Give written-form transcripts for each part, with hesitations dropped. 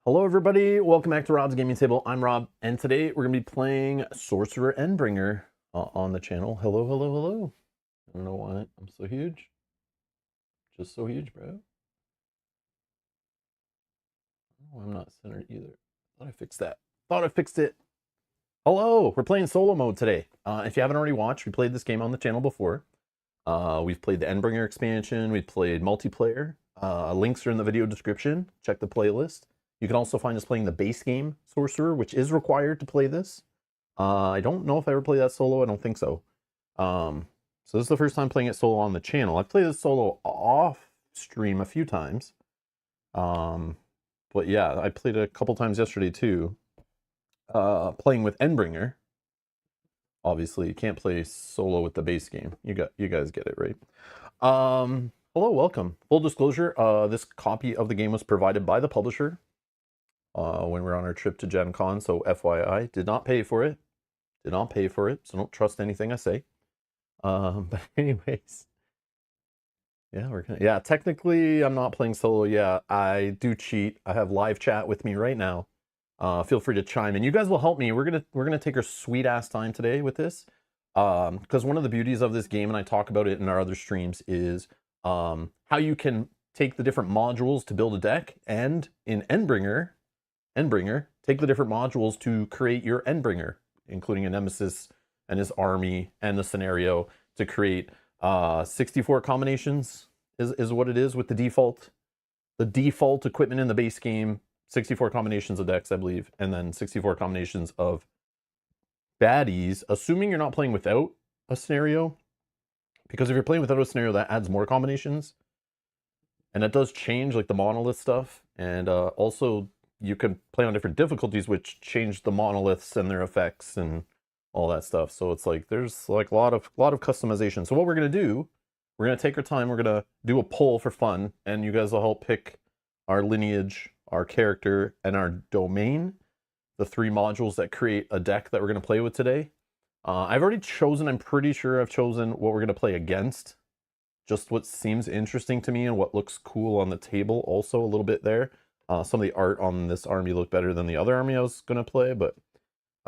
Hello everybody, welcome back to Rob's Gaming Table. I'm Rob, and today we're going to be playing Sorcerer Endbringer on the channel. Hello, hello, hello. I don't know why I'm so huge. Just so huge, bro. Oh, I'm not centered either. Thought I fixed that. Thought I fixed it. Hello, we're playing solo mode today. If you haven't already watched, we played this game on the channel before. We've played the Endbringer expansion. We've played multiplayer. Links are in the video description. Check the playlist. You can also find us playing the base game, Sorcerer, which is required to play this. I don't know if I ever played that solo. I don't think so. So this is the first time playing it solo on the channel. I've played this solo off stream a few times. But yeah, I played it a couple times yesterday too. Playing with Endbringer. Obviously, you can't play solo with the base game. You guys get it, right? Hello, welcome. Full disclosure, this copy of the game was provided by the publisher when we were on our trip to Gen Con, so FYI, did not pay for it. Did not pay for it, so don't trust anything I say. But anyways, yeah, technically I'm not playing solo. Yeah, I do cheat. I have live chat with me right now. Feel free to chime in. You guys will help me. We're gonna take our sweet ass time today with this. Because one of the beauties of this game, and I talk about it in our other streams, is how you can take the different modules to build a deck, and in Endbringer, take the different modules to create your Endbringer, including a Nemesis and his army and the scenario to create 64 combinations is what it is with the default equipment in the base game. 64 combinations of decks, I believe, and then 64 combinations of baddies, assuming you're not playing without a scenario, because if you're playing without a scenario, that adds more combinations, and it does change like the monolith stuff, and also you can play on different difficulties, which change the monoliths and their effects and all that stuff. So it's like there's like a lot of customization. So what we're gonna do, we're gonna take our time. We're gonna do a poll for fun, and you guys will help pick our lineage, our character, and our domain, the 3 modules that create a deck that we're going to play with today. I've already chosen, I'm pretty sure I've chosen what we're going to play against. Just what seems interesting to me and what looks cool on the table also a little bit there. Some of the art on this army looked better than the other army I was going to play, but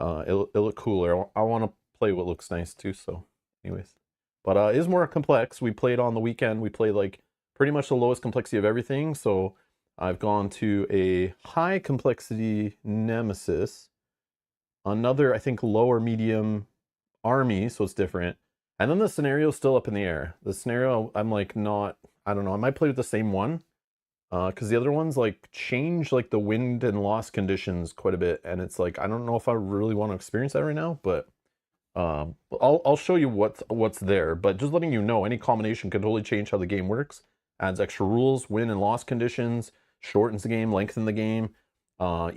it'll look cooler. I want to play what looks nice too, so anyways. But it is more complex. We played on the weekend. We played like pretty much the lowest complexity of everything, so I've gone to a high complexity Nemesis, another, I think, lower medium army, so it's different. And then the scenario is still up in the air. The scenario, I'm like not, I don't know, I might play with the same one, because the other ones like change like the wind and loss conditions quite a bit, and it's like I don't know if I really want to experience that right now, but I'll show you what's there. But just letting you know, any combination can totally change how the game works. Adds extra rules, win and loss conditions, shortens the game, lengthens the game,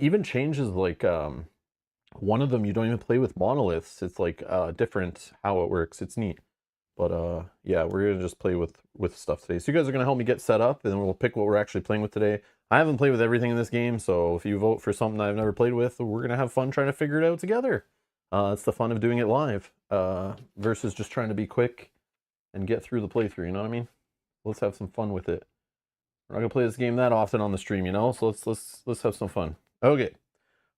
even changes like one of them you don't even play with monoliths. It's like different how it works. It's neat. But yeah, we're gonna just play with stuff today. So you guys are gonna help me get set up, and then we'll pick what we're actually playing with today. I haven't played with everything in this game, so if you vote for something I've never played with, we're gonna have fun trying to figure it out together. It's the fun of doing it live versus just trying to be quick and get through the playthrough. You know what I mean? Let's have some fun with it. We're not gonna play this game that often on the stream, you know. So let's have some fun. Okay.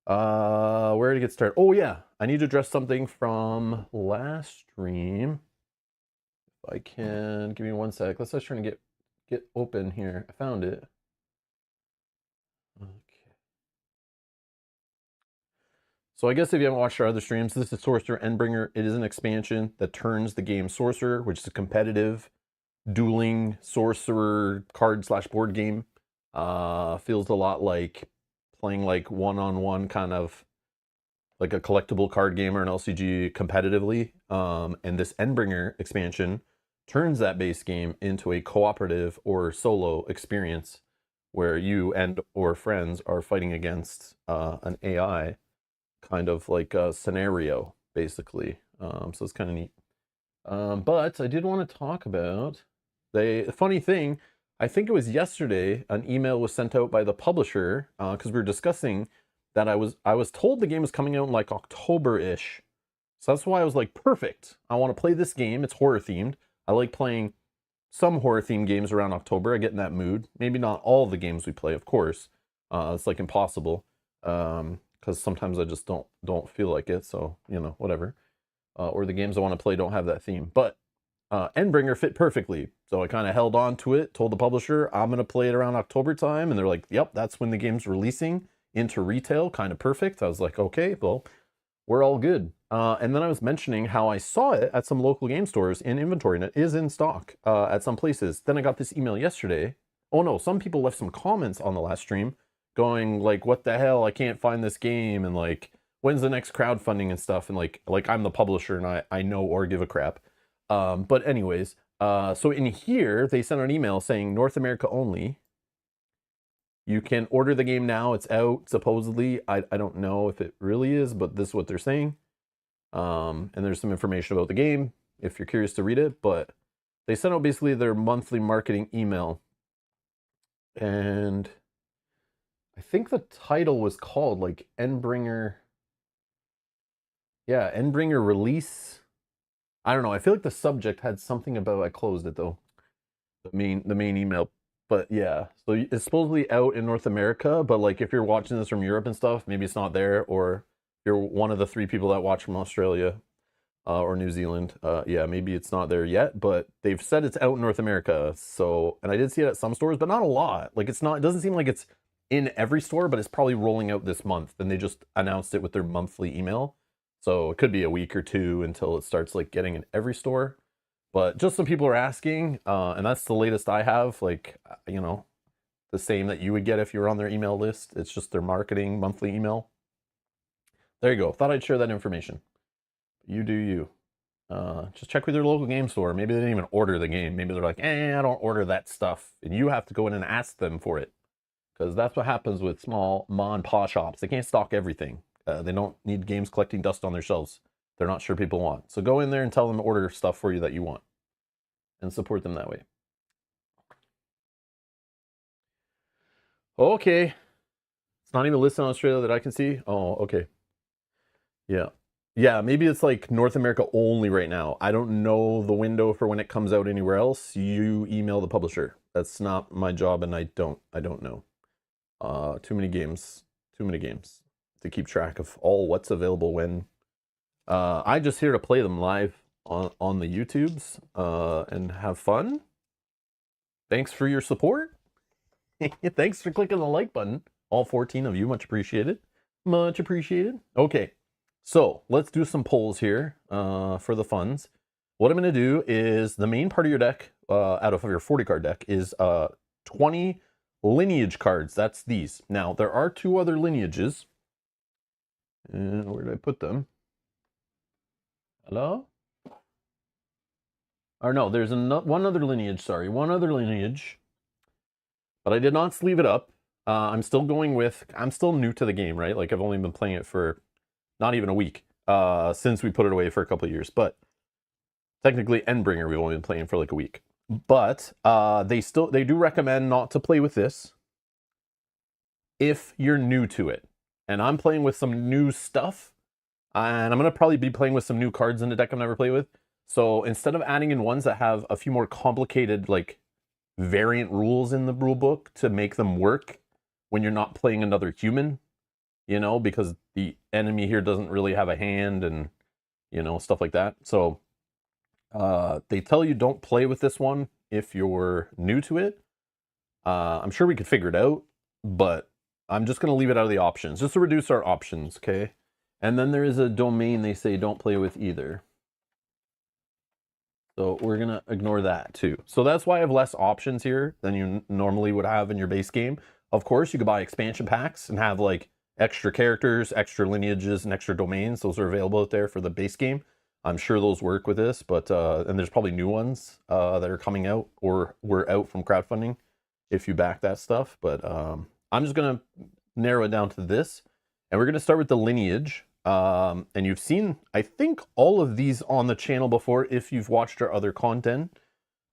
Where to get started? Oh yeah, I need to address something from last stream. If I can, give me one sec. Let's just trying to get open here. I found it. Okay. So I guess if you haven't watched our other streams, this is Sorcerer Endbringer. It is an expansion that turns the game Sorcerer, which is a competitive dueling sorcerer card/board game. Feels a lot like playing like one-on-one kind of like a collectible card game or an LCG competitively. And this Endbringer expansion turns that base game into a cooperative or solo experience where you and or friends are fighting against an AI kind of like a scenario, basically. So it's kind of neat. But I did want to talk about the funny thing. I think it was yesterday, an email was sent out by the publisher because we were discussing that I was told the game was coming out in like October-ish. So that's why I was like, perfect. I want to play this game. It's horror themed. I like playing some horror themed games around October. I get in that mood. Maybe not all the games we play, of course. It's like impossible, because sometimes I just don't feel like it. So you know, whatever. Or the games I want to play don't have that theme. But Endbringer fit perfectly, so I kind of held on to it. Told the publisher I'm gonna play it around October time, and they're like, "Yep, that's when the game's releasing into retail." Kind of perfect. I was like, "Okay, well, we're all good." And then I was mentioning how I saw it at some local game stores in inventory, and it is in stock at some places. Then I got this email yesterday. Oh no, some people left some comments on the last stream going like, "What the hell? I can't find this game," and like, "When's the next crowdfunding and stuff?" And like I'm the publisher and I know or give a crap. But anyways, so in here they sent an email saying North America only. You can order the game now. It's out supposedly. I don't know if it really is, but this is what they're saying. And there's some information about the game if you're curious to read it. But they sent out basically their monthly marketing email, and I think the title was called like Endbringer. Yeah, Endbringer release. I don't know. I feel like the subject had something about. I closed it though. The main email. But yeah, so it's supposedly out in North America. But like, if you're watching this from Europe and stuff, maybe it's not there, or you're one of the 3 people that watch from Australia or New Zealand. Yeah, maybe it's not there yet. But they've said it's out in North America. So, and I did see it at some stores, but not a lot. Like, it's not. It doesn't seem like it's in every store, but it's probably rolling out this month. And they just announced it with their monthly email. So it could be a week or 2 until it starts like getting in every store. But just some people are asking, and that's the latest I have. Like, you know, the same that you would get if you were on their email list. It's just their marketing monthly email. There you go. Thought I'd share that information. You do you. Just check with your local game store. Maybe they didn't even order the game. Maybe they're like, I don't order that stuff. And you have to go in and ask them for it. Because that's what happens with small ma and pa shops. They can't stock everything. They don't need games collecting dust on their shelves. They're not sure people want. So go in there and tell them to order stuff for you that you want. And support them that way. Okay. It's not even listed in Australia that I can see. Oh, okay. Yeah. Yeah, maybe it's like North America only right now. I don't know the window for when it comes out anywhere else. You email the publisher. That's not my job, and I don't know. Too many games. Too many games to keep track of all what's available when. I just here to play them live on the YouTubes and have fun. Thanks for your support. Thanks for clicking the like button. All 14 of you, much appreciated. Much appreciated. Okay, so let's do some polls here for the funds. What I'm going to do is the main part of your deck, out of your 40 card deck, is 20 Lineage cards. That's these. Now, there are 2 other Lineages. And where did I put them? Hello? Or no, there's one other Lineage, sorry. One other Lineage. But I did not sleeve it up. I'm still new to the game, right? Like, I've only been playing it for not even a week since we put it away for a couple of years. But technically, Endbringer, we've only been playing for like a week. But they do recommend not to play with this if you're new to it. And I'm playing with some new stuff. And I'm going to probably be playing with some new cards in the deck I've never played with. So instead of adding in ones that have a few more complicated, like, variant rules in the rule book to make them work when you're not playing another human, you know, because the enemy here doesn't really have a hand and, you know, stuff like that. So they tell you don't play with this one if you're new to it. I'm sure we could figure it out, but I'm just going to leave it out of the options just to reduce our options, okay? And then there is a domain they say don't play with either. So we're going to ignore that too. So that's why I have less options here than you normally would have in your base game. Of course, you could buy expansion packs and have like extra characters, extra lineages, and extra domains. Those are available out there for the base game. I'm sure those work with this, but and there's probably new ones that are coming out or were out from crowdfunding if you back that stuff. But I'm just going to narrow it down to this. And we're going to start with the Lineage. And you've seen, I think, all of these on the channel before if you've watched our other content.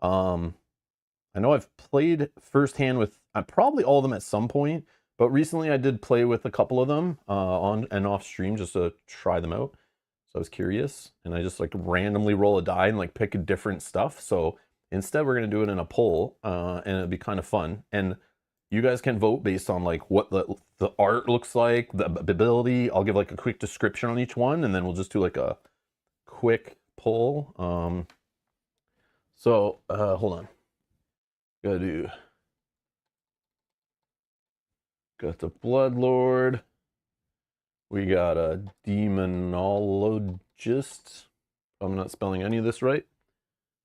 I know I've played firsthand with probably all of them at some point, but recently I did play with a couple of them on and off stream just to try them out. So I was curious, and I just like randomly roll a die and like pick a different stuff. So instead we're going to do it in a poll, and it'll be kind of fun. And you guys can vote based on like what the art looks like, the ability. I'll give like a quick description on each one, and then we'll just do like a quick poll. Hold on. Got the Bloodlord. We got a Demonologist. I'm not spelling any of this right.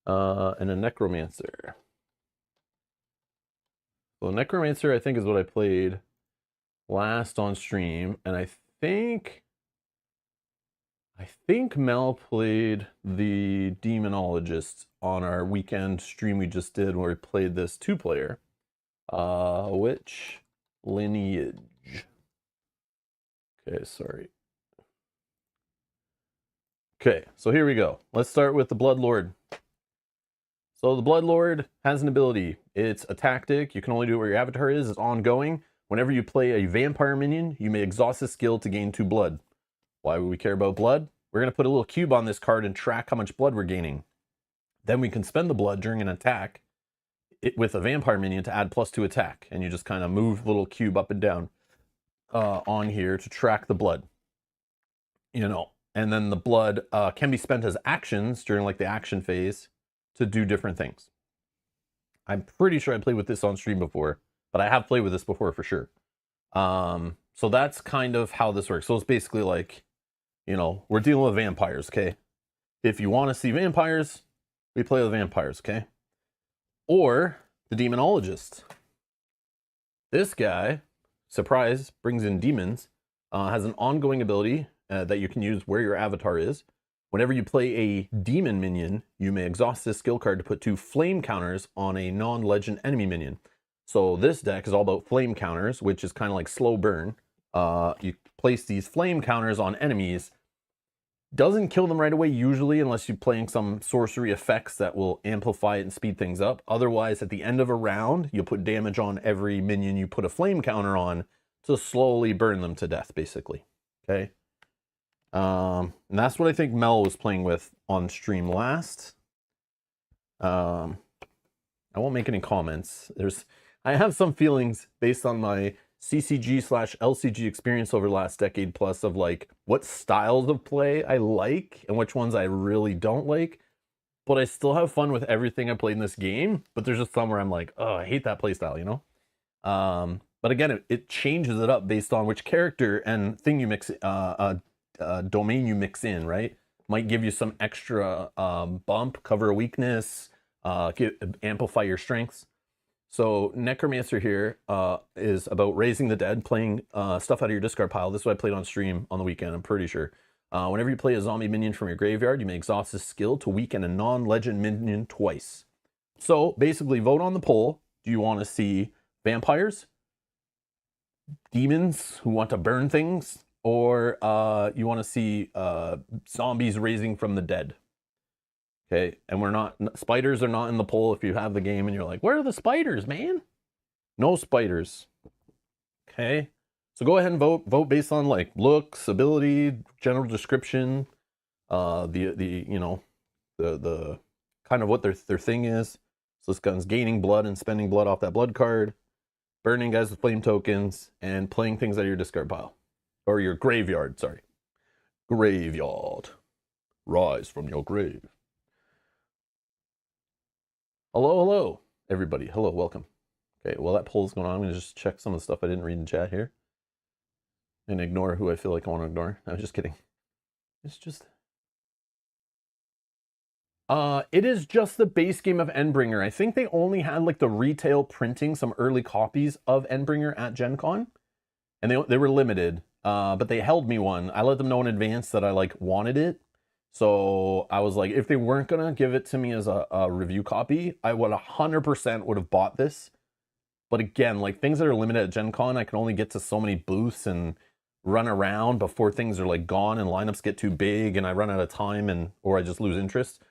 And a Necromancer. So Necromancer, I think, is what I played last on stream, and I think Mel played the Demonologist on our weekend stream we just did, where we played this 2-player. Which Lineage? Okay, sorry. Okay, so here we go. Let's start with the Bloodlord. So the Bloodlord has an ability. It's a tactic. You can only do it where your avatar is. It's ongoing. Whenever you play a vampire minion, you may exhaust this skill to gain 2 blood. Why would we care about blood? We're going to put a little cube on this card and track how much blood we're gaining. Then we can spend the blood during an attack with a vampire minion to add +2 attack. And you just kind of move the little cube up and down on here to track the blood. You know, and then the blood can be spent as actions during like the action phase to do different things. I'm pretty sure I played with this on stream before, but I have played with this before for sure. So that's kind of how this works. So it's basically like, you know, we're dealing with vampires, okay? If you want to see vampires, we play with vampires, okay? Or the Demonologist. This guy, surprise, brings in demons, has an ongoing ability that you can use where your avatar is. Whenever you play a demon minion, you may exhaust this skill card to put 2 flame counters on a non-legend enemy minion. So this deck is all about flame counters, which is kind of like slow burn. You place these flame counters on enemies. Doesn't kill them right away usually, unless you're playing some sorcery effects that will amplify it and speed things up. Otherwise, at the end of a round, you'll put damage on every minion you put a flame counter on to slowly burn them to death, basically. Okay? And that's what I think Mel was playing with on stream last. I won't make any comments. I have some feelings based on my CCG/LCG experience over the last decade plus of like what styles of play I like and which ones I really don't like. But I still have fun with everything I played in this game. But there's just some where I'm like, oh, I hate that play style, you know? But again, it changes it up based on which character and thing you mix, domain you mix in, right? Might give you some extra bump, cover a weakness, amplify your strengths. So Necromancer here is about raising the dead, playing stuff out of your discard pile. This is what I played on stream on the weekend, I'm pretty sure. Whenever you play a zombie minion from your graveyard, you may exhaust this skill to weaken a non-legend minion twice. So basically, vote on the poll. Do you want to see vampires, demons who want to burn things, or you want to see zombies raising from the dead? Okay, and spiders are not in the poll if you have the game and you're like, where are the spiders, man? No spiders. Okay, so go ahead and vote. Vote based on like looks, ability, general description, the kind of what their thing is. So this gun's gaining blood and spending blood off that blood card, burning guys with flame tokens, and playing things out of your discard pile. Or your graveyard, sorry. Graveyard. Rise from your grave. Hello, everybody. Hello, welcome. Okay, while that poll's going on, I'm going to just check some of the stuff I didn't read in chat here. And ignore who I feel like I want to ignore. I'm just kidding. It's just... it is just the base game of Endbringer. I think they only had like the retail printing, some early copies of Endbringer at Gen Con. And they were limited. But they held me one. I let them know in advance that I like wanted it. So I was like, if they weren't gonna give it to me as a review copy, I would 100% would have bought this. But again, like things that are limited at Gen Con, I can only get to so many booths and run around before things are like gone and lineups get too big and I run out of time or I just lose interest.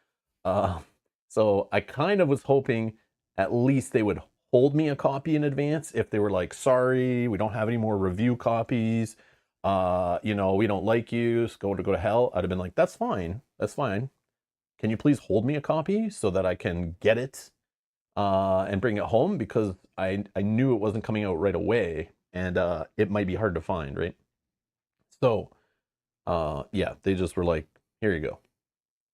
So I kind of was hoping at least they would hold me a copy in advance if they were like, sorry, we don't have any more review copies. You know, we don't like you, so go to hell. I'd have been like, that's fine. That's fine. Can you please hold me a copy so that I can get it and bring it home because I knew it wasn't coming out right away, and it might be hard to find, right? So yeah, they just were like, here you go.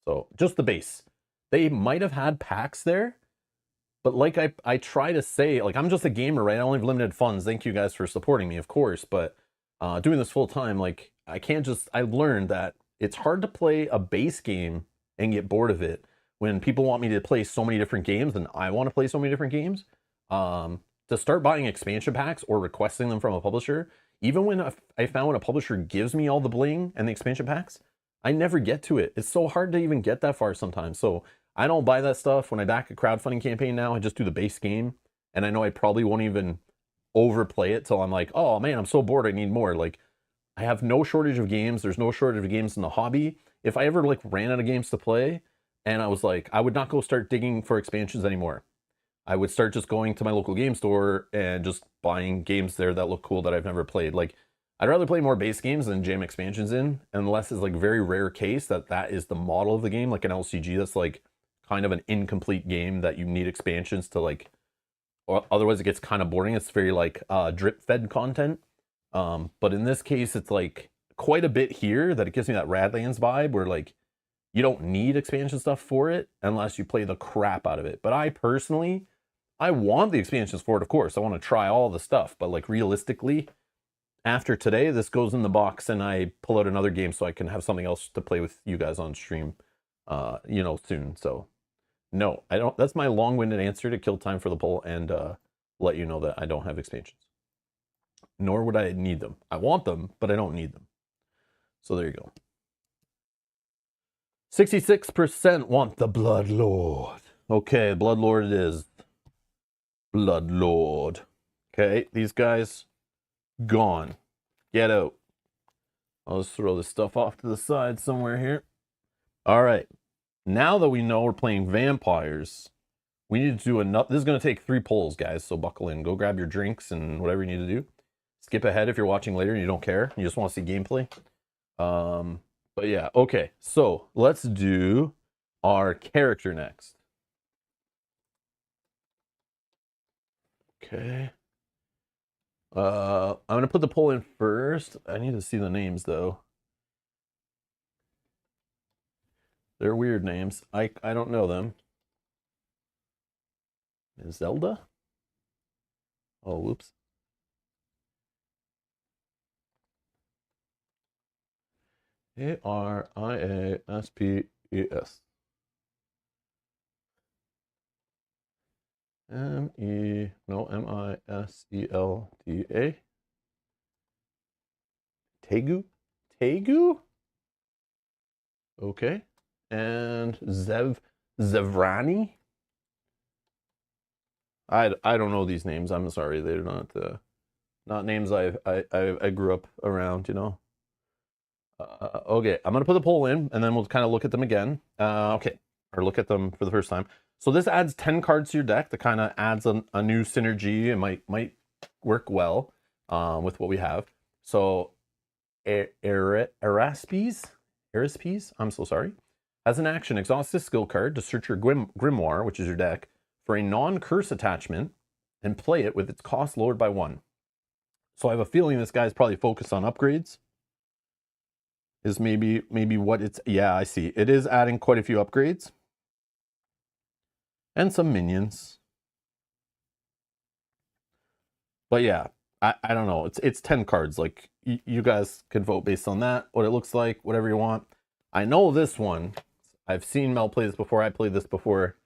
So just the base. They might have had packs there, but like I try to say, like I'm just a gamer, right? I only have limited funds. Thank you guys for supporting me, of course, but doing this full time, like I can't just. I learned that it's hard to play a base game and get bored of it when people want me to play so many different games and I want to play so many different games. To start buying expansion packs or requesting them from a publisher, even when I found when a publisher gives me all the bling and the expansion packs, I never get to it. It's so hard to even get that far sometimes. So I don't buy that stuff. When I back a crowdfunding campaign now, I just do the base game. And I know I probably won't even overplay it till I'm like, oh man, I'm so bored, I need more. Like, I have no shortage of games. There's no shortage of games in the hobby. If I ever like ran out of games to play and I was like, I would not go start digging for expansions anymore. I would start just going to my local game store and just buying games there that look cool that I've never played. Like, I'd rather play more base games than jam expansions in, unless it's like very rare case that is the model of the game, like an LCG that's like kind of an incomplete game that you need expansions to like, or otherwise it gets kind of boring. It's very like drip fed content. But in this case, it's like quite a bit here that it gives me that Radlands vibe where like you don't need expansion stuff for it unless you play the crap out of it. But I personally, I want the expansions for it, of course. I want to try all the stuff, but like realistically, after today, this goes in the box and I pull out another game so I can have something else to play with you guys on stream, soon. So no, I don't. That's my long-winded answer to kill time for the poll and let you know that I don't have expansions. Nor would I need them. I want them, but I don't need them. So there you go. 66% want the Blood Lord. Okay, Blood Lord it is. Blood Lord. Okay, these guys gone. Get out. I'll just throw this stuff off to the side somewhere here. All right. Now that we know we're playing vampires, we need to do another. This is going to take 3 polls, guys, so buckle in. Go grab your drinks and whatever you need to do. Skip ahead if you're watching later and you don't care. You just want to see gameplay. But yeah, okay. So let's do our character next. Okay. I'm going to put the poll in first. I need to see the names, though. They're weird names. I don't know them. Is Zelda? Oh, whoops. Ariasps. Miselda. Tegu? Okay. And Zevrani? I don't know these names. I'm sorry. They're not names I grew up around, you know. Okay, I'm gonna put the poll in, and then we'll kind of look at them again. Okay, or look at them for the first time. So this adds 10 cards to your deck. That kind of adds a new synergy. It might work well with what we have. So Araspes, I'm so sorry. As an action, exhaust this skill card to search your grimoire, which is your deck, for a non-curse attachment, and play it with its cost lowered by 1. So I have a feeling this guy's probably focused on upgrades. Is maybe what it's, yeah, I see. It is adding quite a few upgrades. And some minions. But yeah, I don't know. It's 10 cards. Like, you guys can vote based on that, what it looks like, whatever you want. I know this one. I've seen Mel play this before. I played this before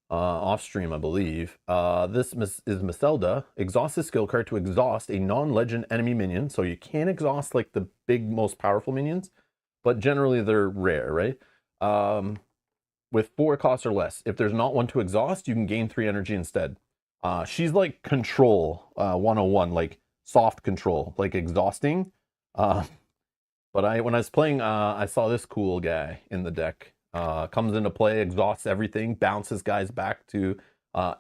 off stream, I believe. This is Miselda. Exhaust this skill card to exhaust a non-legend enemy minion. So you can't exhaust like the big, most powerful minions, but generally they're rare, right? With 4 costs or less. If there's not one to exhaust, you can gain 3 energy instead. She's like control 101, like soft control, like exhausting. But when I was playing, I saw this cool guy in the deck. Comes into play, exhausts everything, bounces guys back to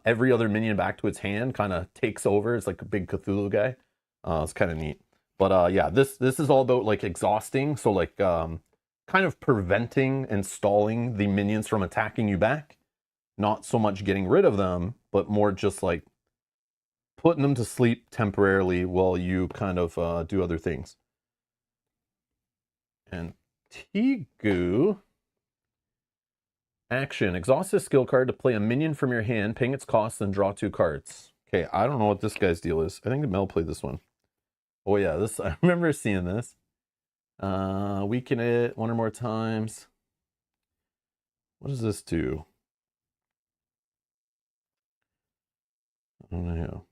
every other minion back to its hand, kind of takes over. It's like a big Cthulhu guy. It's kind of neat. But yeah, this is all about like exhausting. So like kind of preventing and stalling the minions from attacking you back. not so much getting rid of them, but more just like putting them to sleep temporarily while you kind of do other things. And Tigu. Action. Exhaust this skill card to play a minion from your hand, paying its cost, then draw 2 cards. Okay, I don't know what this guy's deal is. I think Mel played this one. Oh yeah, this I remember seeing this. Weaken it 1 or more times. What does this do? I don't know.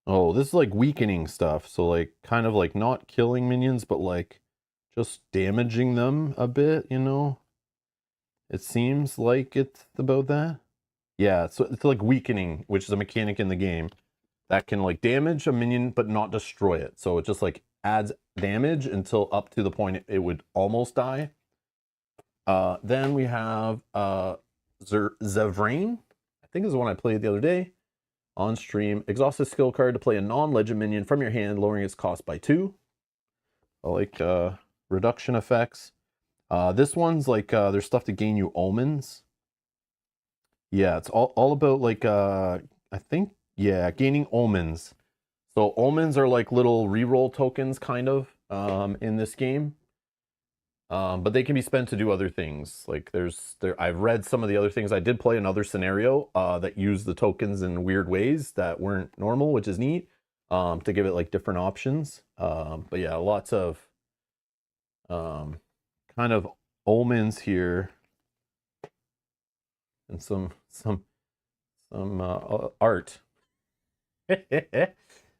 Oh, this is like weakening stuff. So like kind of like not killing minions, but like just damaging them a bit, you know? It seems like it's about that. Yeah, so it's like weakening, which is a mechanic in the game that can like damage a minion but not destroy it. So it just like adds damage until up to the point it would almost die. Then we have Zevrain, I think is the one I played the other day on stream. Exhaust this skill card to play a non-legend minion from your hand, lowering its cost by 2. I like reduction effects. This one's like there's stuff to gain you omens. Yeah, it's all about like I think, yeah, gaining omens. So omens are like little reroll tokens kind of in this game. But they can be spent to do other things. Like I've read some of the other things. I did play another scenario that used the tokens in weird ways that weren't normal, which is neat, to give it like different options. But yeah, lots of kind of omens here, and some art.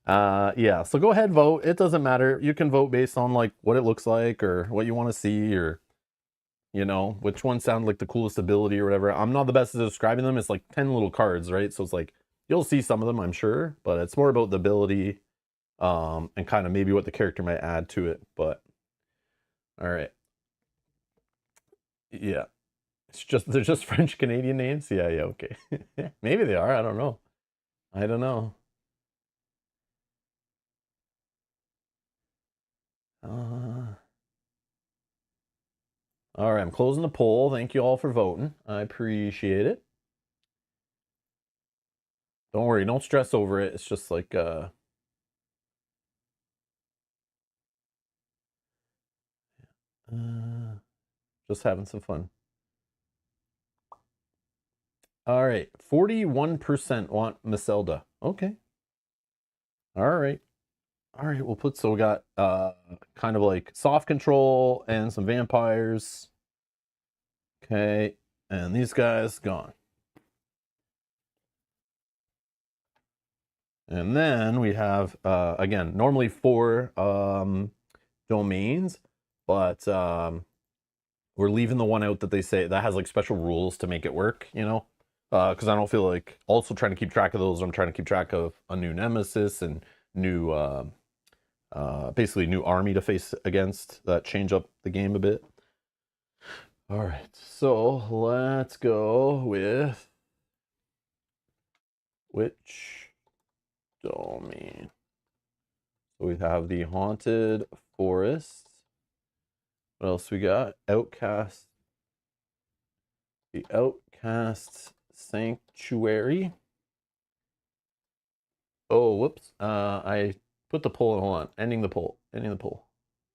Yeah, so go ahead, vote. It doesn't matter. You can vote based on like what it looks like or what you want to see, or you know, which one sounded like the coolest ability or whatever. I'm not the best at describing them. It's like 10 little cards, right? So it's like you'll see some of them, I'm sure, but it's more about the ability and kind of maybe what the character might add to it. But all right. Yeah. They're just French Canadian names. Yeah, okay. Maybe they are. I don't know. I don't know. All right, I'm closing the poll. Thank you all for voting. I appreciate it. Don't worry, don't stress over it. It's just like just having some fun. All right, 41% want Maselda. Okay. All right. All right, we'll put, so we got kind of like soft control and some vampires. Okay, and these guys gone. And then we have, again, normally 4 domains, but we're leaving the one out that they say that has like special rules to make it work, you know? Because I don't feel like also trying to keep track of those. I'm trying to keep track of a new Nemesis and new, basically new army to face against that change up the game a bit. All right, so let's go with which domain? So we have the Haunted Forest. What else we got? Outcast. The Outcast Sanctuary. Oh, whoops. I put the poll, hold on. Ending the poll. Ending the poll.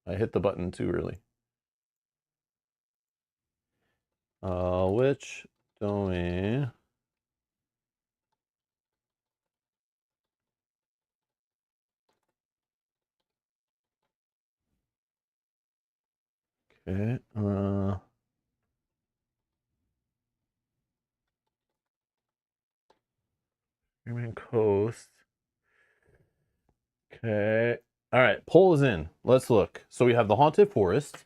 I hit the button too early. Which domain? Okay. Human Coast. Okay. All right. Poll is in. Let's look. So we have the Haunted Forest.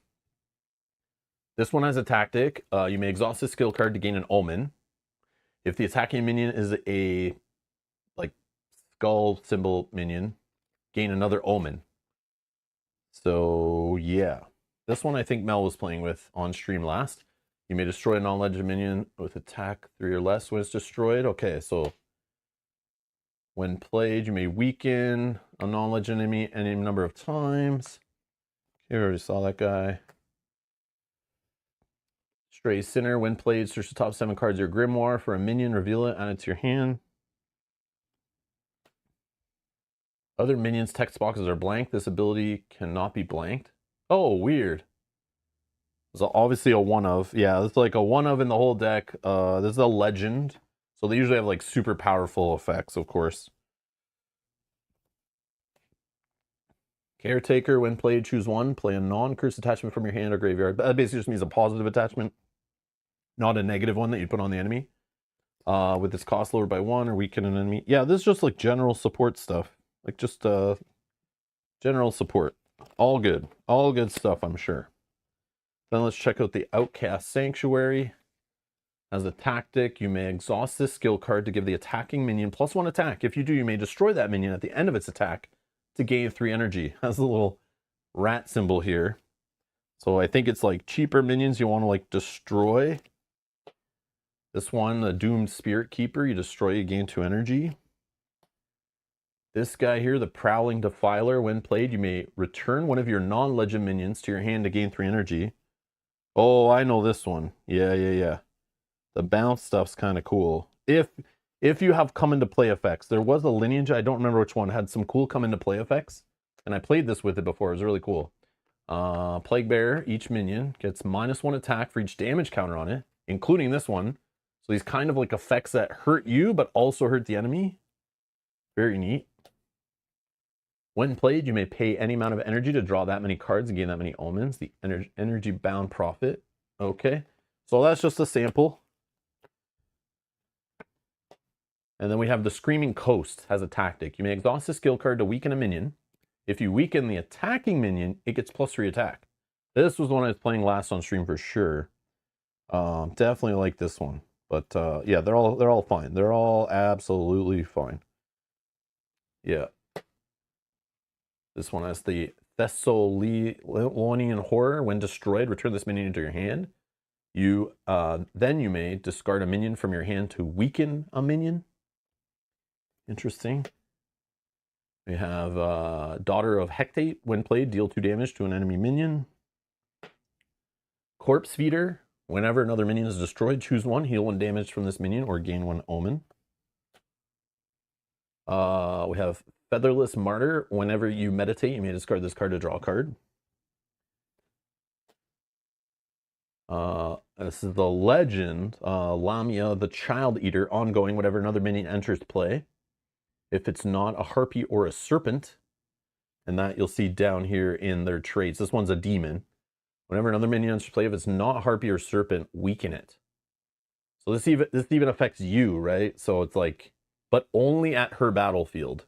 This one has a tactic. You may exhaust a skill card to gain an omen. If the attacking minion is a like skull symbol minion, gain another omen. So yeah, this one I think Mel was playing with on stream last. You may destroy a non-legend minion with attack 3 or less when it's destroyed. Okay, so when played, you may weaken a non-legend enemy any number of times. You already saw that guy. Stray Sinner. When played, search the top 7 cards of your grimoire for a minion, reveal it, add it to your hand. Other minions' text boxes are blank. This ability cannot be blanked. Oh, weird. It's obviously a one of. Yeah, it's like a one of in the whole deck. This is a legend. So they usually have like super powerful effects, of course. Caretaker, when played, choose one. Play a non-cursed attachment from your hand or graveyard. That basically just means a positive attachment, not a negative one that you put on the enemy. With its cost lowered by 1 or weaken an enemy. Yeah, this is just like general support stuff. Like just general support. All good. All good stuff, I'm sure. Then let's check out the Outcast Sanctuary. As a tactic, you may exhaust this skill card to give the attacking minion +1 attack. If you do, you may destroy that minion at the end of its attack to gain 3 energy. Has a little rat symbol here. So I think it's like cheaper minions you want to like destroy. This one, the Doomed Spirit Keeper, you destroy, you gain 2 energy. This guy here, the Prowling Defiler, when played, you may return one of your non-legend minions to your hand to gain 3 energy. Oh, I know this one. Yeah. The bounce stuff's kind of cool. If you have come into play effects. There was a Lineage, I don't remember which one, had some cool come into play effects. And I played this with it before. It was really cool. Plague Bearer, each minion gets -1 attack for each damage counter on it, including this one. So these kind of like effects that hurt you, but also hurt the enemy. Very neat. When played, you may pay any amount of energy to draw that many cards and gain that many omens. The energy bound profit. Okay. So that's just a sample. And then we have the Screaming Coast has a tactic. You may exhaust a skill card to weaken a minion. If you weaken the attacking minion, it gets +3 attack. This was the one I was playing last on stream for sure. Definitely like this one. But yeah, they're all fine. They're all absolutely fine. Yeah. This one has the Thessalonian Horror. When destroyed, return this minion into your hand. Then you may discard a minion from your hand to weaken a minion. Interesting. We have Daughter of Hecate. When played, deal 2 damage to an enemy minion. Corpse Feeder. Whenever another minion is destroyed, choose 1, heal 1 damage from this minion, or gain 1 omen. We have Featherless Martyr. Whenever you meditate, you may discard this card to draw a card. This is the Legend, Lamia, the Child Eater, ongoing whenever another minion enters play. If it's not a harpy or a serpent, and that you'll see down here in their traits. This one's a demon. Whenever another minion enters play, if it's not harpy or serpent, weaken it. So this even affects you, right? So it's like, but only at her battlefield.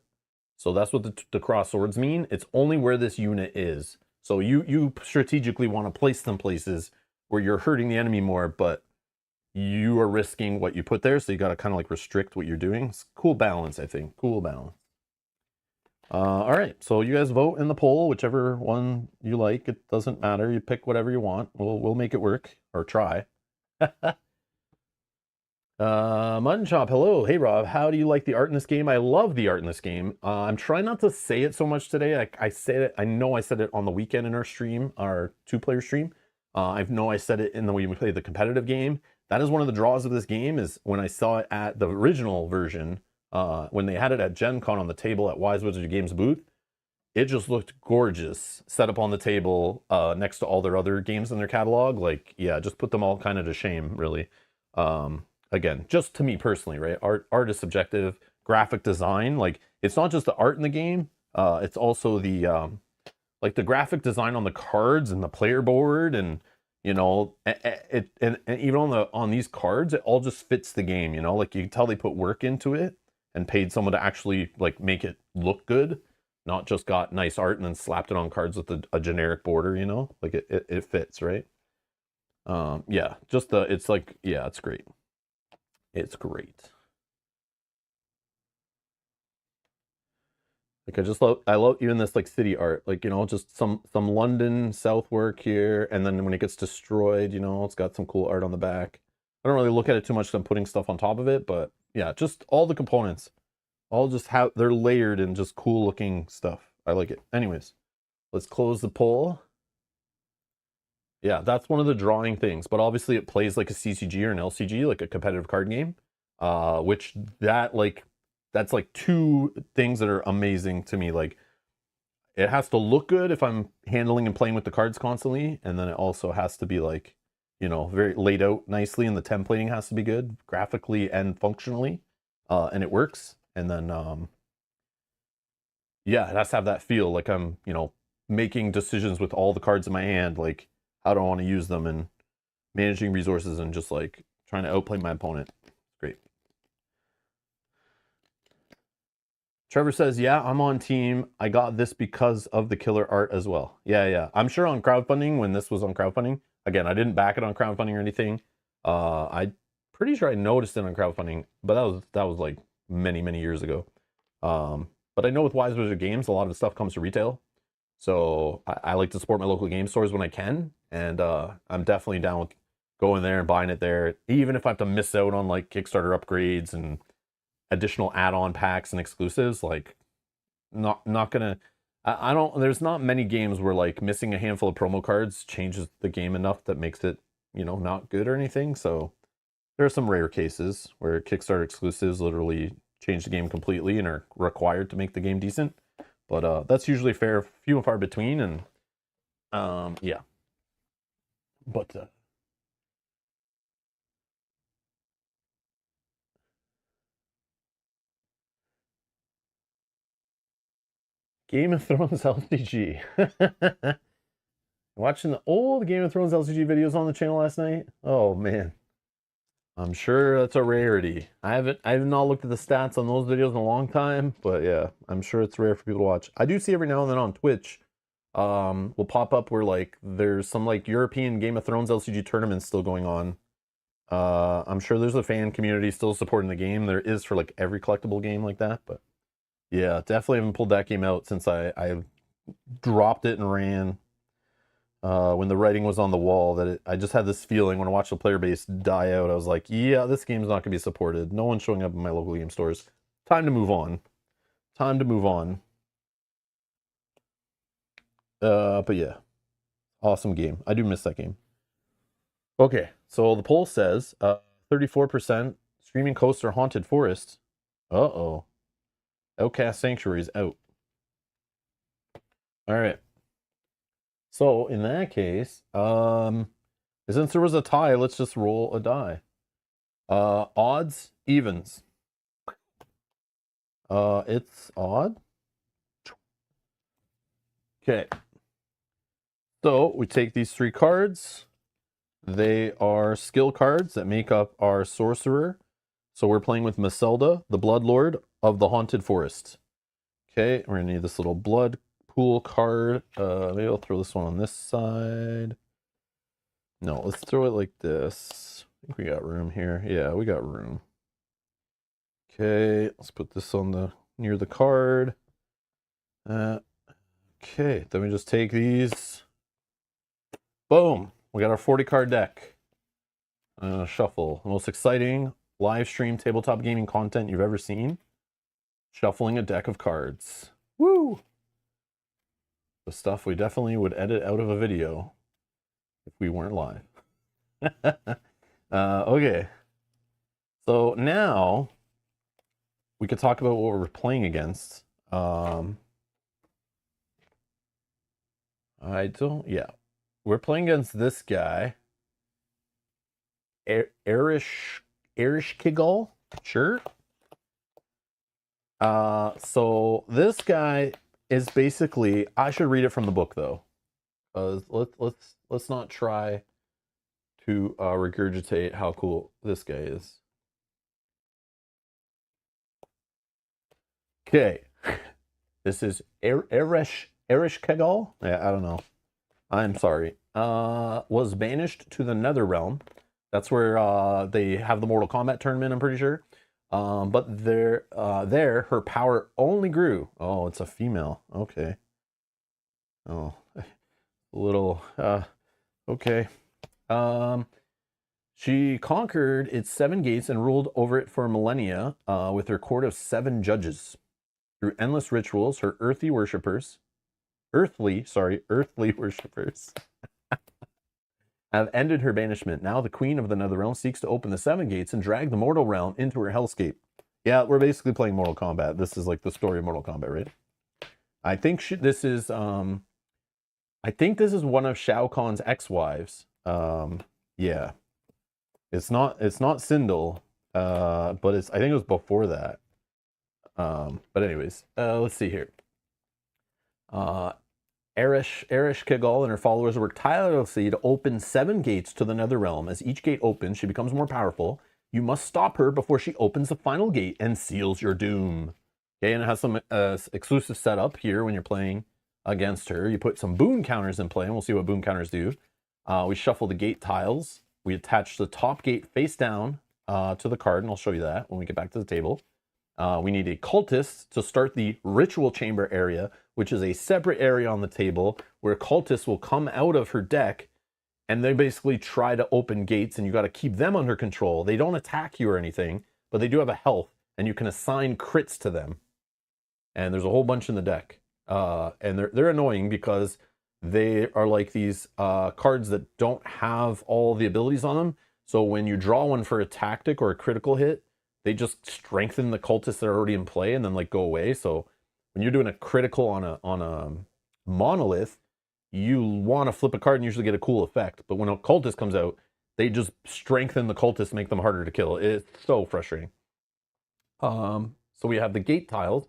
So that's what the cross swords mean. It's only where this unit is. So you strategically want to place them places where you're hurting the enemy more, but you are risking what you put there. So you got to kind of like restrict what you're doing. It's cool balance, I think. Cool balance. All right, so you guys vote in the poll, whichever one you like. It doesn't matter. You pick whatever you want. We'll make it work, or try. Mutton Chop, hello. Hey, Rob. How do you like the art in this game? I love the art in this game. I'm trying not to say it so much today. I said it. I know I said it on the weekend in our stream, our 2-player stream. I know I said it in the way we played the competitive game. That is one of the draws of this game, is when I saw it at the original version, when they had it at Gen Con on the table at Wise Wizard Games booth. It just looked gorgeous, set up on the table next to all their other games in their catalog. Like, yeah, just put them all kind of to shame, really. Again, just to me personally, right? Art is subjective. Graphic design, like, it's not just the art in the game. It's also the like the graphic design on the cards and the player board, and you know, and even on these cards, it all just fits the game. You know, like you can tell they put work into it and paid someone to actually like make it look good, not just got nice art and then slapped it on cards with a generic border. You know, like it fits, right? Yeah, just it's like, yeah, it's great. It's great. Like I love even this like city art, like, you know, just some London South work here, and then when it gets destroyed, you know, it's got some cool art on the back. I don't really look at it too much because I'm putting stuff on top of it, but yeah, just all the components, all just how they're layered and just cool looking stuff. I like it. Anyways, let's close the poll. Yeah, that's one of the drawing things. But obviously it plays like a CCG or an LCG, like a competitive card game. Which that's like two things that are amazing to me. Like it has to look good if I'm handling and playing with the cards constantly, and then it also has to be like, you know, very laid out nicely, and the templating has to be good graphically and functionally, and it works. And then yeah, it has to have that feel like I'm, you know, making decisions with all the cards in my hand, like how do I want to use them, and managing resources, and just like trying to outplay my opponent. Great. Trevor says, yeah, I'm on team. I got this because of the killer art as well. Yeah, yeah. I'm sure on crowdfunding, when this was on crowdfunding, again, I didn't back it on crowdfunding or anything. I pretty sure I noticed it on crowdfunding, but that was like many, many years ago. But I know with Wise Wizard Games, a lot of the stuff comes to retail. So I like to support my local game stores when I can. And I'm definitely down with going there and buying it there, even if I have to miss out on like Kickstarter upgrades and additional add-on packs and exclusives. Like not gonna, I don't, there's not many games where like missing a handful of promo cards changes the game enough that makes it, you know, not good or anything. So there are some rare cases where Kickstarter exclusives literally change the game completely and are required to make the game decent. But that's usually fair, few and far between. And yeah. But Game of Thrones LCG. Watching the old Game of Thrones LCG videos on the channel last night. Oh man, I'm sure that's a rarity. I have not looked at the stats on those videos in a long time, but yeah, I'm sure it's rare for people to watch. I do see every now and then on Twitch, will pop up where like there's some like European Game of Thrones LCG tournaments still going on. I'm sure there's a fan community still supporting the game. There is for like every collectible game like that, but yeah, definitely haven't pulled that game out since I dropped it and ran. When the writing was on the wall, that I just had this feeling when I watched the player base die out. I was like, yeah, this game's not going to be supported. No one's showing up in my local game stores. Time to move on. Time to move on. But yeah, awesome game. I do miss that game. Okay, so the poll says 34% Screaming Coast or Haunted Forest. Uh-oh. Outcast Sanctuary is out. All right. So in that case, since there was a tie, let's just roll a die. Odds, evens. It's odd. Okay. So we take these three cards. They are skill cards that make up our Sorcerer. So we're playing with Maselda, the Bloodlord of the Haunted Forest. Okay, we're gonna need this little blood pool card. Maybe I'll throw this one on this side. No, let's throw it like this. I think we got room here. Yeah, we got room. Okay, let's put this on the near the card. Okay, then we just take these. Boom, we got our 40 card deck. Shuffle. The most exciting live stream tabletop gaming content you've ever seen. Shuffling a deck of cards. Woo! The stuff we definitely would edit out of a video if we weren't live. Okay. So now we could talk about what we're playing against. Yeah. We're playing against this guy. Erish Kiggle? Sure. So this guy is basically, I should read it from the book though. Let's not try to regurgitate how cool this guy is. Okay. This is Erish Kegel? Yeah, I don't know. I'm sorry. Was banished to the Nether Realm. That's where they have the Mortal Kombat tournament, I'm pretty sure. But there, her power only grew. Oh, it's a female. Okay. Oh, a little, okay. She conquered its 7 gates and ruled over it for millennia with her court of 7 judges. Through endless rituals, her earthly worshippers, have ended her banishment. Now the queen of the Netherrealm seeks to open the 7 gates and drag the mortal realm into her hellscape. Yeah, we're basically playing Mortal Kombat. This is like the story of Mortal Kombat, right? I think this is one of Shao Kahn's ex-wives. Yeah. It's not Sindel, but I think it was before that. But anyways, let's see here. Erish Kigal and her followers work tirelessly to open 7 gates to the Netherrealm. As each gate opens, she becomes more powerful. You must stop her before she opens the final gate and seals your doom. Okay, and it has some exclusive setup here when you're playing against her. You put some boon counters in play, and we'll see what boon counters do. We shuffle the gate tiles. We attach the top gate face down to the card, and I'll show you that when we get back to the table. We need a cultist to start the ritual chamber area, which is a separate area on the table where cultists will come out of her deck and they basically try to open gates, and you got to keep them under control. They don't attack you or anything, but they do have a health, and you can assign crits to them. And there's a whole bunch in the deck. And they're annoying because they are like these cards that don't have all the abilities on them. So when you draw one for a tactic or a critical hit, they just strengthen the cultists that are already in play and then like go away. So when you're doing a critical on a monolith, you want to flip a card and usually get a cool effect. But when a cultist comes out, they just strengthen the cultists, make them harder to kill. It's so frustrating. So we have the gate tiles.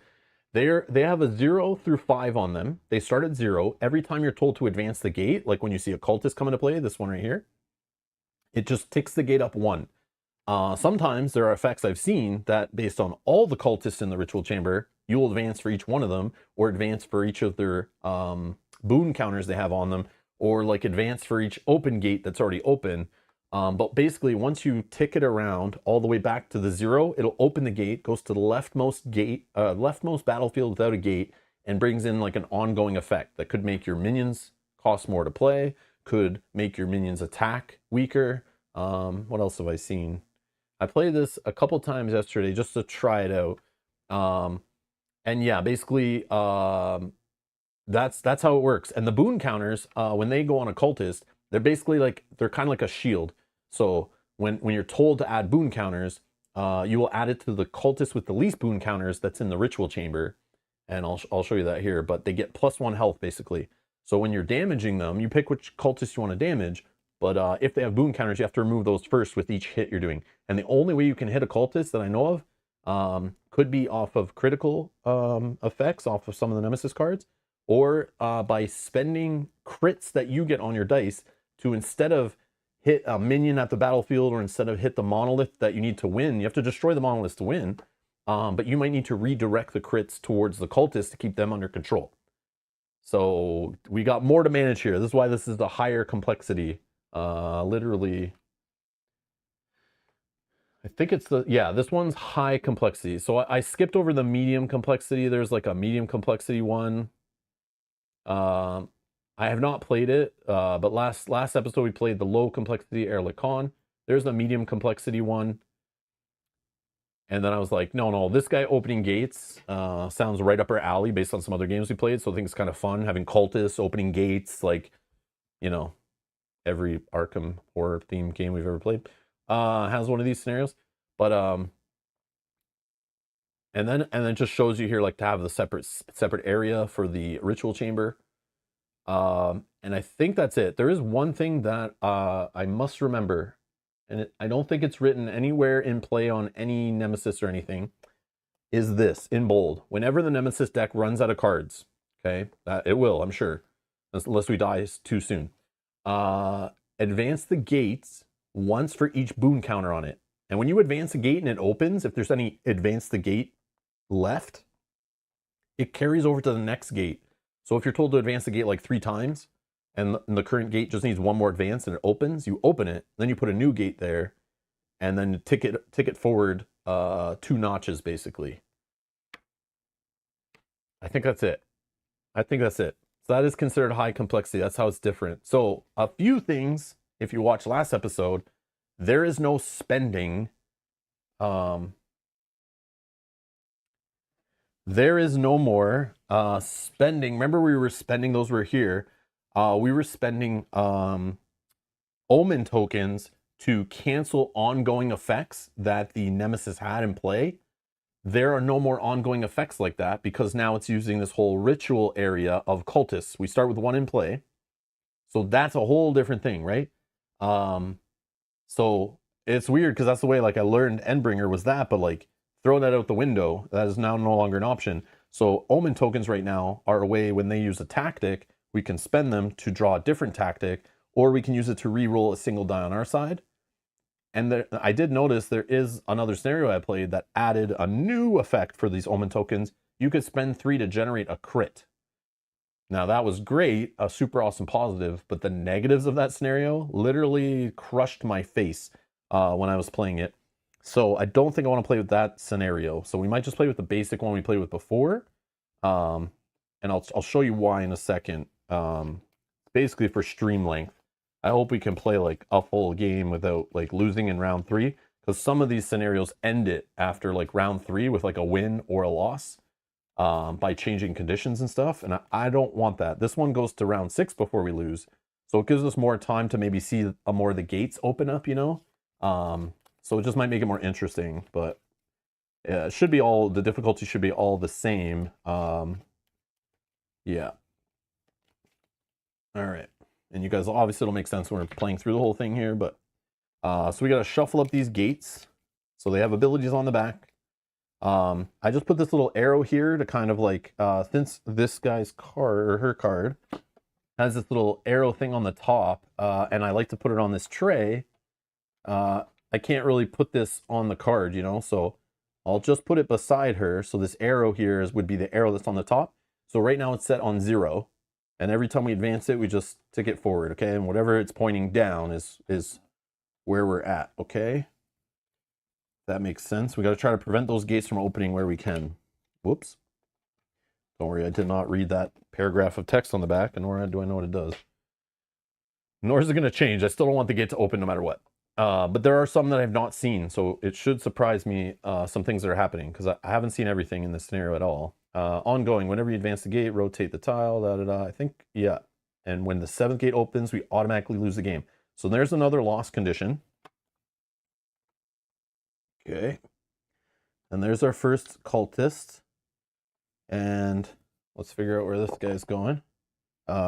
They have a 0 through 5 on them. They start at 0. Every time you're told to advance the gate, like when you see a cultist come into play, this one right here, it just ticks the gate up 1. Sometimes there are effects I've seen that based on all the cultists in the ritual chamber, you will advance for each one of them, or advance for each of their boon counters they have on them, or like advance for each open gate that's already open. But basically, once you tick it around all the way back to the 0, it'll open the gate, goes to the leftmost battlefield without a gate, and brings in like an ongoing effect that could make your minions cost more to play, could make your minions attack weaker. What else have I seen? I played this a couple times yesterday just to try it out. And yeah, basically, that's how it works. And the boon counters, when they go on a cultist, they're basically like, they're kind of like a shield. So when you're told to add boon counters, you will add it to the cultist with the least boon counters that's in the ritual chamber. And I'll show you that here, but they get +1 health basically. So when you're damaging them, you pick which cultist you want to damage. But if they have boon counters, you have to remove those first with each hit you're doing. And the only way you can hit a cultist that I know of could be off of critical effects, off of some of the Nemesis cards, or by spending crits that you get on your dice to, instead of hit a minion at the battlefield, or instead of hit the monolith that you need to win, you have to destroy the monolith to win. But you might need to redirect the crits towards the cultists to keep them under control. So we got more to manage here. This is why this is the higher complexity. Literally, I think it's this one's high complexity. So I skipped over the medium complexity. There's like a medium complexity one. I have not played it, but last episode we played the low complexity Erlich Khan. There's the medium complexity one. And then I was like, no, this guy opening gates sounds right up our alley based on some other games we played. So I think it's kind of fun having cultists opening gates, like, you know, every Arkham horror themed game we've ever played has one of these scenarios. But and then it just shows you here like to have the separate area for the ritual chamber. And I think that's it. There is one thing that I must remember, and I don't think it's written anywhere in play on any Nemesis or anything, is this in bold. Whenever the Nemesis deck runs out of cards, okay, it will, I'm sure, unless we die too soon. Advance the gates once for each boon counter on it. And when you advance a gate and it opens, if there's any advance the gate left, it carries over to the next gate. So if you're told to advance the gate like 3 times, and the current gate just needs 1 more advance and it opens, you open it, then you put a new gate there, and then tick it forward 2 notches basically. I think that's it. So that is considered high complexity. That's how it's different. So a few things, if you watch last episode, there is no spending. There is no more spending. Remember we were spending, those were here. We were spending omen tokens to cancel ongoing effects that the Nemesis had in play. There are no more ongoing effects like that because now it's using this whole ritual area of cultists. We start with one in play. So that's a whole different thing, right? So it's weird because that's the way like I learned Endbringer was that, but like throw that out the window. That is now no longer an option. So omen tokens right now are a way when they use a tactic, we can spend them to draw a different tactic, or we can use it to re-roll a single die on our side. And there, I did notice there is another scenario I played that added a new effect for these omen tokens. You could spend 3 to generate a crit. Now that was great, a super awesome positive, but the negatives of that scenario literally crushed my face when I was playing it. So I don't think I want to play with that scenario. So we might just play with the basic one we played with before. And I'll show you why in a second. Basically for stream length. I hope we can play like a full game without like losing in round 3. Because some of these scenarios end it after like round 3 with like a win or a loss. By changing conditions and stuff, and I don't want that. This one goes to round 6 before we lose, so it gives us more time to maybe see more of the gates open up, you know. So it just might make it more interesting, but it should be all, the difficulty should be all the same. Yeah. All right, and you guys obviously it'll make sense when we're playing through the whole thing here, but so we got to shuffle up these gates so they have abilities on the back. I just put this little arrow here to kind of like, since this guy's card, or her card, has this little arrow thing on the top, and I like to put it on this tray, I can't really put this on the card, you know, so I'll just put it beside her, so this arrow here would be the arrow that's on the top. So right now it's set on 0, and every time we advance it, we just tick it forward, okay? And whatever it's pointing down is where we're at, okay? That makes sense. We got to try to prevent those gates from opening where we can. Whoops. Don't worry, I did not read that paragraph of text on the back, and nor do I know what it does. Nor is it going to change. I still don't want the gate to open no matter what. But there are some that I've not seen, so it should surprise me some things that are happening, because I haven't seen everything in this scenario at all. Ongoing, whenever you advance the gate, rotate the tile, da-da-da. I think, yeah. And when the 7th gate opens, we automatically lose the game. So there's another loss condition. Okay. And there's our first cultist. And let's figure out where this guy's going.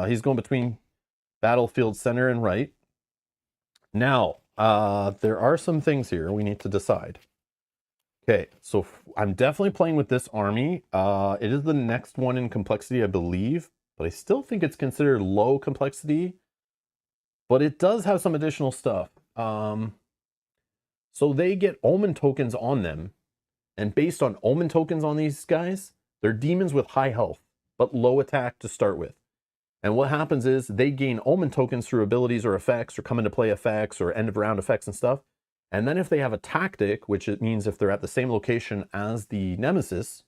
He's going between battlefield center and right. Now, there are some things here we need to decide. Okay, so I'm definitely playing with this army. It is the next one in complexity, I believe, but I still think it's considered low complexity. But it does have some additional stuff. So they get omen tokens on them, and based on omen tokens on these guys, they're demons with high health, but low attack to start with. And what happens is they gain omen tokens through abilities or effects, or come into play effects, or end of round effects and stuff. And then if they have a tactic, which it means if they're at the same location as the Nemesis,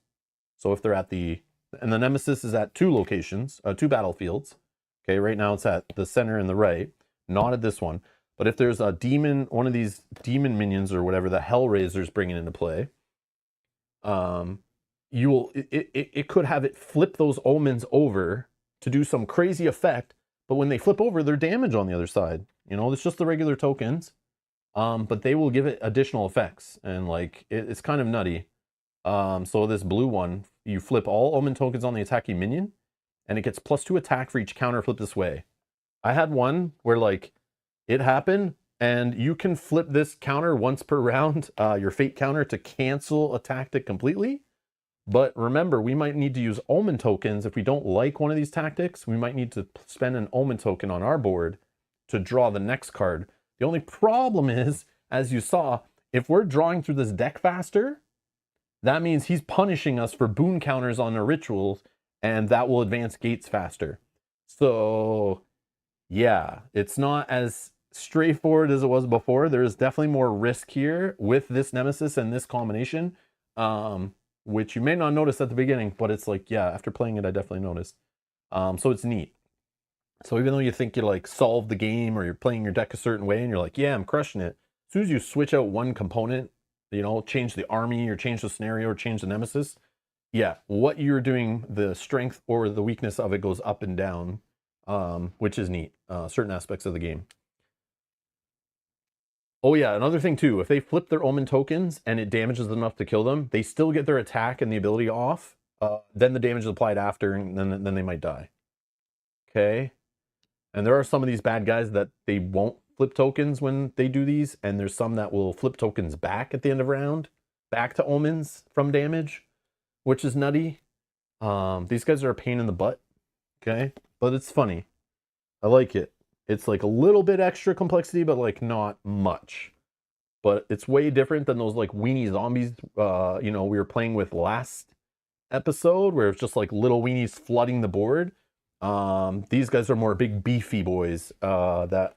so if they're at the, and the Nemesis is at 2 locations, 2 battlefields. Okay, right now it's at the center and the right, not at this one. But if there's a demon, one of these demon minions or whatever the Hellraiser's bringing into play, you will, it could have it flip those omens over to do some crazy effect, but when they flip over, they're damage on the other side. You know, it's just the regular tokens, but they will give it additional effects, and like it's kind of nutty. So this blue one, you flip all omen tokens on the attacking minion, and it gets +2 attack for each counter flip this way. I had one where like it happened, and you can flip this counter once per round, your fate counter, to cancel a tactic completely. But remember, we might need to use omen tokens. If we don't like one of these tactics, we might need to spend an omen token on our board to draw the next card. The only problem is, as you saw, if we're drawing through this deck faster, that means he's punishing us for boon counters on our rituals, and that will advance gates faster. So yeah, it's not as straightforward as it was before. There is definitely more risk here with this Nemesis and this combination, which you may not notice at the beginning, but it's like, yeah, after playing it, I definitely noticed. So it's neat. So even though you think you like solved the game, or you're playing your deck a certain way and you're like, yeah, I'm crushing it, as soon as you switch out one component, you know, change the army or change the scenario or change the Nemesis, yeah, what you're doing, the strength or the weakness of it goes up and down, which is neat, certain aspects of the game. Oh yeah, another thing too, if they flip their Omen tokens and it damages enough to kill them, they still get their attack and the ability off. Then the damage is applied after, and then they might die. Okay. And there are some of these bad guys that they won't flip tokens when they do these, and there's some that will flip tokens back at the end of round, back to omens from damage, which is nutty. These guys are a pain in the butt, okay? But it's funny. I like it. It's like a little bit extra complexity, but like not much. But it's way different than those like weenie zombies, we were playing with last episode, where it's just like little weenies flooding the board. These guys are more big beefy boys. Yeah,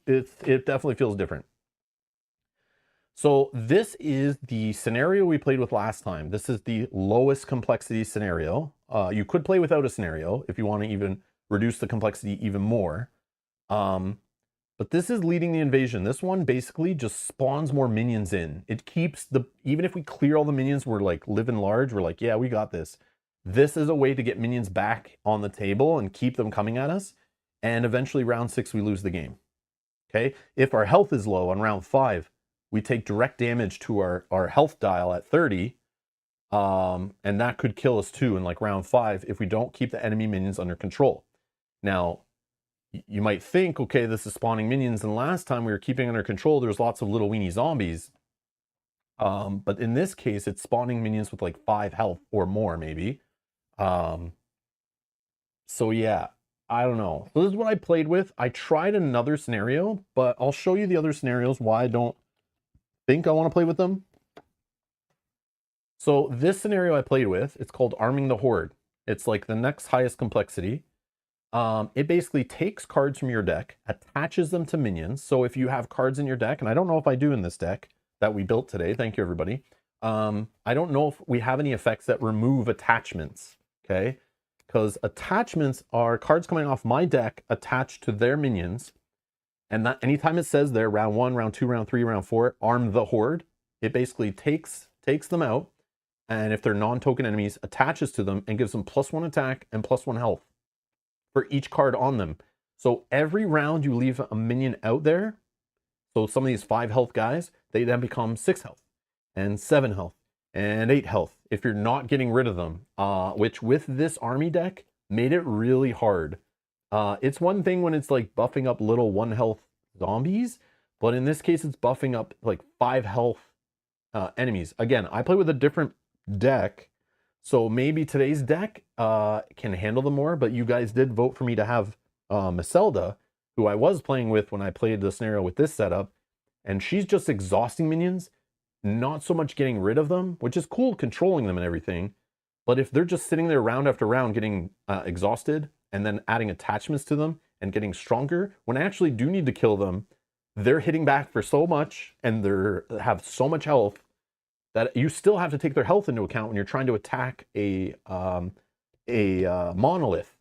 it definitely feels different. So this is the scenario we played with last time. This is the lowest complexity scenario. You could play without a scenario if you want to even reduce the complexity even more. But this is leading the invasion. This one basically just spawns more minions in. It keeps even if we clear all the minions, we're like living large. We're like, yeah, we got this. This is a way to get minions back on the table and keep them coming at us. And eventually round 6, we lose the game. Okay. If our health is low on round 5, we take direct damage to our health dial at 30. And that could kill us too in like round 5 if we don't keep the enemy minions under control. Now, you might think, okay, this is spawning minions, and last time we were keeping under control, there's lots of little weenie zombies. But in this case, it's spawning minions with like 5 health or more, maybe. So yeah, I don't know. So this is what I played with. I tried another scenario, but I'll show you the other scenarios why I don't think I want to play with them. So this scenario I played with, it's called Arming the Horde. It's like the next highest complexity. It basically takes cards from your deck, attaches them to minions. So if you have cards in your deck, and I don't know if I do in this deck that we built today, thank you everybody. I don't know if we have any effects that remove attachments, okay? Because attachments are cards coming off my deck attached to their minions. And that anytime it says there, round 1, round 2, round 3, round 4, arm the horde, it basically takes them out. And if they're non-token enemies, attaches to them and gives them +1 attack and +1 health for each card on them. So every round you leave a minion out there, so some of these 5 health guys, they then become 6 health and 7 health and 8 health if you're not getting rid of them, which with this army deck made it really hard. It's one thing when it's like buffing up little 1 health zombies, but in this case it's buffing up like 5 health enemies. Again, I play with a different deck, so maybe today's deck can handle them more, but you guys did vote for me to have Maselda, who I was playing with when I played the scenario with this setup, and she's just exhausting minions, not so much getting rid of them, which is cool, controlling them and everything, but if they're just sitting there round after round getting exhausted and then adding attachments to them and getting stronger, when I actually do need to kill them, they're hitting back for so much and they have so much health that you still have to take their health into account when you're trying to attack a monolith.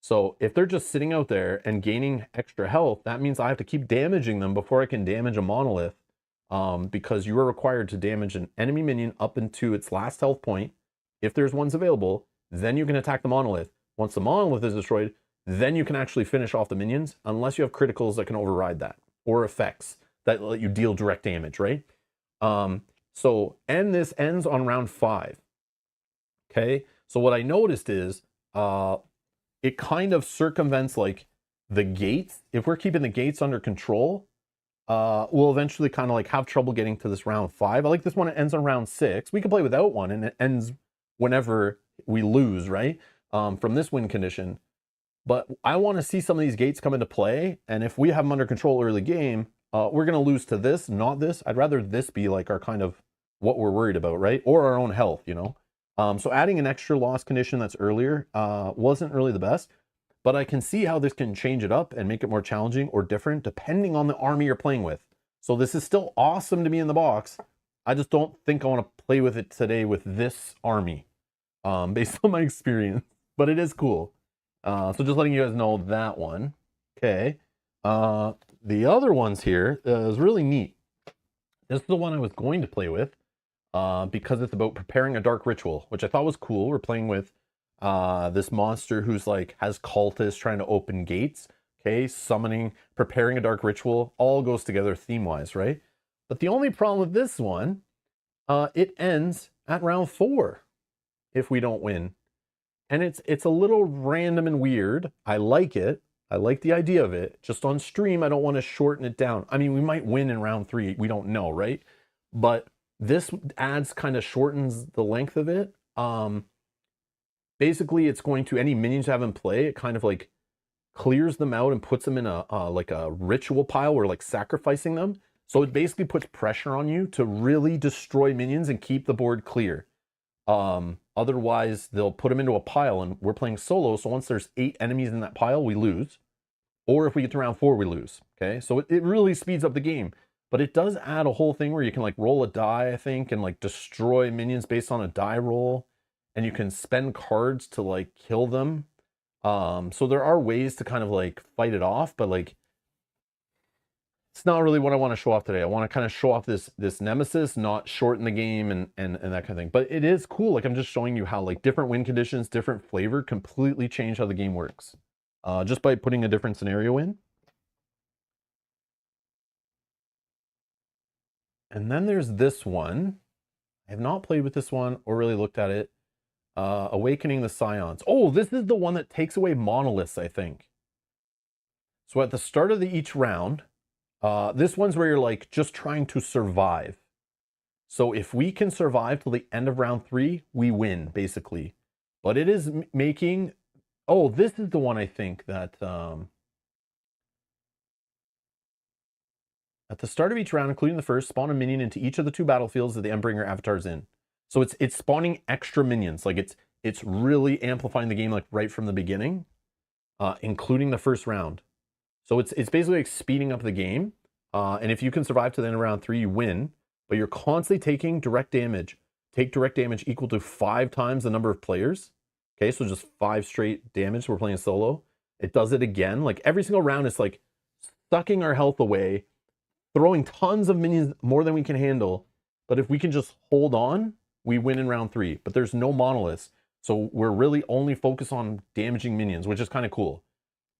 So if they're just sitting out there and gaining extra health, that means I have to keep damaging them before I can damage a monolith, because you are required to damage an enemy minion up into its last health point. If there's ones available, then you can attack the monolith. Once the monolith is destroyed, then you can actually finish off the minions, unless you have criticals that can override that, or effects that let you deal direct damage, right? And this ends on round 5. Okay, so what I noticed is it kind of circumvents like the gates. If we're keeping the gates under control, we'll eventually kind of like have trouble getting to this round 5. I like this one, it ends on round 6. We can play without one and it ends whenever we lose, right? From this win condition. But I want to see some of these gates come into play, and if we have them under control early game, we're going to lose to this, not this. I'd rather this be like our kind of what we're worried about, right? Or our own health, you know? So adding an extra loss condition that's earlier wasn't really the best, but I can see how this can change it up and make it more challenging or different depending on the army you're playing with. So this is still awesome to be in the box. I just don't think I want to play with it today with this army, based on my experience, but it is cool. So just letting you guys know that one. Okay. The other ones here is really neat. This is the one I was going to play with because it's about preparing a dark ritual, which I thought was cool. We're playing with this monster who's like has cultists trying to open gates. okay? Summoning, preparing a dark ritual, all goes together theme-wise, right? But the only problem with this one, it ends at round 4 if we don't win. And it's a little random and weird. I like it. I like the idea of it. Just on stream, I don't want to shorten it down. I mean, we might win in round 3. We don't know, right? But this adds, kind of shortens the length of it. Basically, it's going to, any minions you have in play, it kind of like clears them out and puts them in a like a ritual pile or like sacrificing them. So it basically puts pressure on you to really destroy minions and keep the board clear. Otherwise, they'll put them into a pile, and we're playing solo, so once there's 8 enemies in that pile, we lose. Or if we get to round 4, we lose. Okay, so it really speeds up the game. But it does add a whole thing where you can like roll a die, I think, and like destroy minions based on a die roll. And you can spend cards to like kill them. So there are ways to kind of like fight it off, but like it's not really what I want to show off today. I want to kind of show off this Nemesis, not shorten the game and that kind of thing. But it is cool. Like I'm just showing you how like different win conditions, different flavor completely change how the game works. Just by putting a different scenario in. And then there's this one. I have not played with this one or really looked at it. Awakening the Scions. Oh, this is the one that takes away monoliths, I think. So at the start of each round, this one's where you're like just trying to survive. So if we can survive till the end of round 3, we win, basically. But it is making... Oh, this is the one I think that... At the start of each round, including the first, spawn a minion into each of the 2 battlefields that the Endbringer avatar's in. So it's spawning extra minions. Like it's really amplifying the game like right from the beginning, including the first round. So it's basically like speeding up the game. And if you can survive to the end of round 3, you win. But you're constantly taking direct damage. Take direct damage equal to 5 times the number of players. Okay, so just 5 straight damage. We're playing solo. It does it again. Like every single round, it's like sucking our health away, throwing tons of minions, more than we can handle. But if we can just hold on, we win in round 3. But there's no monoliths. So we're really only focused on damaging minions, which is kind of cool.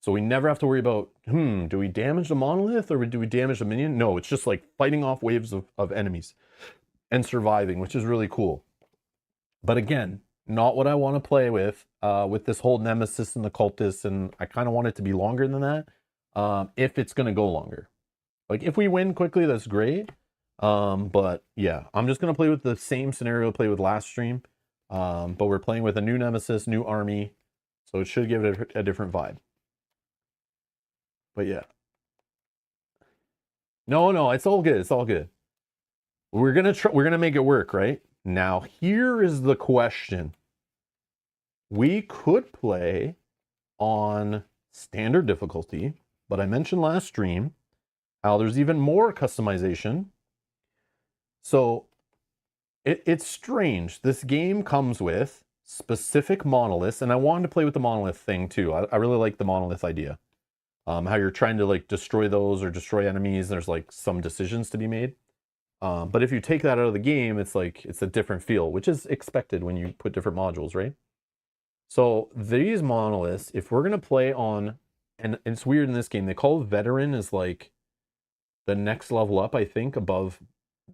So we never have to worry about, do we damage the monolith or do we damage the minion? No, it's just like fighting off waves of enemies and surviving, which is really cool. But again, not what I want to play with this whole Nemesis and the Cultists, and I kind of want it to be longer than that, if it's going to go longer. Like, if we win quickly, that's great. But yeah, I'm just going to play with the same scenario I played with last stream. But we're playing with a new Nemesis, new army. So it should give it a different vibe. But yeah. No, it's all good. It's all good. We're gonna make it work, right? Now, here is the question. We could play on standard difficulty, but I mentioned last stream how there's even more customization. So it's strange. This game comes with specific monoliths, and I wanted to play with the monolith thing too. I really like the monolith idea. How you're trying to like destroy those or destroy enemies. There's like some decisions to be made. But if you take that out of the game, it's like it's a different feel, which is expected when you put different modules, right? So these monoliths, if we're gonna play on, and it's weird in this game, they call veteran as like the next level up, I think, above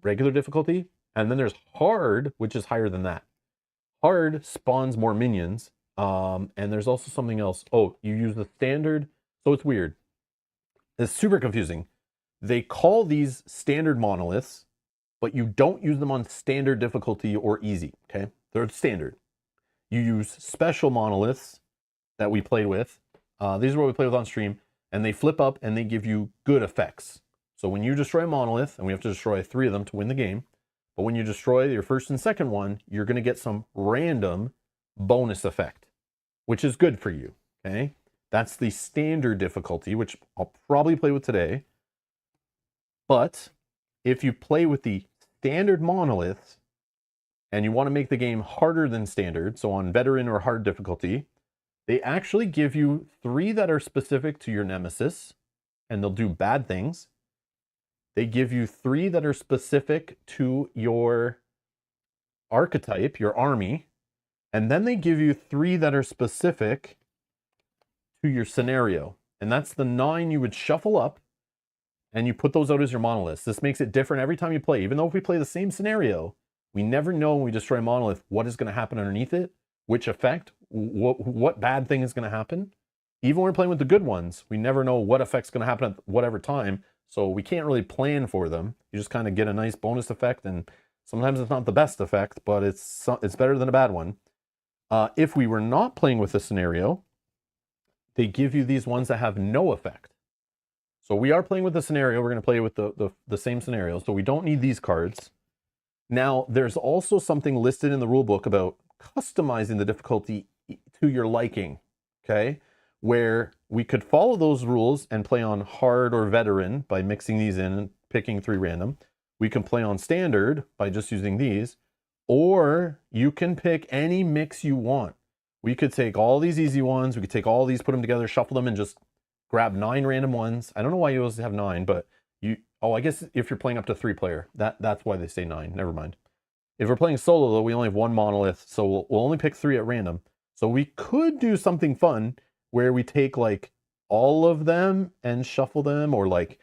regular difficulty. And then there's hard, which is higher than that. Hard spawns more minions. And there's also something else. Oh, you use the standard. So it's weird. It's super confusing. They call these standard monoliths, but you don't use them on standard difficulty or easy, okay? They're standard. You use special monoliths that we played with. These are what we play with on stream, and they flip up and they give you good effects. So when you destroy a monolith, and we have to destroy 3 of them to win the game, but when you destroy your first and second one, you're going to get some random bonus effect, which is good for you, okay? That's the standard difficulty, which I'll probably play with today. But if you play with the standard monoliths and you want to make the game harder than standard, so on veteran or hard difficulty, they actually give you 3 that are specific to your Nemesis, and they'll do bad things. They give you 3 that are specific to your archetype, your army, and then they give you 3 that are specific to your scenario. And that's the 9 you would shuffle up, and you put those out as your monoliths. This makes it different every time you play. Even though if we play the same scenario, we never know when we destroy a monolith what is going to happen underneath it, which effect, what bad thing is going to happen. Even when we're playing with the good ones, we never know what effect's going to happen at whatever time, so we can't really plan for them. You just kind of get a nice bonus effect, and sometimes it's not the best effect, but it's better than a bad one. If we were not playing with the scenario, they give you these ones that have no effect. So we are playing with the scenario. We're going to play with the same scenario, so we don't need these cards. Now, there's also something listed in the rulebook about customizing the difficulty to your liking, okay? Where we could follow those rules and play on hard or veteran by mixing these in and picking 3 random. We can play on standard by just using these, or you can pick any mix you want. We could take all these easy ones, we could take all these, put them together, shuffle them, and just grab 9 random ones. I don't know why you always have 9, but I guess if you're playing up to 3 player, that's why they say 9. Never mind. If we're playing solo, though, we only have 1 monolith, so we'll only pick 3 at random. So we could do something fun where we take like all of them and shuffle them, or like,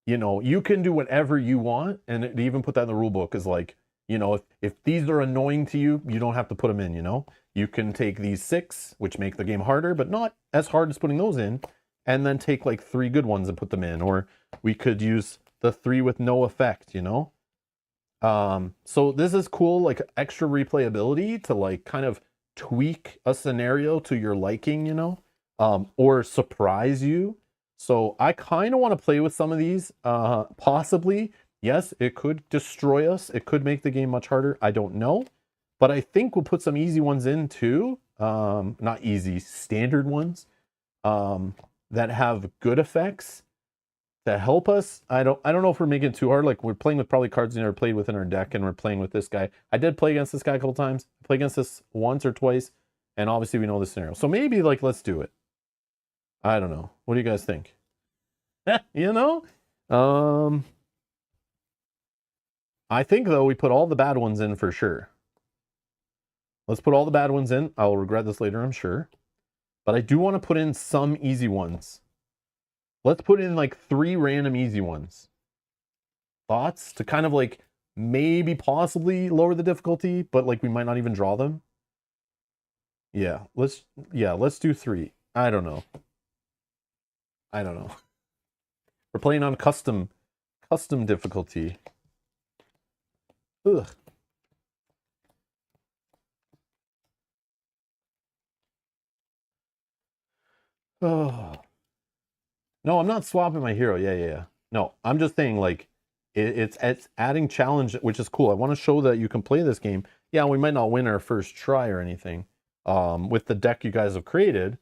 you know, you can do whatever you want, and it even put that in the rule book is like, you know, if these are annoying to you, you don't have to put them in, you know. You can take these 6, which make the game harder, but not as hard as putting those in, and then take like 3 good ones and put them in. Or we could use the 3 with no effect, you know. So this is cool, like extra replayability to like kind of tweak a scenario to your liking, you know, or surprise you. So I kind of want to play with some of these, possibly. Yes, it could destroy us. It could make the game much harder. I don't know, but I think we'll put some easy ones in too. Not easy, standard ones, that have good effects to help us. I don't know if we're making it too hard. Like, we're playing with probably cards we never played with in our deck, and we're playing with this guy. I did play against this guy a couple times. I played against this once or twice, and obviously we know the scenario. So maybe like let's do it. I don't know. What do you guys think? You know? I think though we put all the bad ones in for sure. Let's put all the bad ones in. I'll regret this later, I'm sure. But I do want to put in some easy ones. Let's put in like 3 random easy ones. Thoughts? To kind of like maybe possibly lower the difficulty, but like we might not even draw them. Yeah, let's do 3. I don't know. We're playing on custom difficulty. Ugh. Oh. No, I'm not swapping my hero. Yeah. No, I'm just saying, like, it's adding challenge, which is cool. I want to show that you can play this game. Yeah, we might not win our first try or anything, with the deck you guys have created,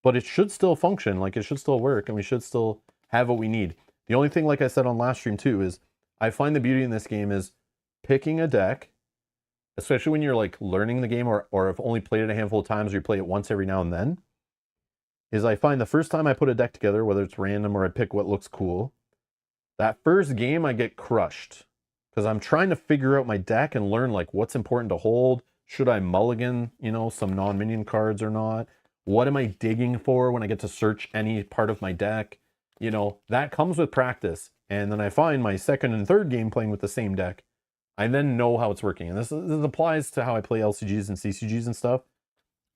but it should still function. Like, it should still work, and we should still have what we need. The only thing, like I said on last stream too, is I find the beauty in this game is picking a deck, especially when you're like learning the game, or have only played it a handful of times, or you play it once every now and then, is I find the first time I put a deck together, whether it's random or I pick what looks cool, that first game I get crushed because I'm trying to figure out my deck and learn like what's important to hold. Should I mulligan, you know, some non-minion cards or not? What am I digging for when I get to search any part of my deck? You know, that comes with practice. And then I find my second and third game playing with the same deck, I then know how it's working. And this applies to how I play LCGs and CCGs and stuff.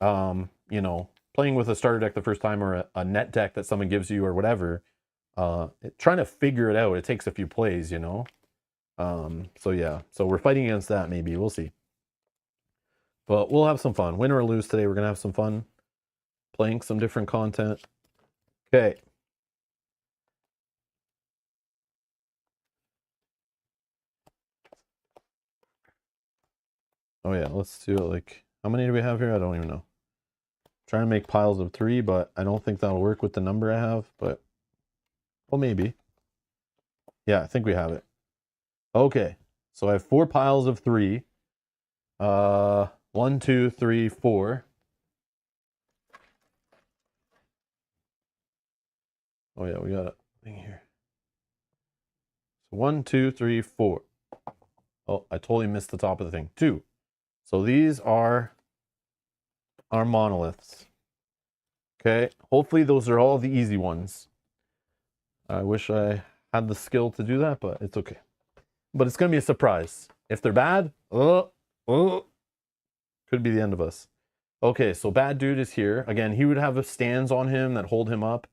You know, playing with a starter deck the first time, or a net deck that someone gives you or whatever, trying to figure it out, it takes a few plays, you know. So yeah, so we're fighting against that. Maybe we'll see, but we'll have some fun. Win or lose today, we're gonna have some fun playing some different content. Okay. Oh yeah, let's do it. Like, how many do we have here? I don't even know. Trying to make piles of 3, but I don't think that'll work with the number I have, but well, maybe. Yeah, I think we have it. Okay, so I have 4 piles of 3. 1, 2, 3, 4. Oh yeah, we got a thing here. So 1, 2, 3, 4. Oh, I totally missed the top of the thing. 2. So these are our monoliths. Okay, hopefully those are all the easy ones. I wish I had the skill to do that, but it's okay. But it's going to be a surprise. If they're bad, could be the end of us. Okay, so bad dude is here. Again, he would have stands on him that hold him up,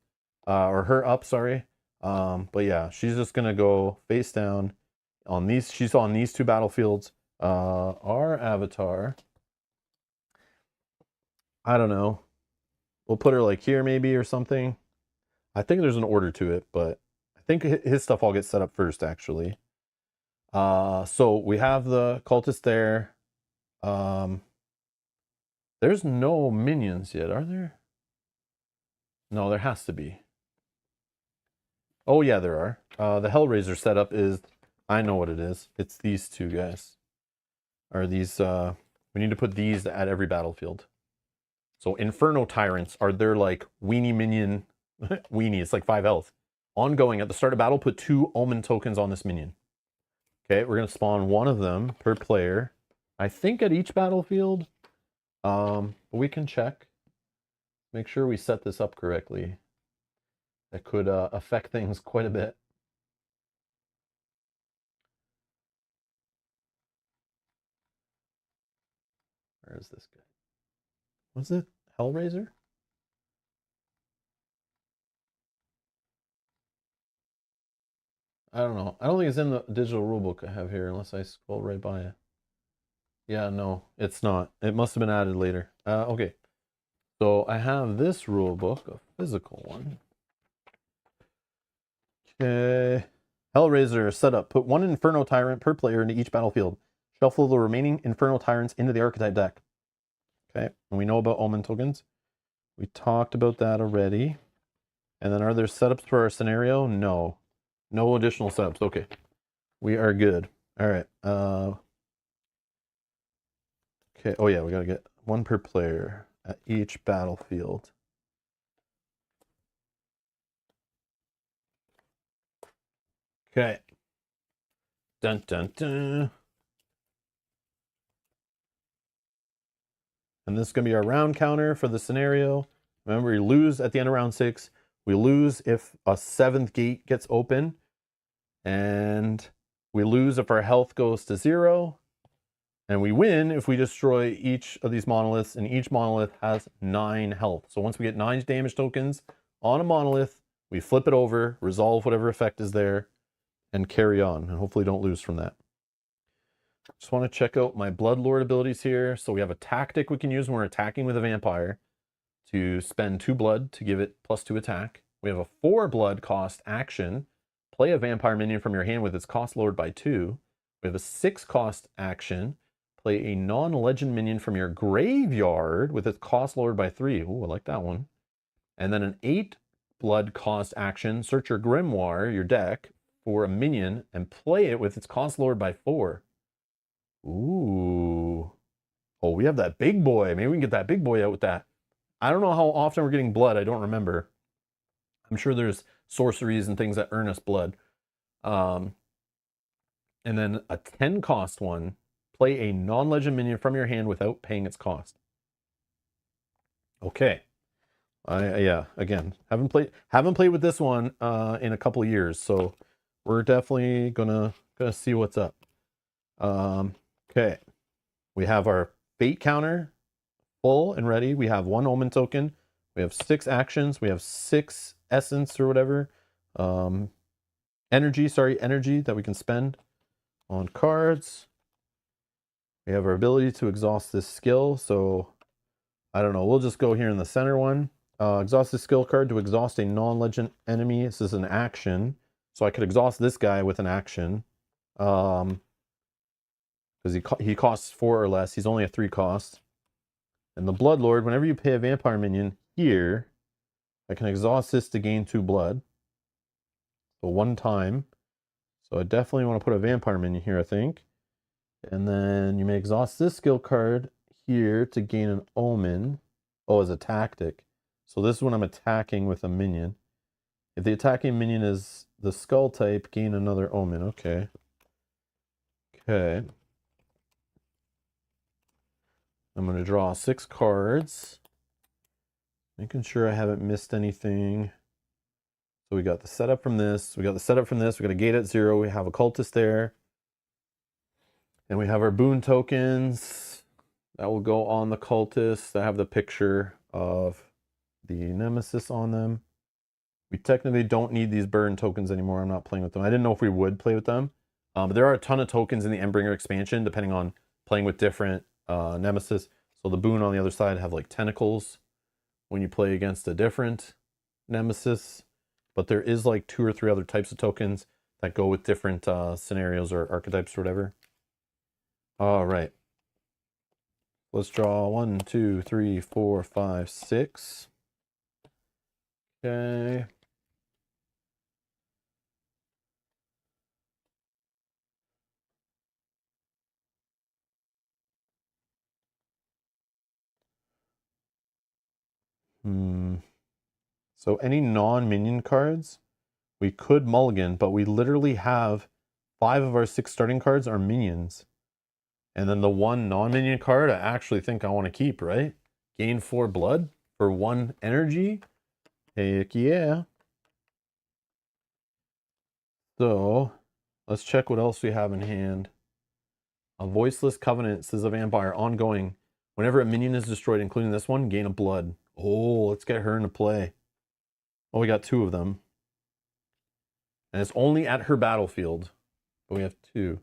or her up, sorry. But yeah, she's just going to go face down on these. She's on these two battlefields. Our avatar, I don't know. We'll put her like here maybe or something. I think there's an order to it, but I think his stuff all gets set up first, actually. So we have the cultist there. There's no minions yet, are there? No, there has to be. Oh yeah, there are. The Hellraiser setup is, I know what it is. It's these two guys. Or these, we need to put these at every battlefield. So Inferno Tyrants are their like weenie minion, weenie, it's like 5 health. Ongoing, at the start of battle, put 2 Omen tokens on this minion. Okay, we're going to spawn 1 of them per player. I think at each battlefield. But we can check. Make sure we set this up correctly. That could affect things quite a bit. Where is this guy? Was it Hellraiser? I don't know. I don't think it's in the digital rulebook I have here unless I scroll right by it. Yeah, no, it's not. It must have been added later. Okay. So I have this rulebook, a physical one. Okay. Hellraiser setup. Put 1 Inferno Tyrant per player into each battlefield. Shuffle the remaining Inferno Tyrants into the archetype deck. Okay. And we know about Omen tokens. We talked about that already. And then are there setups for our scenario? No. No additional setups. Okay. We are good. All right. Okay. Oh yeah, we gotta get 1 per player at each battlefield. Okay. Dun dun dun. And this is gonna be our round counter for the scenario. Remember, we lose at the end of round 6. We lose if a 7th gate gets open. And we lose if our health goes to 0. And we win if we destroy each of these monoliths, and each monolith has 9 health. So once we get 9 damage tokens on a monolith, we flip it over, resolve whatever effect is there, and carry on, and hopefully don't lose from that. Just want to check out my Bloodlord abilities here. So we have a tactic we can use when we're attacking with a vampire to spend 2 blood to give it +2 attack. We have a 4 blood cost action. Play a vampire minion from your hand with its cost lowered by 2. We have a 6 cost action. Play a non-legend minion from your graveyard with its cost lowered by 3. Ooh, I like that one. And then an 8 blood cost action. Search your grimoire, your deck, for a minion and play it with its cost lowered by 4. Ooh. Oh, we have that big boy. Maybe we can get that big boy out with that. I don't know how often we're getting blood. I don't remember. I'm sure there's sorceries and things that earn us blood. And then a 10 cost one. Play a non-legend minion from your hand without paying its cost. Okay. Yeah, again, haven't played with this one in a couple of years, so we're definitely gonna see what's up. Okay. We have our fate counter full and ready. We have 1 omen token. We have 6 actions. We have 6 essence or whatever. Energy that we can spend on cards. We have our ability to exhaust this skill. So I don't know. We'll just go here in the center one. Exhaust this skill card to exhaust a non-legend enemy. This is an action. So I could exhaust this guy with an action. Because he costs 4 or less. He's only a 3 cost. And the Bloodlord, whenever you pay a vampire minion here, I can exhaust this to gain 2 blood. So 1 time. So I definitely want to put a vampire minion here, I think. And then you may exhaust this skill card here to gain an omen. Oh, as a tactic. So this is when I'm attacking with a minion. If the attacking minion is the skull type, gain another omen. Okay. Okay. I'm going to draw 6 cards. Making sure I haven't missed anything. So we got the setup from this. We got the setup from this. We got a gate at 0. We have a cultist there. And we have our boon tokens that will go on the cultists that have the picture of the Nemesis on them. We technically don't need these burn tokens anymore. I'm not playing with them. I didn't know if we would play with them. But there are a ton of tokens in the Endbringer expansion, depending on playing with different Nemesis. So the boon on the other side have like tentacles when you play against a different Nemesis. But there is like 2 or 3 other types of tokens that go with different scenarios or archetypes or whatever. All right. Let's draw 1, 2, 3, 4, 5, 6. Okay. So any non-minion cards, we could mulligan, but we literally have 5 of our 6 starting cards are minions. And then the one non-minion card I actually think I want to keep, right? Gain 4 blood for 1 energy. Heck yeah. So let's check what else we have in hand. A Voiceless Covenant, says a vampire, ongoing. Whenever a minion is destroyed, including this one, gain a blood. Oh, let's get her into play. Oh, we got 2 of them. And it's only at her battlefield. But we have 2.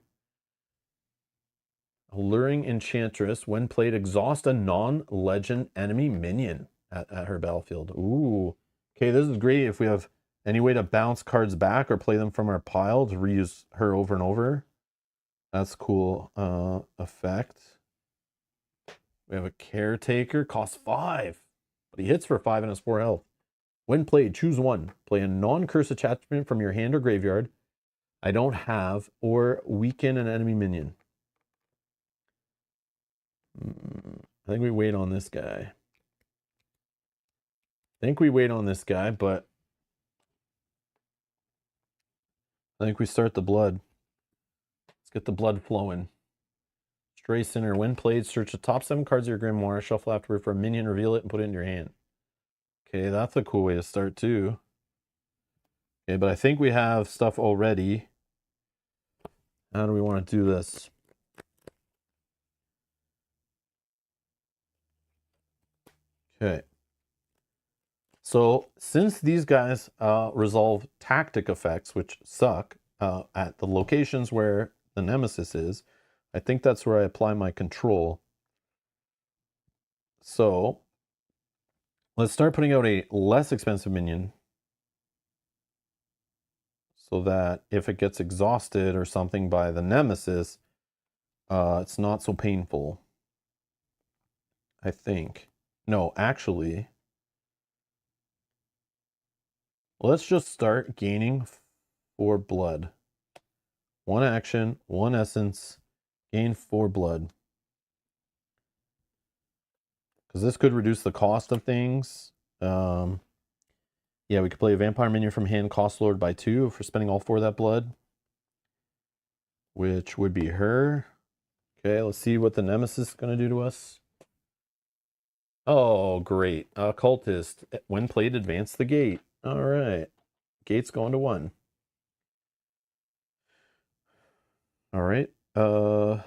Alluring Enchantress, when played, exhaust a non-legend enemy minion at her battlefield. Ooh. Okay, this is great if we have any way to bounce cards back or play them from our pile to reuse her over and over. That's cool. Effect. We have a Caretaker, costs 5. But he hits for 5 and has 4 health. When played, choose 1. Play a non-curse attachment from your hand or graveyard. I don't have, or weaken an enemy minion. I think we wait on this guy. But I think we start the blood. Let's get the blood flowing. Stray Sinner, when played, search the top 7 cards of your grimoire, shuffle afterward for a minion, reveal it, and put it in your hand. Okay, that's a cool way to start too. Okay, but I think we have stuff already. How do we want to do this? Okay. So since these guys resolve tactic effects, which suck, at the locations where the Nemesis is, I think that's where I apply my control. So let's start putting out a less expensive minion so that if it gets exhausted or something by the Nemesis, it's not so painful. I think. No, actually, let's just start gaining 4 blood. 1 action, 1 essence, gain 4 blood. Because this could reduce the cost of things. Yeah, we could play a vampire minion from hand, cost lowered by 2 for spending all 4 of that blood. Which would be her. Okay, let's see what the Nemesis is going to do to us. Oh, great. Cultist. When played, advance the gate. All right. Gate's going to 1. All right. I'll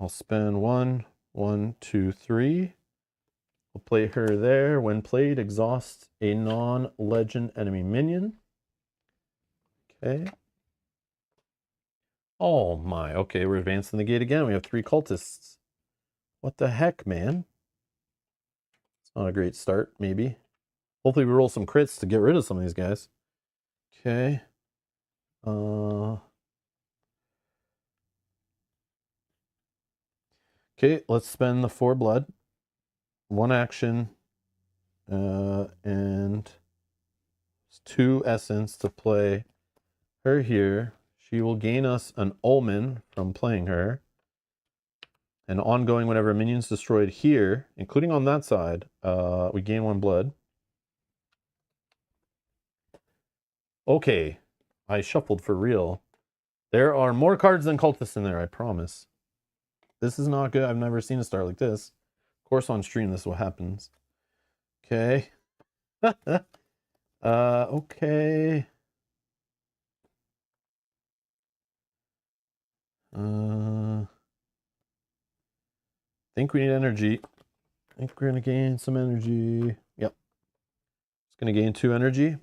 spend 1, 1, 2, 3. We'll play her there. When played, exhaust a non-legend enemy minion. Okay. Oh my. Okay, we're advancing the gate again. We have 3 cultists. What the heck, man? It's not a great start, maybe. Hopefully we roll some crits to get rid of some of these guys. Okay. Okay, let's spend the 4 blood. 1 action. And 2 essence to play her here. She will gain us an Omen from playing her. And ongoing, whenever a minion's destroyed here, including on that side, we gain 1 blood. Okay, I shuffled for real. There are more cards than cultists in there, I promise. This is not good. I've never seen a start like this. Of course, on stream, this is what happens. Okay. Okay. Think we need energy. I think we're gonna gain some energy. Yep. It's gonna gain 2 energy.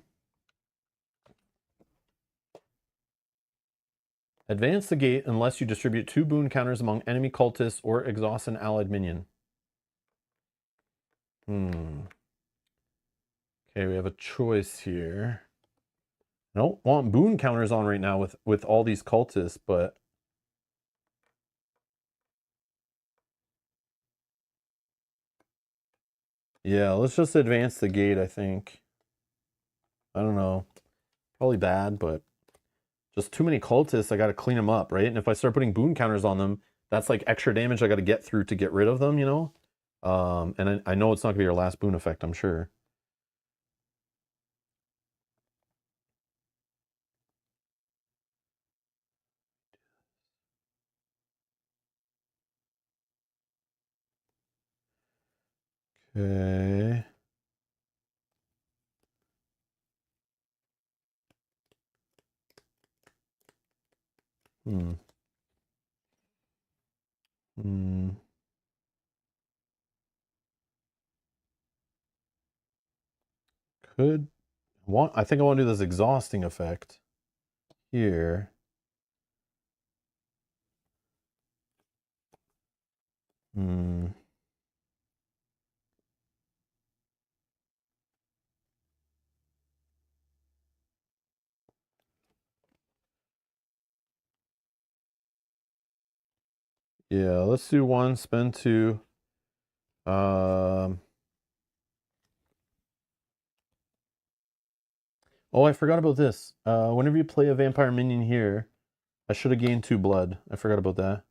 Advance the gate unless you distribute 2 boon counters among enemy cultists or exhaust an allied minion. Okay, we have a choice here. I don't want boon counters on right now with all these cultists, but yeah, let's just advance the gate, I think. I don't know. Probably bad, but just too many cultists. I got to clean them up, right? And if I start putting boon counters on them, that's like extra damage I got to get through to get rid of them, you know? And I know it's not going to be your last boon effect, I'm sure. Okay. Hmm. Hmm. I think I want to do this exhausting effect here. Hmm. Yeah, let's do 1, spend 2. Oh, I forgot about this. Whenever you play a vampire minion here, I should have gained 2 blood. I forgot about that.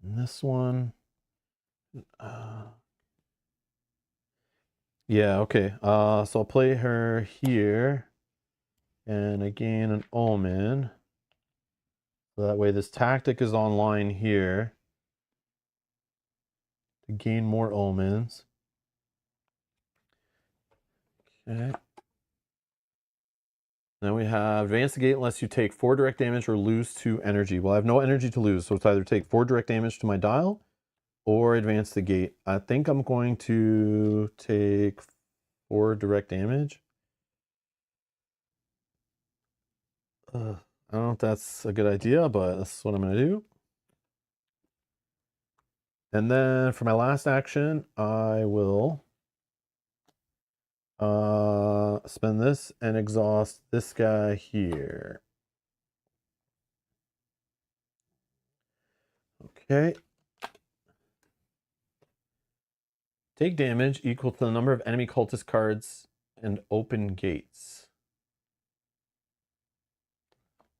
And this one. Yeah, okay. So I'll play her here. And I gain an omen. So that way this tactic is online here. To gain more omens. Okay. Then we have advance the gate unless you take 4 direct damage or lose 2 energy. Well, I have no energy to lose, so it's either take 4 direct damage to my dial or advance the gate. I think I'm going to take 4 direct damage. I don't know if that's a good idea, but that's what I'm going to do. And then for my last action, I will spend this and exhaust this guy here. Okay. Take damage equal to the number of enemy cultist cards and open gates.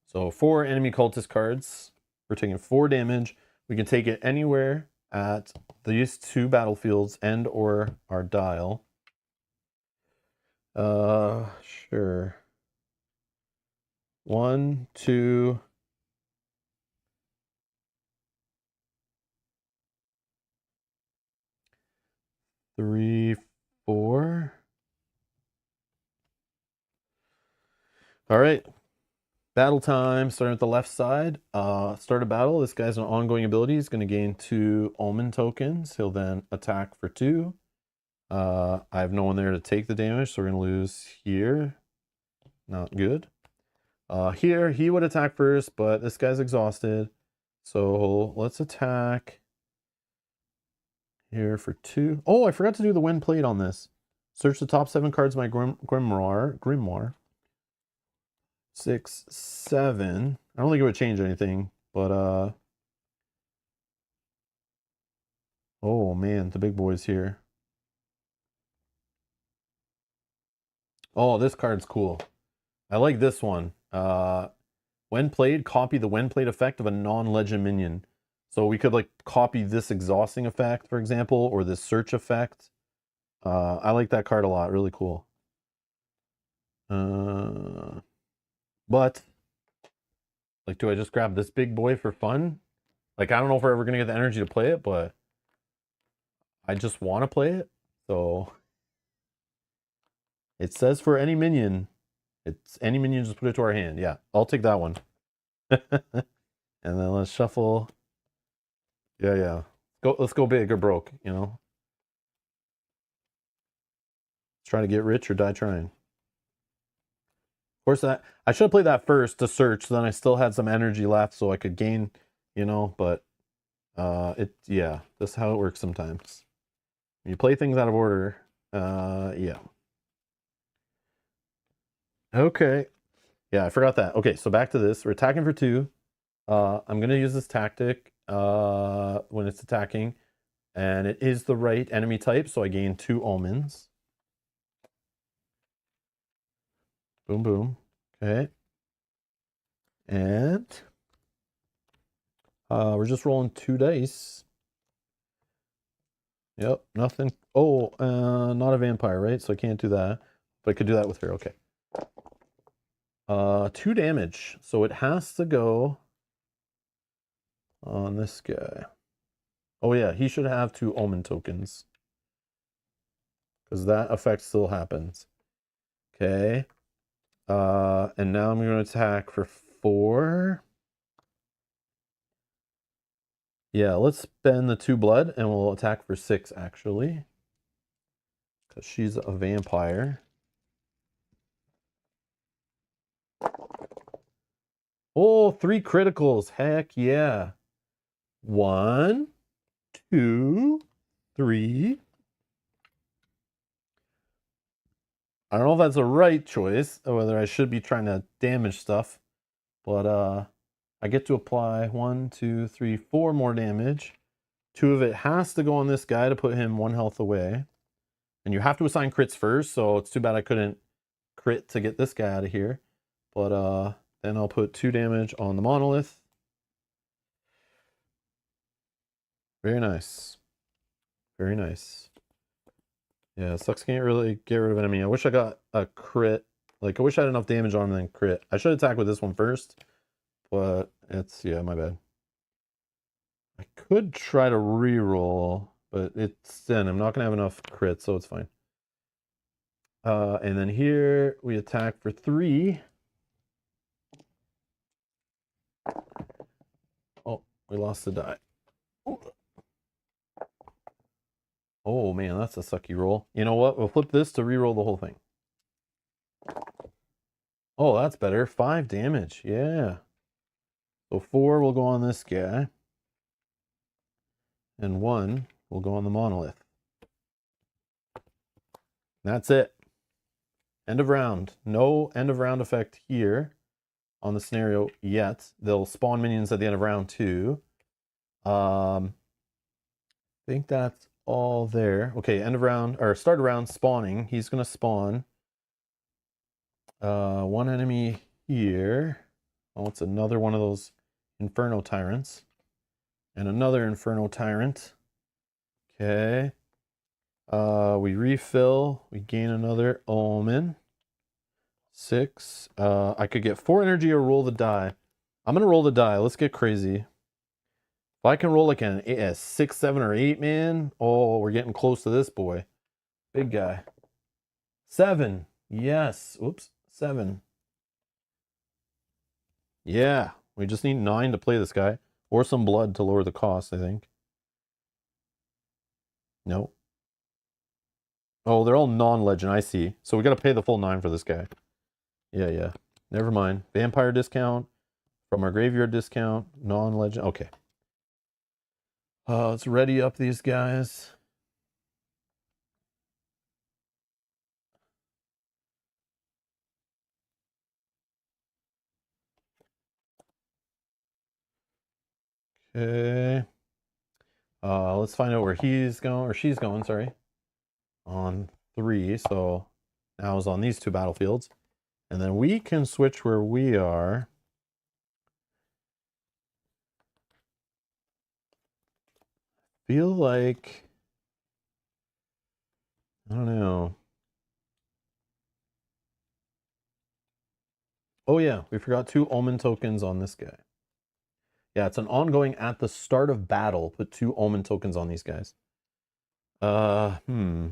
So 4 enemy cultist cards. We're taking 4 damage. We can take it anywhere at these 2 battlefields and or our dial. Sure. 1, 2. 3, 4. All right. Battle time, starting with the left side. Start a battle. This guy's an ongoing ability. He's going to gain 2 omen tokens. He'll then attack for 2. I have no one there to take the damage, so we're going to lose here. Not good. Here, he would attack first, but this guy's exhausted. So let's attack here for 2. Oh, I forgot to do the when played on this. Search the top 7 cards of my grimoire. 6, 7. I don't think it would change anything, but oh man, the big boy's here. Oh, this card's cool. I like this one. When played, copy the when played effect of a non-legend minion. So we could like copy this exhausting effect, for example, or this search effect. I like that card a lot. Really cool. But like, do I just grab this big boy for fun? Like, I don't know if we're ever gonna get the energy to play it, but I just want to play it. So it says for any minion. It's any minion, just put it to our hand. Yeah, I'll take that one. And then let's shuffle. Yeah, yeah. Let's go big or broke, you know? Let's try to get rich or die trying. Of course, I should have played that first to search, so then I still had some energy left so I could gain, you know, but yeah, that's how it works sometimes. You play things out of order. Yeah. Okay. Yeah, I forgot that. Okay, so back to this. We're attacking for 2. I'm gonna use this tactic when it's attacking, and it is the right enemy type, so I gain 2 omens. Boom, boom. Okay. And we're just rolling 2 dice. Yep, nothing. Oh, not a vampire, right? So I can't do that. But I could do that with her. Okay. 2 damage. So it has to go on this guy. Oh yeah, he should have 2 omen tokens. Because that effect still happens. Okay. And now I'm going to attack for 4. Yeah, let's spend the 2 blood and we'll attack for 6 actually. Because she's a vampire. Oh, 3 criticals. Heck yeah. 1, 2, 3. I don't know if that's the right choice, or whether I should be trying to damage stuff. But I get to apply 1, 2, 3, 4 more damage. 2 of it has to go on this guy to put him 1 health away. And you have to assign crits first, so it's too bad I couldn't crit to get this guy out of here. But then I'll put 2 damage on the monolith. Very nice. Very nice. Yeah, sucks can't really get rid of enemy. I wish I got a crit. Like, I wish I had enough damage on him and then crit. I should attack with this one first. But it's, yeah, my bad. I could try to reroll, but it's then I'm not going to have enough crits, so it's fine. And then here we attack for 3. Oh, we lost the die. Oh man, that's a sucky roll. You know what? We'll flip this to reroll the whole thing. Oh, that's better. 5 damage. Yeah. So 4 will go on this guy. And 1 will go on the monolith. That's it. End of round. No end of round effect here on the scenario yet. They'll spawn minions at the end of round 2. I think that's all there. Okay, end of round, or start of round spawning. He's going to spawn 1 enemy here. Oh, it's another one of those Inferno Tyrants. And another Inferno Tyrant. Okay. We refill. We gain another Omen. 6. I could get 4 energy or roll the die. I'm going to roll the die. Let's get crazy. If I can roll like a 6, 7, or 8, man. Oh, we're getting close to this boy. Big guy. 7. Yes. Oops. 7. Yeah. We just need 9 to play this guy. Or some blood to lower the cost, I think. Nope. Oh, they're all non-legend. I see. So we got to pay the full 9 for this guy. Yeah, yeah. Never mind. Vampire discount. From our graveyard discount. Non-legend. Okay. Let's ready up these guys. Okay. Let's find out where he's going, or she's going, sorry. On 3, so now is on these 2 battlefields. And then we can switch where we are. Feel like, I don't know. Oh yeah, we forgot 2 Omen tokens on this guy. Yeah, it's an ongoing at the start of battle. Put 2 Omen tokens on these guys. Hmm.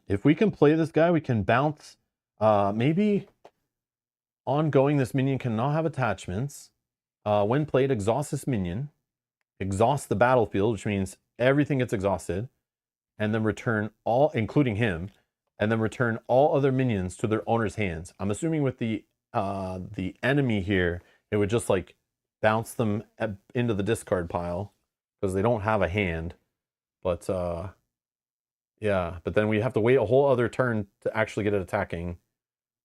If we can play this guy, we can bounce. Maybe ongoing, this minion cannot have attachments. When played, exhaust this minion. Exhaust the battlefield, which means everything gets exhausted. And then return all, including him, and then return all other minions to their owner's hands. I'm assuming with the enemy here, it would just like bounce them into the discard pile because they don't have a hand. But yeah, but then we have to wait a whole other turn to actually get it attacking.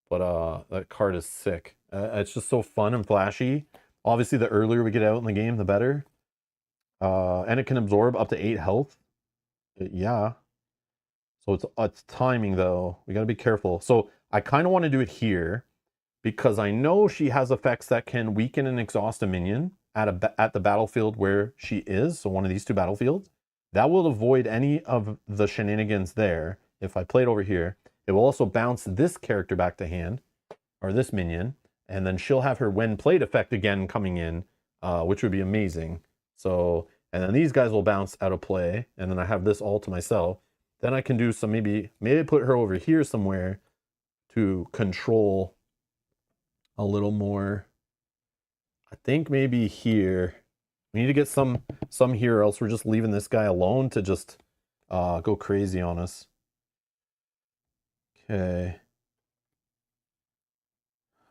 But that card is sick. It's just so fun and flashy. Obviously, the earlier we get out in the game, the better. And it can absorb up to 8 health. Yeah. So it's timing though. We gotta be careful. So I kind of want to do it here because I know she has effects that can weaken and exhaust a minion at the battlefield where she is. So one of these two battlefields. That will avoid any of the shenanigans there. If I play it over here, it will also bounce this character back to hand, or this minion, and then she'll have her when played effect again coming in, which would be amazing. So, and then these guys will bounce out of play, and then I have this all to myself. Then I can do some, maybe put her over here somewhere to control a little more. I think maybe here. We need to get some here, or else we're just leaving this guy alone to just go crazy on us. Okay.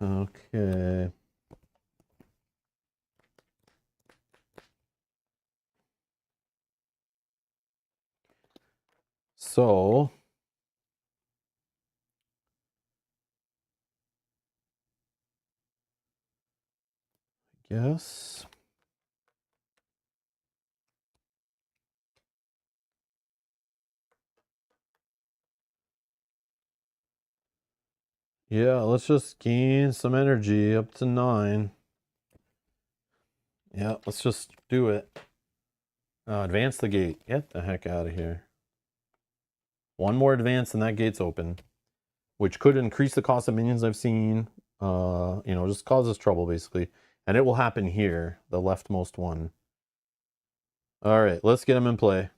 Okay. So yes. Yeah, let's just gain some energy up to 9. Yeah, let's just do it. Advance the gate. Get the heck out of here. One more advance and that gate's open, which could increase the cost of minions I've seen. Just causes trouble basically. And it will happen here, the leftmost one. All right, let's get him in play.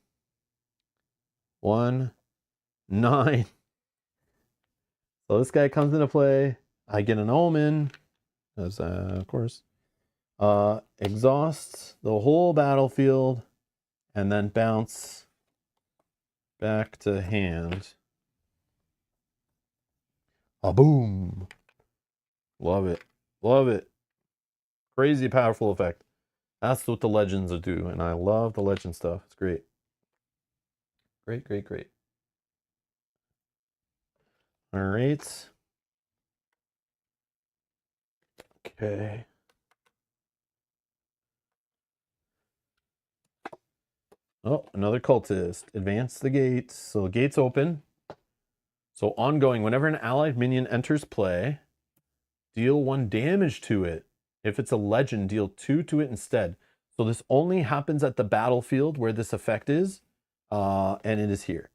1, 9. So this guy comes into play. I get an omen, as of course. Exhaust the whole battlefield, and then bounce back to hand. A boom. Love it. Love it. Crazy powerful effect. That's what the legends do, and I love the legend stuff. It's great. Great, great, great. All right. Okay. Oh, another cultist. Advance the gates. So the gate's open. So ongoing, whenever an allied minion enters play, deal 1 damage to it. If it's a legend, deal 2 to it instead. So this only happens at the battlefield where this effect is, and it is here.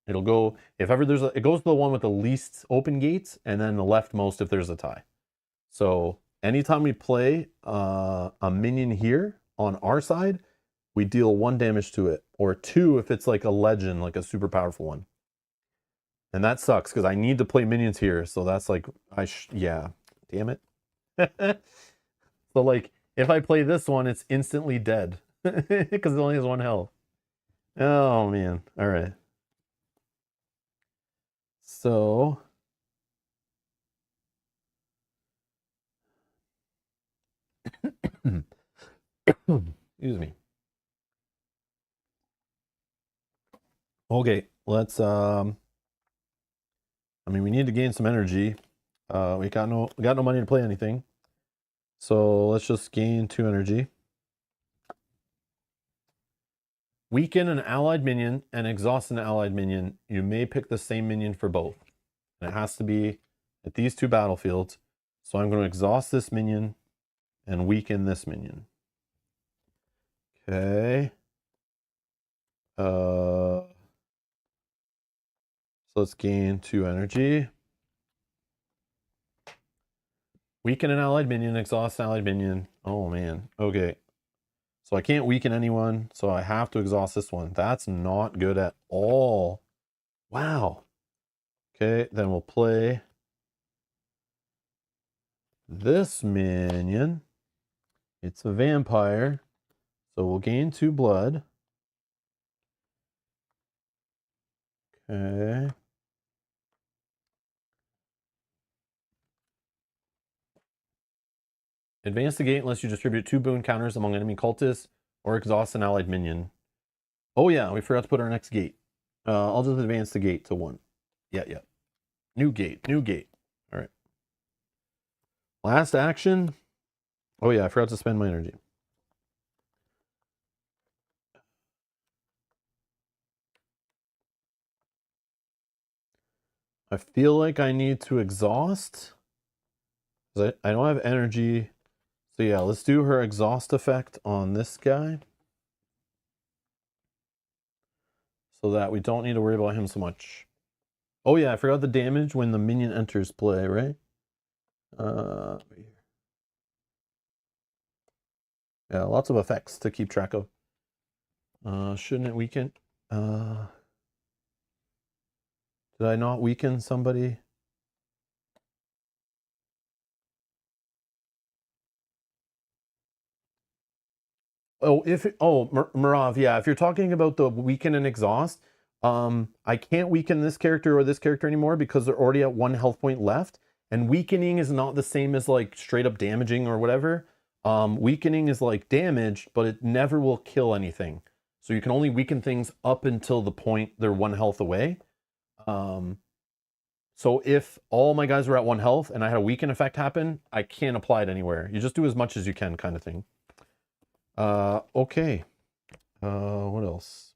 It'll go, if ever there's it goes to the one with the least open gates, and then the leftmost if there's a tie. So anytime we play a minion here on our side, we deal 1 damage to it, or 2 if it's like a legend, like a super powerful one. And that sucks because I need to play minions here, so that's like yeah, damn it. So like if I play this one, it's instantly dead because it only has 1 health. Oh man! All right. So excuse me. Okay, let's I mean we need to gain some energy. We got no money to play anything. So let's just gain 2 energy. Weaken an allied minion and exhaust an allied minion. You may pick the same minion for both. And it has to be at these 2 battlefields. So I'm going to exhaust this minion and weaken this minion. Okay. So let's gain 2 energy. Weaken an allied minion, exhaust an allied minion. Oh man. Okay. So I can't weaken anyone, so I have to exhaust this one. That's not good at all. Wow. Okay, then we'll play this minion. It's a vampire, so we'll gain 2 blood. Okay. Advance the gate unless you distribute 2 boon counters among enemy cultists or exhaust an allied minion. Oh yeah, we forgot to put our next gate. I'll just advance the gate to 1. Yeah. New gate. All right. Last action. Oh yeah, I forgot to spend my energy. I feel like I need to exhaust. I don't have energy. So yeah, let's do her exhaust effect on this guy. So that we don't need to worry about him so much. Oh yeah, I forgot the damage when the minion enters play, right? Yeah, lots of effects to keep track of. Shouldn't it weaken? Did I not weaken somebody? Oh, Marav, yeah, if you're talking about the weaken and exhaust, I can't weaken this character or this character anymore because they're already at 1 health point left. And weakening is not the same as like straight up damaging or whatever. Weakening is like damage, but it never will kill anything. So you can only weaken things up until the point they're 1 health away. So if all my guys were at 1 health and I had a weaken effect happen, I can't apply it anywhere. You just do as much as you can kind of thing. Okay. What else?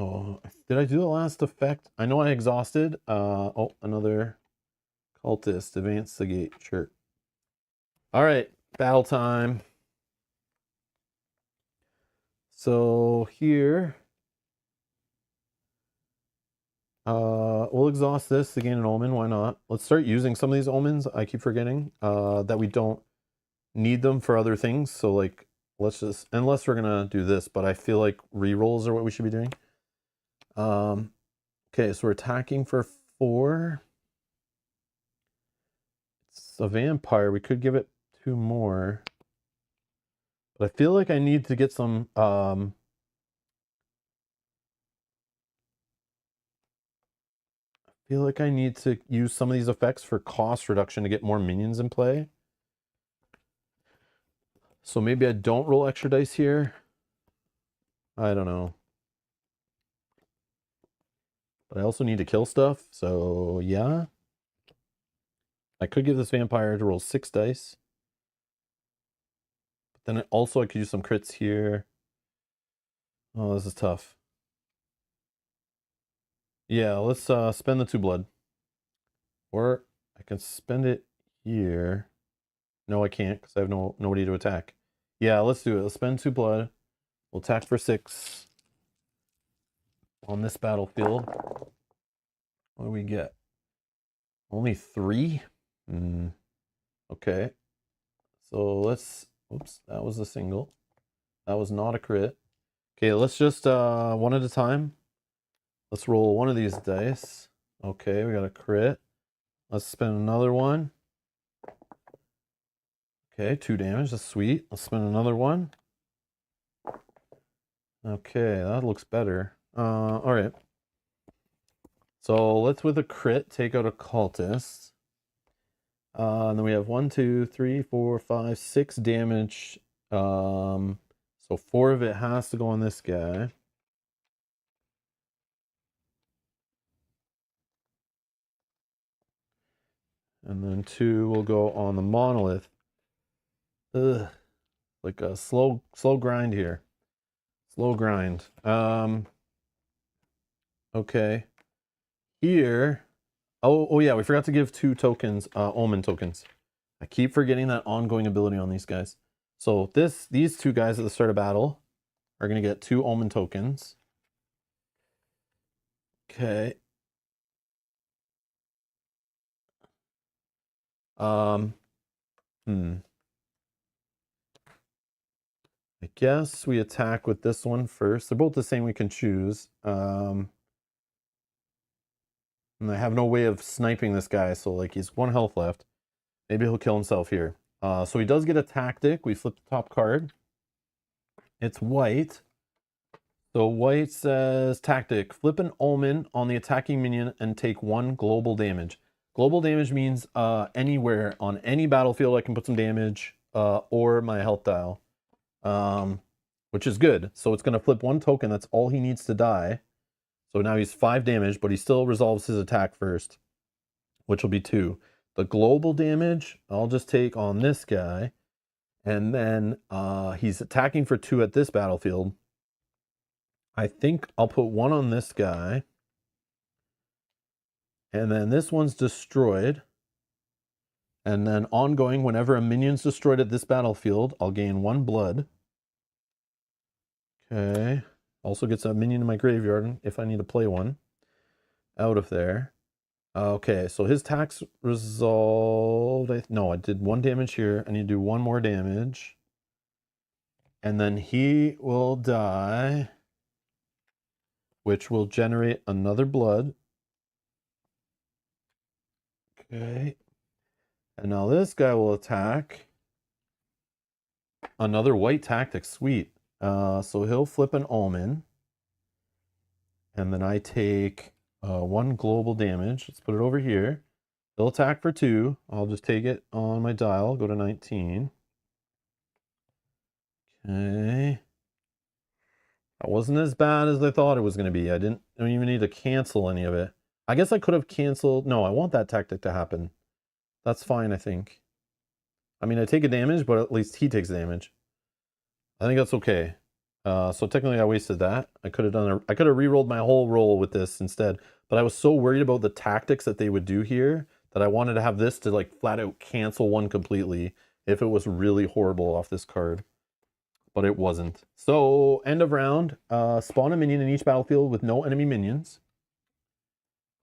Oh, did I do the last effect? I know I exhausted. Oh, another cultist. Advance the gate. Sure. All right, battle time. So here, we'll exhaust this to gain an omen. Why not? Let's start using some of these omens. I keep forgetting that we don't need them for other things. So like, let's just, unless we're gonna do this, but I feel like rerolls are what we should be doing. Okay, so we're attacking for 4. It's a vampire. We could give it 2 more. But I feel like I need to get some I feel like I need to use some of these effects for cost reduction to get more minions in play. So maybe I don't roll extra dice here. I don't know. But I also need to kill stuff, so yeah. I could give this vampire to roll 6 dice. But then also I could use some crits here. Oh, this is tough. Yeah, let's spend the 2 blood. Or I can spend it here. No, I can't because I have nobody to attack. Yeah, let's do it. Let's spend 2 blood. We'll attack for 6 on this battlefield. What do we get? Only 3? Okay. So let's, oops, that was a single. That was not a crit. Okay, let's just one at a time. Let's roll one of these dice. Okay, we got a crit. Let's spend another one. Okay, 2 damage. That's sweet. Let's spend another one. Okay, that looks better. All right. So let's, with a crit, take out a cultist. And then we have 1, 2, 3, 4, 5, 6 damage. So 4 of it has to go on this guy. And then 2 will go on the monolith. Ugh. Like a slow grind here. Slow grind. Okay. Here. Oh yeah, we forgot to give 2 tokens, omen tokens. I keep forgetting that ongoing ability on these guys. So these 2 guys at the start of battle are gonna get 2 omen tokens. Okay. I guess we attack with this one first. They're both the same, we can choose. And I have no way of sniping this guy, so like he's 1 health left. Maybe he'll kill himself here. So he does get a tactic. We flip the top card. It's white. So white says tactic. Flip an omen on the attacking minion and take 1 global damage. Global damage means anywhere on any battlefield I can put some damage or my health dial. Which is good. So it's going to flip 1 token. That's all he needs to die. So now he's 5 damage, but he still resolves his attack first, which will be 2. The global damage, I'll just take on this guy. And then he's attacking for 2 at this battlefield. I think I'll put 1 on this guy. And then this one's destroyed. And then ongoing, whenever a minion's destroyed at this battlefield, I'll gain 1 blood. Okay. Also gets a minion in my graveyard if I need to play one. Out of there. Okay, so his tax resolved. No, I did 1 damage here. I need to do 1 more damage. And then he will die, which will generate another blood. Okay. And now this guy will attack. Another white tactic, sweet. So he'll flip an omen. And then I take 1 global damage. Let's put it over here. He'll attack for 2. I'll just take it on my dial. Go to 19. Okay. That wasn't as bad as I thought it was going to be. I don't even need to cancel any of it. I guess I could have canceled. No, I want that tactic to happen. That's fine, I think. I mean, I take a damage, but at least he takes damage. I think that's okay. So technically I wasted that. I could have re-rolled my whole roll with this instead. But I was so worried about the tactics that they would do here that I wanted to have this to like flat out cancel 1 completely if it was really horrible off this card. But it wasn't. So end of round, spawn a minion in each battlefield with no enemy minions.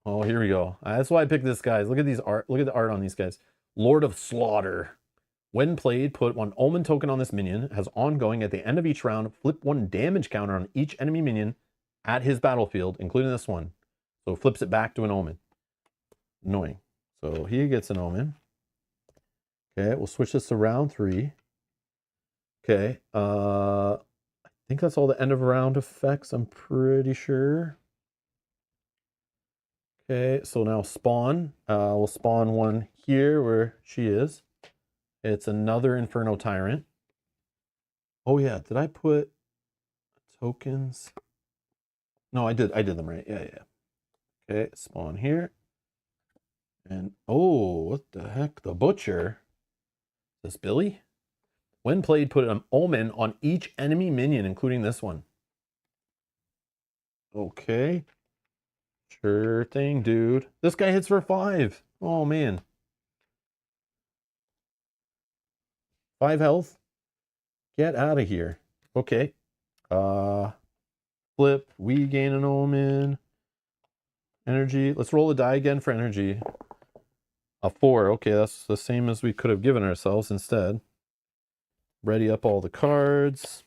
Oh, here we go. That's why I picked this, guys. Look at these art. Look at the art on these guys. Lord of Slaughter. When played, put 1 omen token on this minion. Has ongoing at the end of each round. Flip 1 damage counter on each enemy minion at his battlefield, including this one. So it flips it back to an omen. Annoying. So he gets an omen. Okay, we'll switch this to round 3. Okay, I think that's all the end of round effects, I'm pretty sure. Okay, so now spawn. We'll spawn 1 here where she is. It's another Inferno Tyrant. Oh yeah, did I put tokens? No, I did them right. Yeah. Okay, spawn here. And oh, what the heck? The Butcher. Is this Billy? When played, put an omen on each enemy minion, including this one. Okay. Sure thing, dude. This guy hits for 5. Oh, man. 5 health. Get out of here. Okay. Flip. We gain an omen. Energy. Let's roll a die again for energy. A 4. Okay, that's the same as we could have given ourselves instead. Ready up all the cards.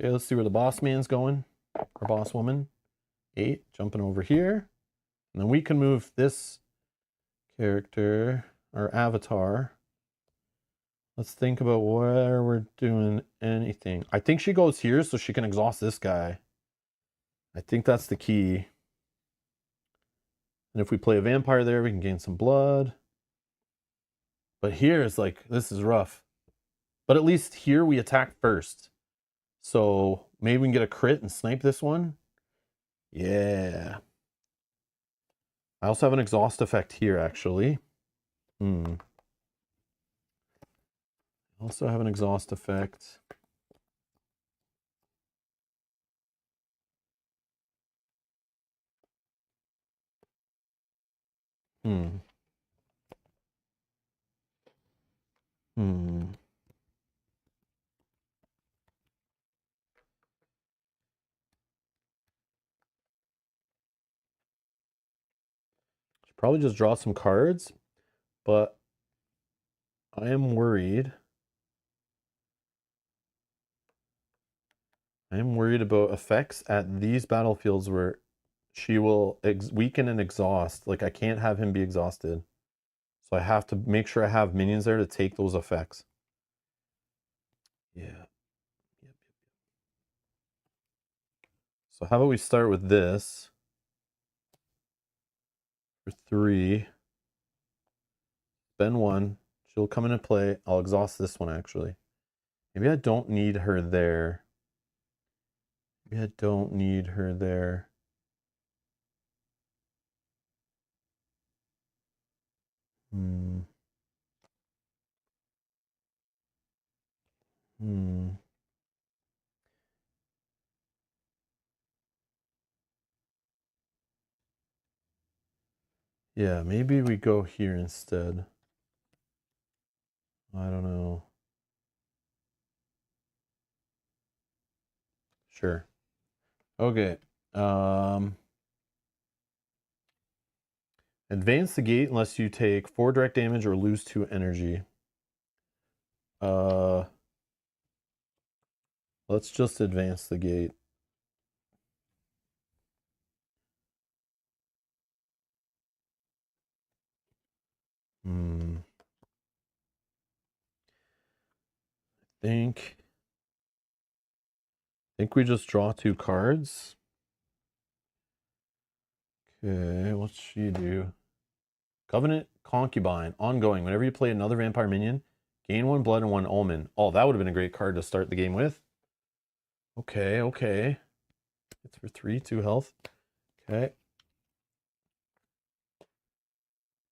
Okay, let's see where the boss man's going. Or boss woman. 8. Jumping over here. And then we can move this character, our avatar. Let's think about where we're doing anything. I think she goes here so she can exhaust this guy. I think that's the key. And if we play a vampire there, we can gain some blood. But here is like, this is rough. But at least here we attack first. So maybe we can get a crit and snipe this one. Yeah. I also have an exhaust effect here, actually. I also have an exhaust effect. Probably just draw some cards, but I am worried. I am worried about effects at these battlefields where she will weaken and exhaust. Like, I can't have him be exhausted. So I have to make sure I have minions there to take those effects. Yeah. Yep. So how about we start with this for 3. Spend 1. She'll come into play. I'll exhaust this one actually. Maybe I don't need her there. Maybe I don't need her there. Hmm. Yeah, maybe we go here instead. I don't know. Sure. Okay. Advance the gate unless you take 4 direct damage or lose 2 energy. Let's just advance the gate. I think we just draw 2 cards. Okay, what's she do? Covenant Concubine, ongoing. Whenever you play another vampire minion, gain 1 blood and 1 omen. Oh, that would have been a great card to start the game with. Okay, okay. It's for 3, 2 health. Okay.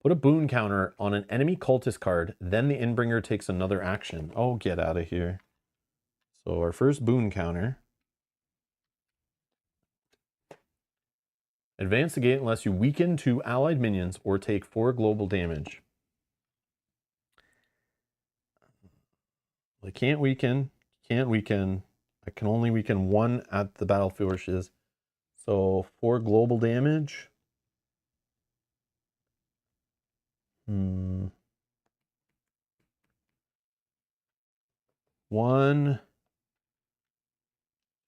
Put a boon counter on an enemy cultist card, then the Endbringer takes another action. Oh, get out of here. So our first boon counter. Advance the gate unless you weaken 2 allied minions or take 4 global damage. I can't weaken. I can only weaken 1 at the battlefield where she is. So 4 global damage. 1,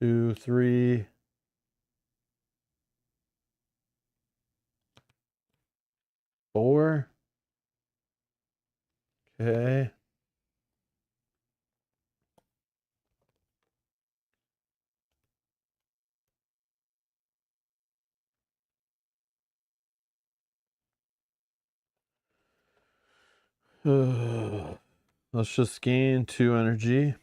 2, 3. 4. Okay. Let's just gain 2 energy.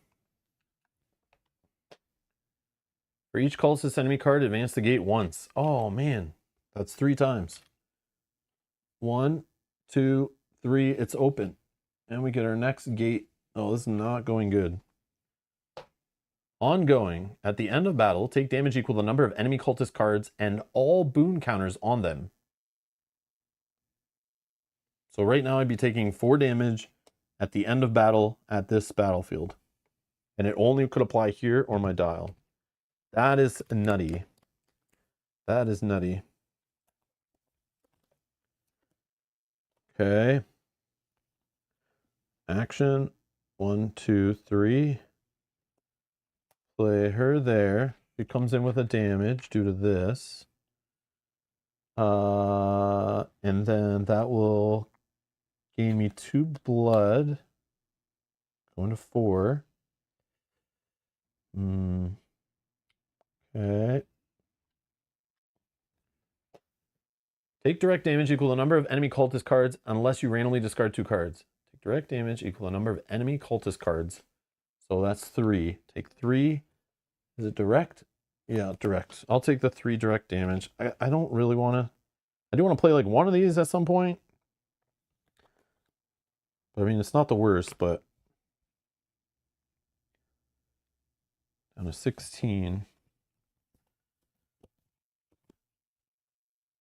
For each cultist enemy card, advance the gate once. Oh man, that's 3 times. 1, 2, 3. It's open. And we get our next gate. Oh, this is not going good. Ongoing. At the end of battle, take damage equal to the number of enemy cultist cards and all boon counters on them. So right now I'd be taking 4 damage at the end of battle at this battlefield. And it only could apply here or my dial. That is nutty. That is nutty. Okay. Action. 1, 2, 3. Play her there. She comes in with a damage due to this. And then that will gain me 2 blood. Going to 4. Okay. Take direct damage equal to the number of enemy cultist cards unless you randomly discard 2 cards. Take direct damage equal to the number of enemy cultist cards. So that's 3. Take 3. Is it direct? Yeah, direct. I'll take the 3 direct damage. I don't really want to... I do want to play like one of these at some point. But I mean, it's not the worst, but... Down to 16.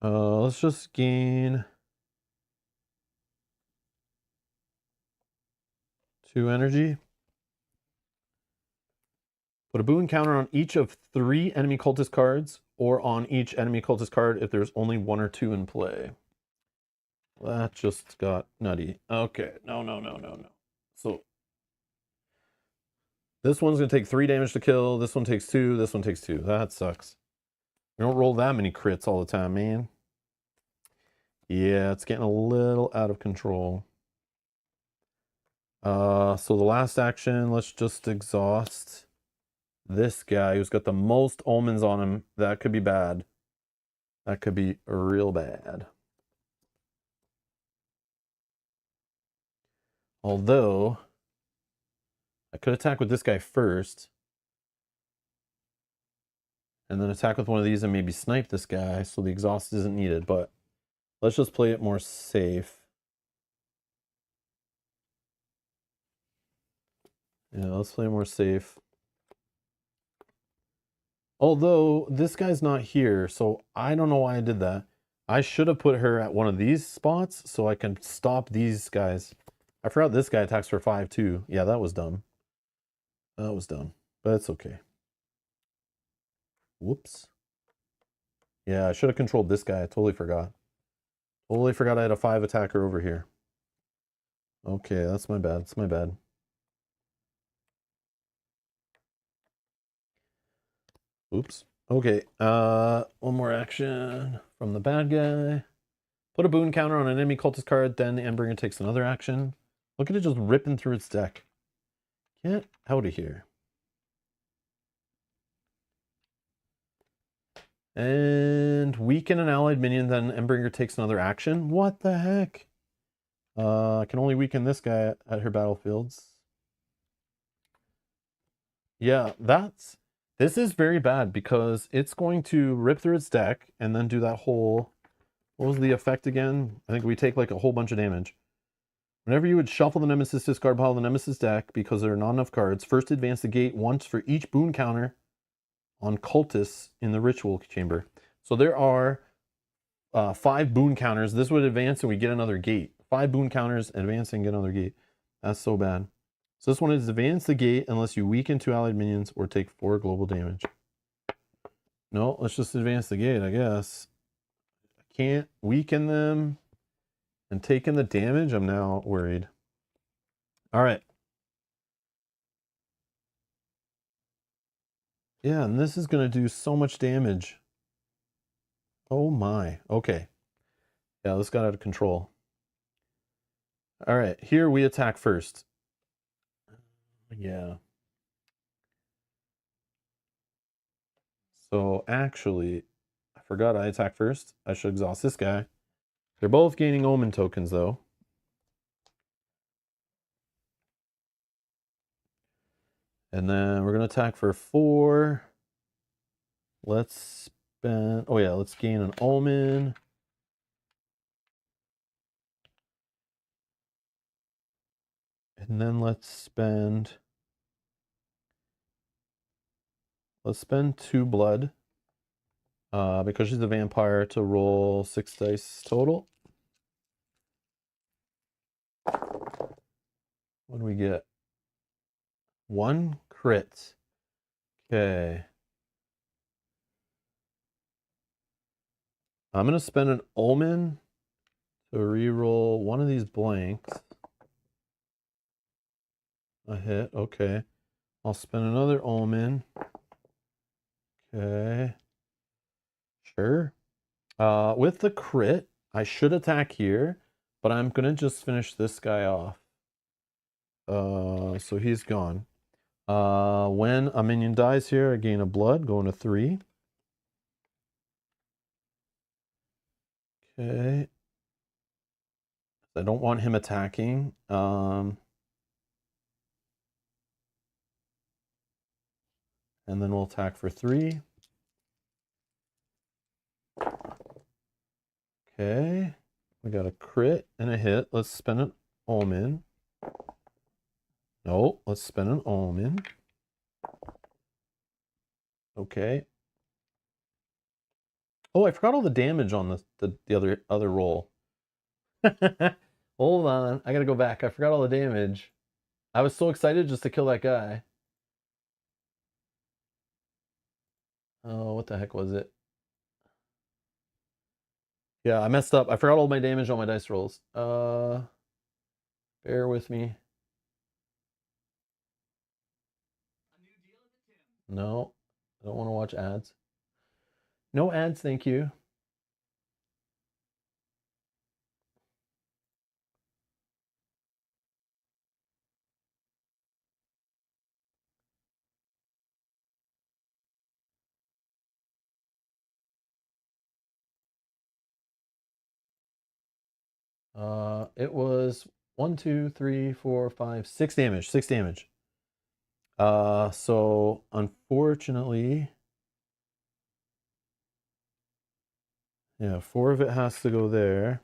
Let's just gain 2 energy. Put a boon counter on each of 3 enemy cultist cards, or on each enemy cultist card if there's only 1 or 2 in play. That just got nutty. Okay, no. So this one's gonna take 3 damage to kill. This one takes 2. This one takes 2. That sucks. We don't roll that many crits all the time, man. Yeah, it's getting a little out of control. So the last action, let's just exhaust this guy who's got the most omens on him. That could be bad. That could be real bad. Although, I could attack with this guy first. And then attack with one of these and maybe snipe this guy so the exhaust isn't needed. But let's just play it more safe. Yeah, let's play more safe. Although, this guy's not here, so I don't know why I did that. I should have put her at one of these spots so I can stop these guys. I forgot this guy attacks for 5 too. Yeah, that was dumb. That was dumb, but it's okay. Whoops. Yeah, I should have controlled this guy. I totally forgot. Totally forgot I had a 5 attacker over here. Okay, that's my bad. That's my bad. Oops. Okay, one more action from the bad guy. Put a boon counter on an enemy cultist card, then the Endbringer takes another action. Look at it just ripping through its deck. Get out of here. And weaken an allied minion, then Endbringer takes another action. What the heck? I can only weaken this guy at her battlefields. Yeah, this is very bad because it's going to rip through its deck and then do that whole, what was the effect again? I think we take like a whole bunch of damage. Whenever you would shuffle the Nemesis discard pile of the Nemesis deck because there are not enough cards, first advance the gate once for each boon counter on cultists in the ritual chamber. So there are 5 boon counters. This would advance and we get another gate. 5 boon counters, advance and get another gate. That's so bad. So this one is advance the gate unless you weaken 2 allied minions or take 4 global damage. No, let's just advance the gate, I guess. I can't weaken them and take in the damage. I'm now worried. All right. Yeah, and this is going to do so much damage. Oh my. Okay. Yeah, this got out of control. All right, here we attack first. Yeah. So actually, I forgot I attack first. I should exhaust this guy. They're both gaining omen tokens though. And then we're going to attack for 4. Let's spend, oh yeah, let's gain an omen. And then let's spend 2 blood. Because she's a vampire to roll 6 dice total. What do we get? 1 crit. Okay. I'm going to spend an omen to reroll one of these blanks. A hit, okay. I'll spend another omen. Okay. Sure. With the crit, I should attack here, but I'm going to just finish this guy off. So he's gone. When a minion dies here, I gain a blood, going to 3. Okay. I don't want him attacking. And then we'll attack for 3. Okay. We got a crit and a hit. Let's spend an omen. No, let's spend an omen. Okay. Oh, I forgot all the damage on the other roll. Hold on, I gotta go back. I forgot all the damage. I was so excited just to kill that guy. Oh, what the heck was it? Yeah, I messed up. I forgot all my damage on my dice rolls. Bear with me. No, I don't want to watch ads. No ads, thank you. It was 1, 2, 3, 4, 5, 6 damage. 6 damage. So unfortunately, yeah, 4 of it has to go there.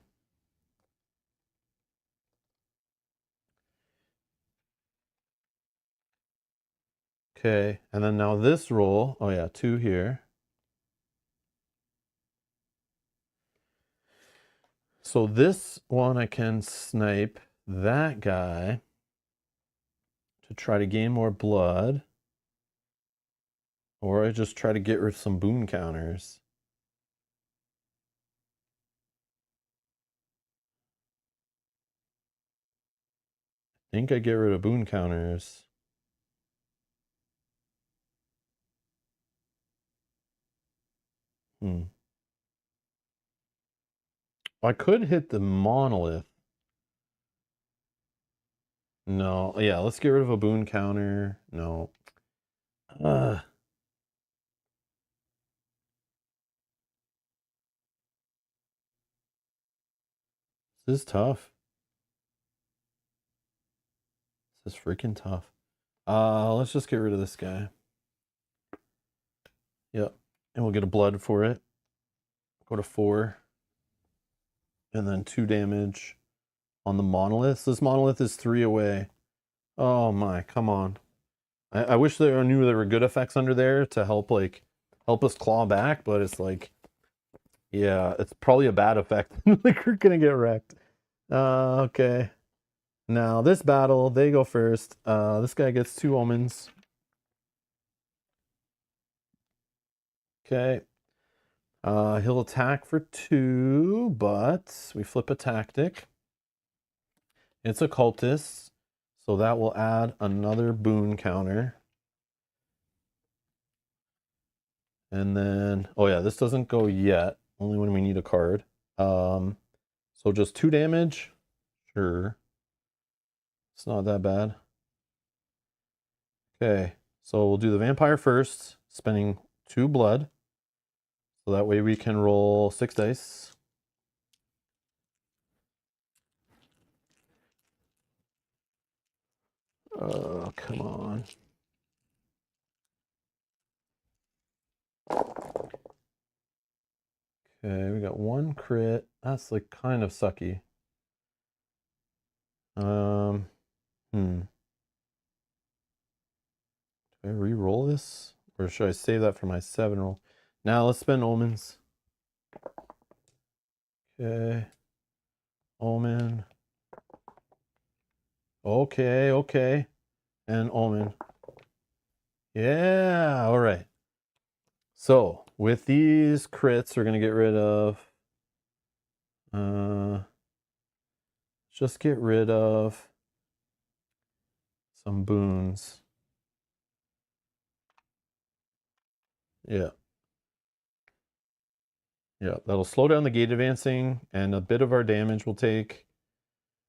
Okay, and then now this roll, oh yeah, 2 here. So this one I can snipe that guy to try to gain more blood. Or I just try to get rid of some boon counters. I think I get rid of boon counters. I could hit the monolith. No, yeah, let's get rid of a boon counter. No. This is tough. This is freaking tough. Let's just get rid of this guy. Yep. And we'll get a blood for it. Go to 4. And then 2 damage on the monolith. This monolith is 3 away. Oh my, come on. I wish I knew there were good effects under there to help us claw back, but it's like, yeah, it's probably a bad effect. Like we're gonna get wrecked. Okay. Now this battle, they go first. This guy gets 2 omens. Okay. He'll attack for 2, but we flip a tactic. It's a cultist, so that will add another boon counter. And then, oh yeah, this doesn't go yet, only when we need a card. So just 2 damage. Sure. It's not that bad. Okay, so we'll do the vampire first, spending 2 blood. So that way we can roll 6 dice. Oh, come on. Okay, we got 1 crit. That's like kind of sucky. Do I re-roll this? Or should I save that for my 7 roll? Now let's spend omens. Okay. Omen. Okay, okay. And omen. Yeah, all right. So with these crits, we're gonna get rid of just get rid of some boons. Yeah. Yeah, that'll slow down the gate advancing, and a bit of our damage will take.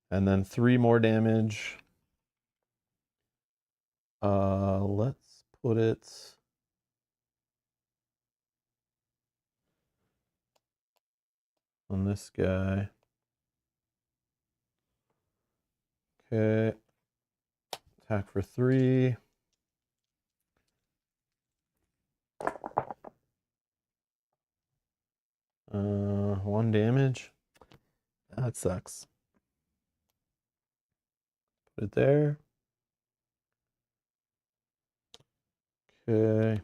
And then 3 more damage. Let's put it on this guy. Okay. Attack for 3. One damage. That sucks. Put it there. Okay.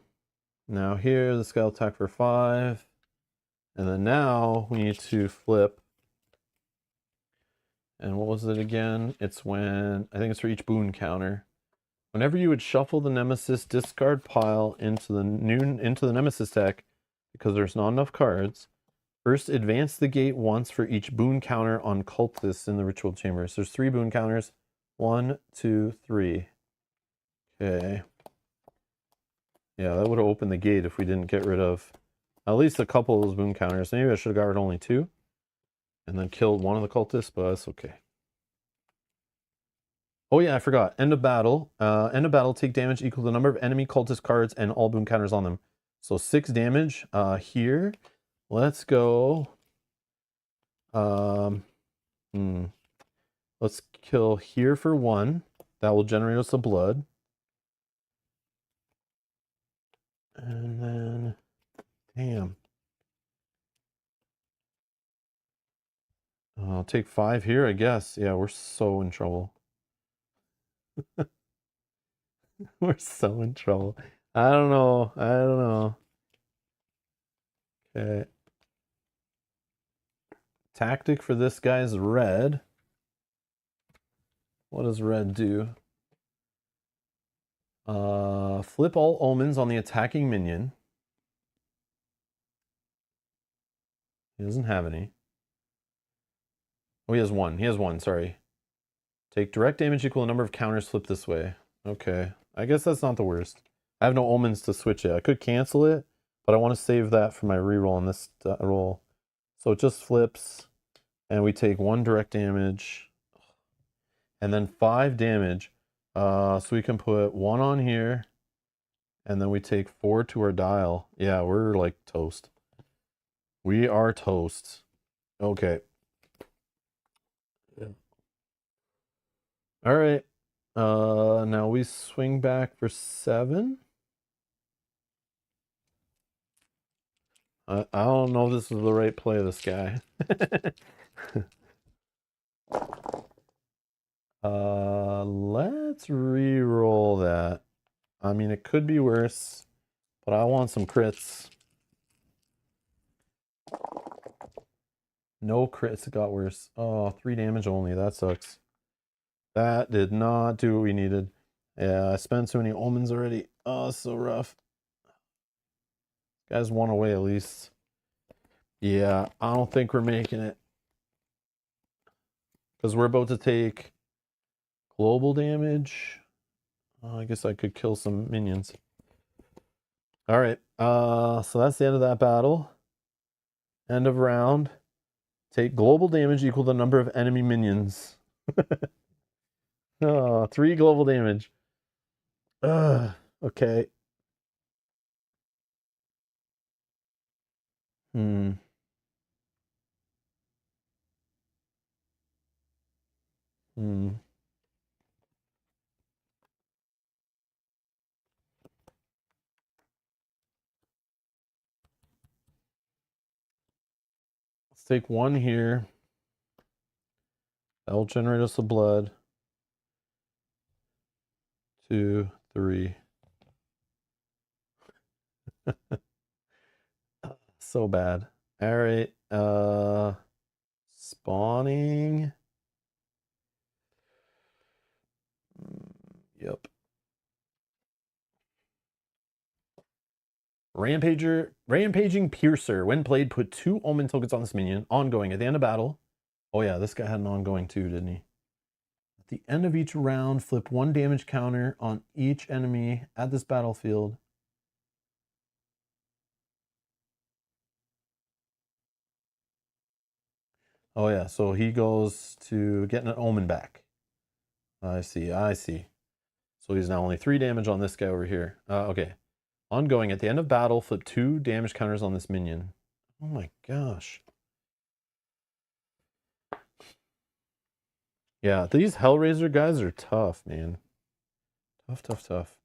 Now here, this guy will attack for 5. And then now we need to flip. And what was it again? It's when, I think it's for each boon counter. Whenever you would shuffle the Nemesis discard pile into the Nemesis deck, because there's not enough cards, First, advance the gate once for each boon counter on cultists in the ritual chambers. There's 3 boon counters. 1, 2, 3. Okay. Yeah, that would have opened the gate if we didn't get rid of at least a couple of those boon counters. Maybe I should have got rid of only 2 and then killed one of the cultists, but that's okay. Oh yeah, I forgot. End of battle. End of battle, take damage equal to the number of enemy cultist cards and all boon counters on them. So 6 damage here. Let's go. Let's kill here for 1. That will generate us the blood. And then, damn. I'll take 5 here, I guess. Yeah, we're so in trouble. We're so in trouble. I don't know. I don't know. Okay. Tactic for this guy is red. What does red do? Flip all omens on the attacking minion. He doesn't have any. Oh, he has 1. He has 1, sorry. Take direct damage equal to the number of counters flipped this way. Okay. I guess that's not the worst. I have no omens to switch it. I could cancel it, but I want to save that for my reroll on this roll. So it just flips, and we take 1 direct damage, and then 5 damage. So we can put 1 on here, and then we take 4 to our dial. Yeah, we're like toast. We are toast. Okay. Yeah. All right. Now we swing back for 7. I don't know if this is the right play, this guy. Let's re-roll that. I mean, it could be worse, but I want some crits. No crits, it got worse. Oh, 3 damage only, that sucks. That did not do what we needed. Yeah, I spent so many omens already. Oh, so rough. Guys, 1 away at least. Yeah, I don't think we're making it. Because we're about to take global damage. I guess I could kill some minions. All right, so that's the end of that battle. End of round. Take global damage equal to the number of enemy minions. Oh, 3 global damage. Okay. Hmm. Let's take 1 here. That will generate us the blood. 2, 3. So bad. All right. Spawning. Yep. Rampaging Piercer. When played, put 2 omen tokens on this minion. Ongoing. At the end of battle. Oh yeah, this guy had an ongoing too, didn't he? At the end of each round, flip 1 damage counter on each enemy at this battlefield. Oh yeah, so he goes to getting an omen back. I see, I see. So he's now only 3 damage on this guy over here. Okay. Ongoing. At the end of battle, flip 2 damage counters on this minion. Oh my gosh. Yeah, these Hellraiser guys are tough, man. Tough, tough, tough.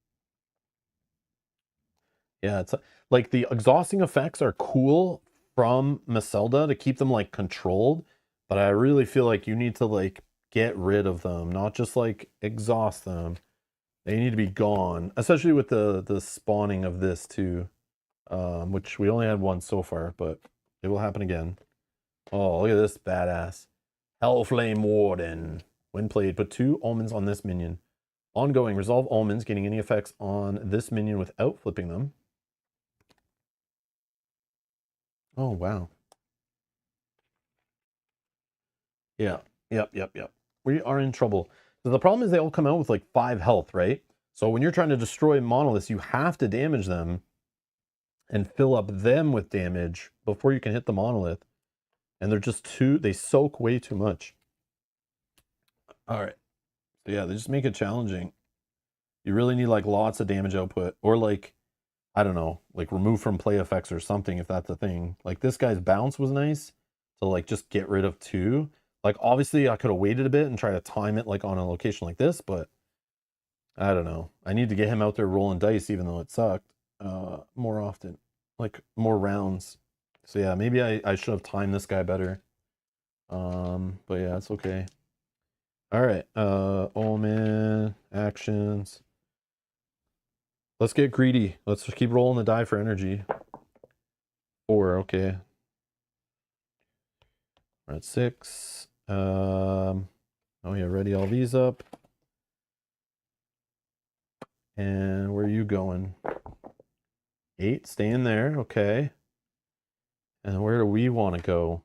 Yeah, it's like the exhausting effects are cool from Maselda to keep them like controlled, but I really feel like you need to like get rid of them, not just like exhaust them. They need to be gone, especially with the spawning of this too, which we only had 1 so far, but it will happen again. Oh, look at this badass. Hellflame Warden. When played, put 2 omens on this minion. Ongoing, resolve omens, gaining any effects on this minion without flipping them. Oh, wow. Yeah. Yep. We are in trouble. So the problem is they all come out with like 5 health, right? So when you're trying to destroy monoliths, you have to damage them and fill up them with damage before you can hit the monolith. And they're just they soak way too much. All right. So yeah, they just make it challenging. You really need like lots of damage output, or like, I don't know, like remove from play effects or something if that's a thing. Like this guy's bounce was nice to like just get rid of 2. Like obviously I could have waited a bit and try to time it like on a location like this, but I don't know. I need to get him out there rolling dice even though it sucked more often, like more rounds. So yeah, maybe I should have timed this guy better. But yeah, it's okay. All right, Omen, actions. Let's get greedy. Let's just keep rolling the die for energy. 4, okay. We're at 6. Oh yeah, ready all these up. And where are you going? 8, staying there, okay. And where do we want to go?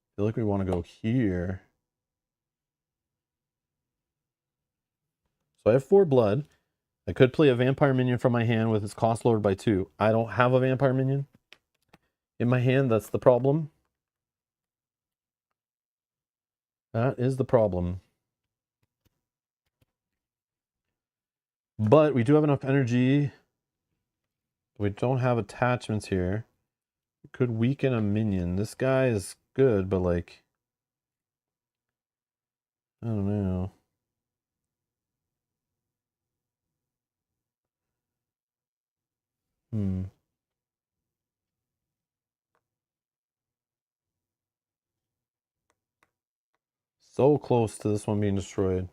I feel like we want to go here. So I have 4 blood. I could play a vampire minion from my hand with its cost lowered by 2. I don't have a vampire minion in my hand. That's the problem. That is the problem. But we do have enough energy. We don't have attachments here. We could weaken a minion. This guy is good, but like, I don't know. So close to this one being destroyed.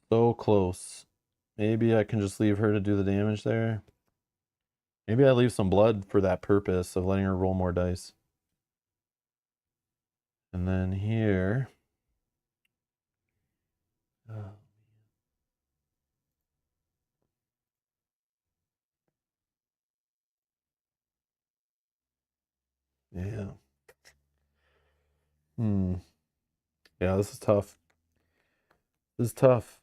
So close. Maybe I can just leave her to do the damage there. Maybe I leave some blood for that purpose of letting her roll more dice. And then here. Yeah. Yeah, this is tough. This is tough.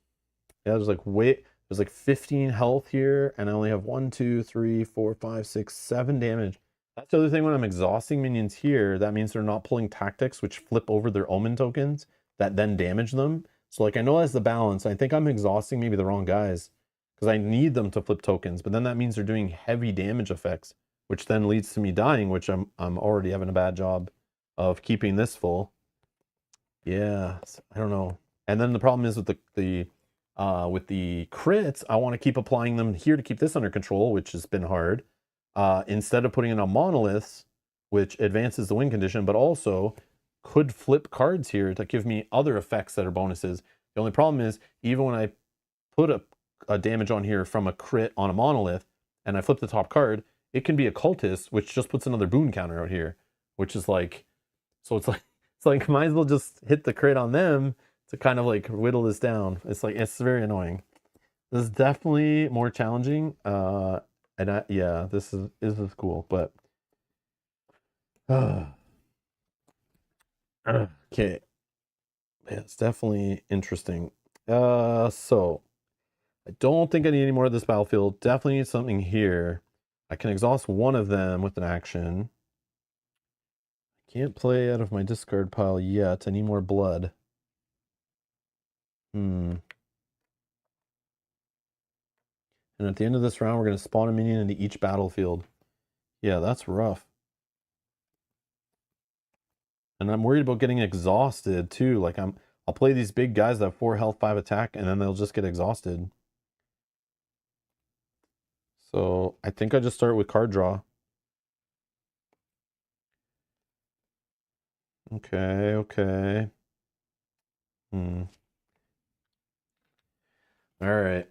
Yeah, there's like 15 health here, and I only have 1, 2, 3, 4, 5, 6, 7 damage. That's the other thing when I'm exhausting minions here, that means they're not pulling tactics, which flip over their omen tokens that then damage them. So like I know that's the balance. I think I'm exhausting maybe the wrong guys because I need them to flip tokens, but then that means they're doing heavy damage effects, which then leads to me dying, which I'm already having a bad job of keeping this full. Yeah, I don't know. And then the problem is with the crits, I want to keep applying them here to keep this under control, which has been hard. Instead of putting it on monoliths, which advances the win condition, but also could flip cards here to give me other effects that are bonuses. The only problem is, even when I put a damage on here from a crit on a monolith, and I flip the top card, it can be a cultist, which just puts another boon counter out here, which is like, so it's like, might as well just hit the crit on them to kind of like whittle this down. It's like, it's very annoying. This is definitely more challenging. Yeah, this is cool, but okay. Yeah, it's definitely interesting. So I don't think I need any more of this battlefield. Definitely need something here. I can exhaust one of them with an action. I can't play out of my discard pile yet. I need more blood. And at the end of this round, we're going to spawn a minion into each battlefield. Yeah, that's rough. And I'm worried about getting exhausted too. Like I'll play these big guys that have 4 health, 5 attack, and then they'll just get exhausted. So I think I just start with card draw. Okay. All right.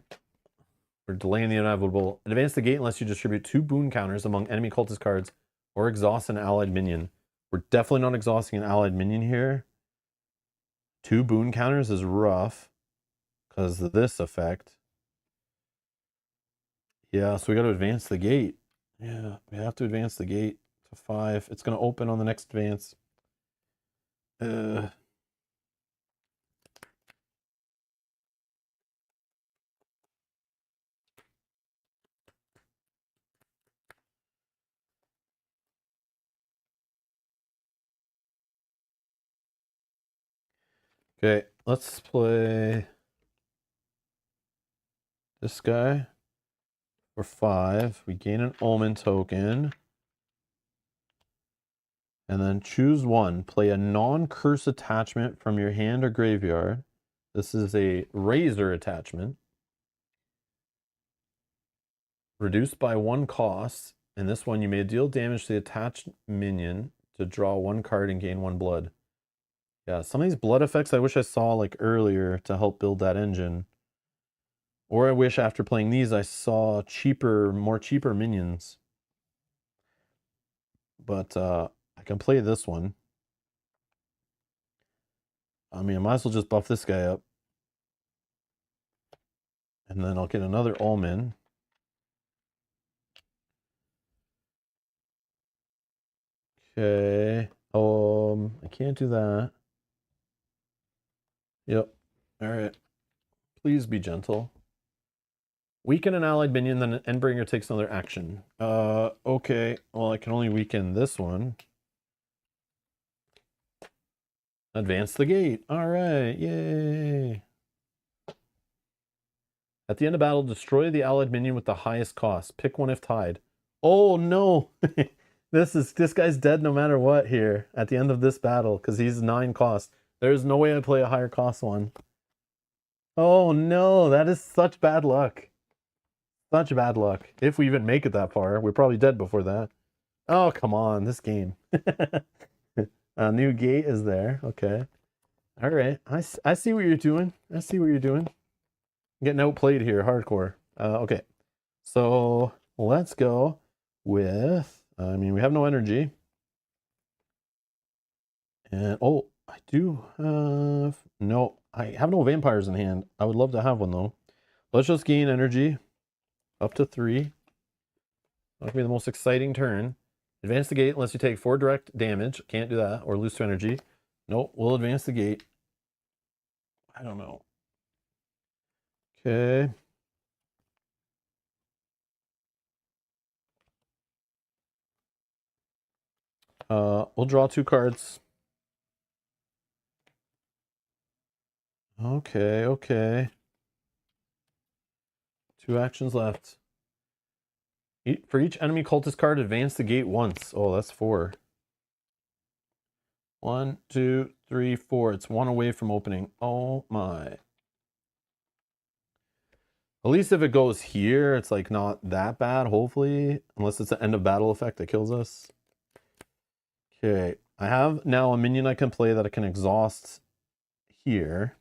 We're delaying the inevitable. Advance the gate unless you distribute 2 boon counters among enemy cultist cards or exhaust an allied minion. We're definitely not exhausting an allied minion here. 2 boon counters is rough because of this effect. Yeah, so we got to advance the gate. Yeah, we have to advance the gate to 5. It's going to open on the next advance. Okay, let's play this guy for 5. We gain an Omen token. And then choose one. Play a non-curse attachment from your hand or graveyard. This is a Razor attachment. Reduced by 1 cost. In this one, you may deal damage to the attached minion to draw 1 card and gain 1 blood. Yeah, some of these blood effects I wish I saw like earlier to help build that engine. Or I wish after playing these I saw more cheaper minions. But I can play this one. I mean, I might as well just buff this guy up. And then I'll get another Omen. Okay. I can't do that. Yep. All right. Please be gentle. Weaken an allied minion, then Endbringer takes another action. Okay. Well, I can only weaken this one. Advance the gate. All right. Yay. At the end of battle, destroy the allied minion with the highest cost. Pick one if tied. Oh no. This guy's dead no matter what here at the end of this battle because he's 9 cost. There's no way I play a higher cost one. Oh no, that is such bad luck. Such bad luck. If we even make it that far, we're probably dead before that. Oh, come on, this game. A new gate is there. Okay. All right. I see what you're doing. I see what you're doing. Getting outplayed here, hardcore. Okay. So let's go with, I mean, we have no energy. And, oh, I do have, no, I have no vampires in hand. I would love to have one though. Let's just gain energy up to 3. That'll be the most exciting turn. Advance the gate unless you take 4 direct damage. Can't do that. Or lose 2 energy. Nope, we'll advance the gate. I don't know. Okay. We'll draw 2 cards. Okay, okay. 2 actions left. For each enemy cultist card, advance the gate once. Oh, that's 4. 1, 2, 3, 4. It's 1 away from opening. Oh my. At least if it goes here, it's like not that bad, hopefully. Unless it's an end of battle effect that kills us. Okay. I have now a minion I can play that I can exhaust here.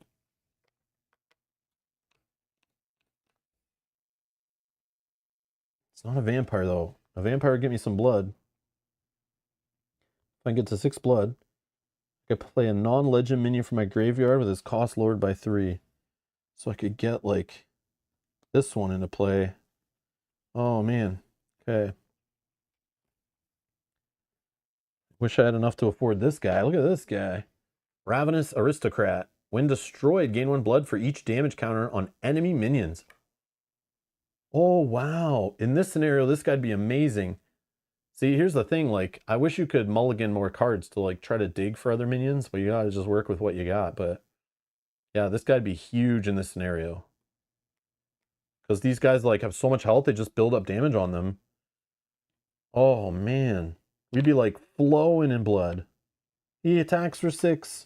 It's not a vampire though. A vampire would get me some blood. If I get to 6 blood, I could play a non-legend minion from my graveyard with his cost lowered by 3. So I could get like this one into play. Oh man. Okay. Wish I had enough to afford this guy. Look at this guy. Ravenous Aristocrat. When destroyed, gain 1 blood for each damage counter on enemy minions. Oh, wow. In this scenario, this guy'd be amazing. See, here's the thing. Like, I wish you could mulligan more cards to, like, try to dig for other minions, but you gotta just work with what you got. But, yeah, this guy'd be huge in this scenario. Because these guys, like, have so much health, they just build up damage on them. Oh, man. We'd be, like, flowing in blood. He attacks for 6.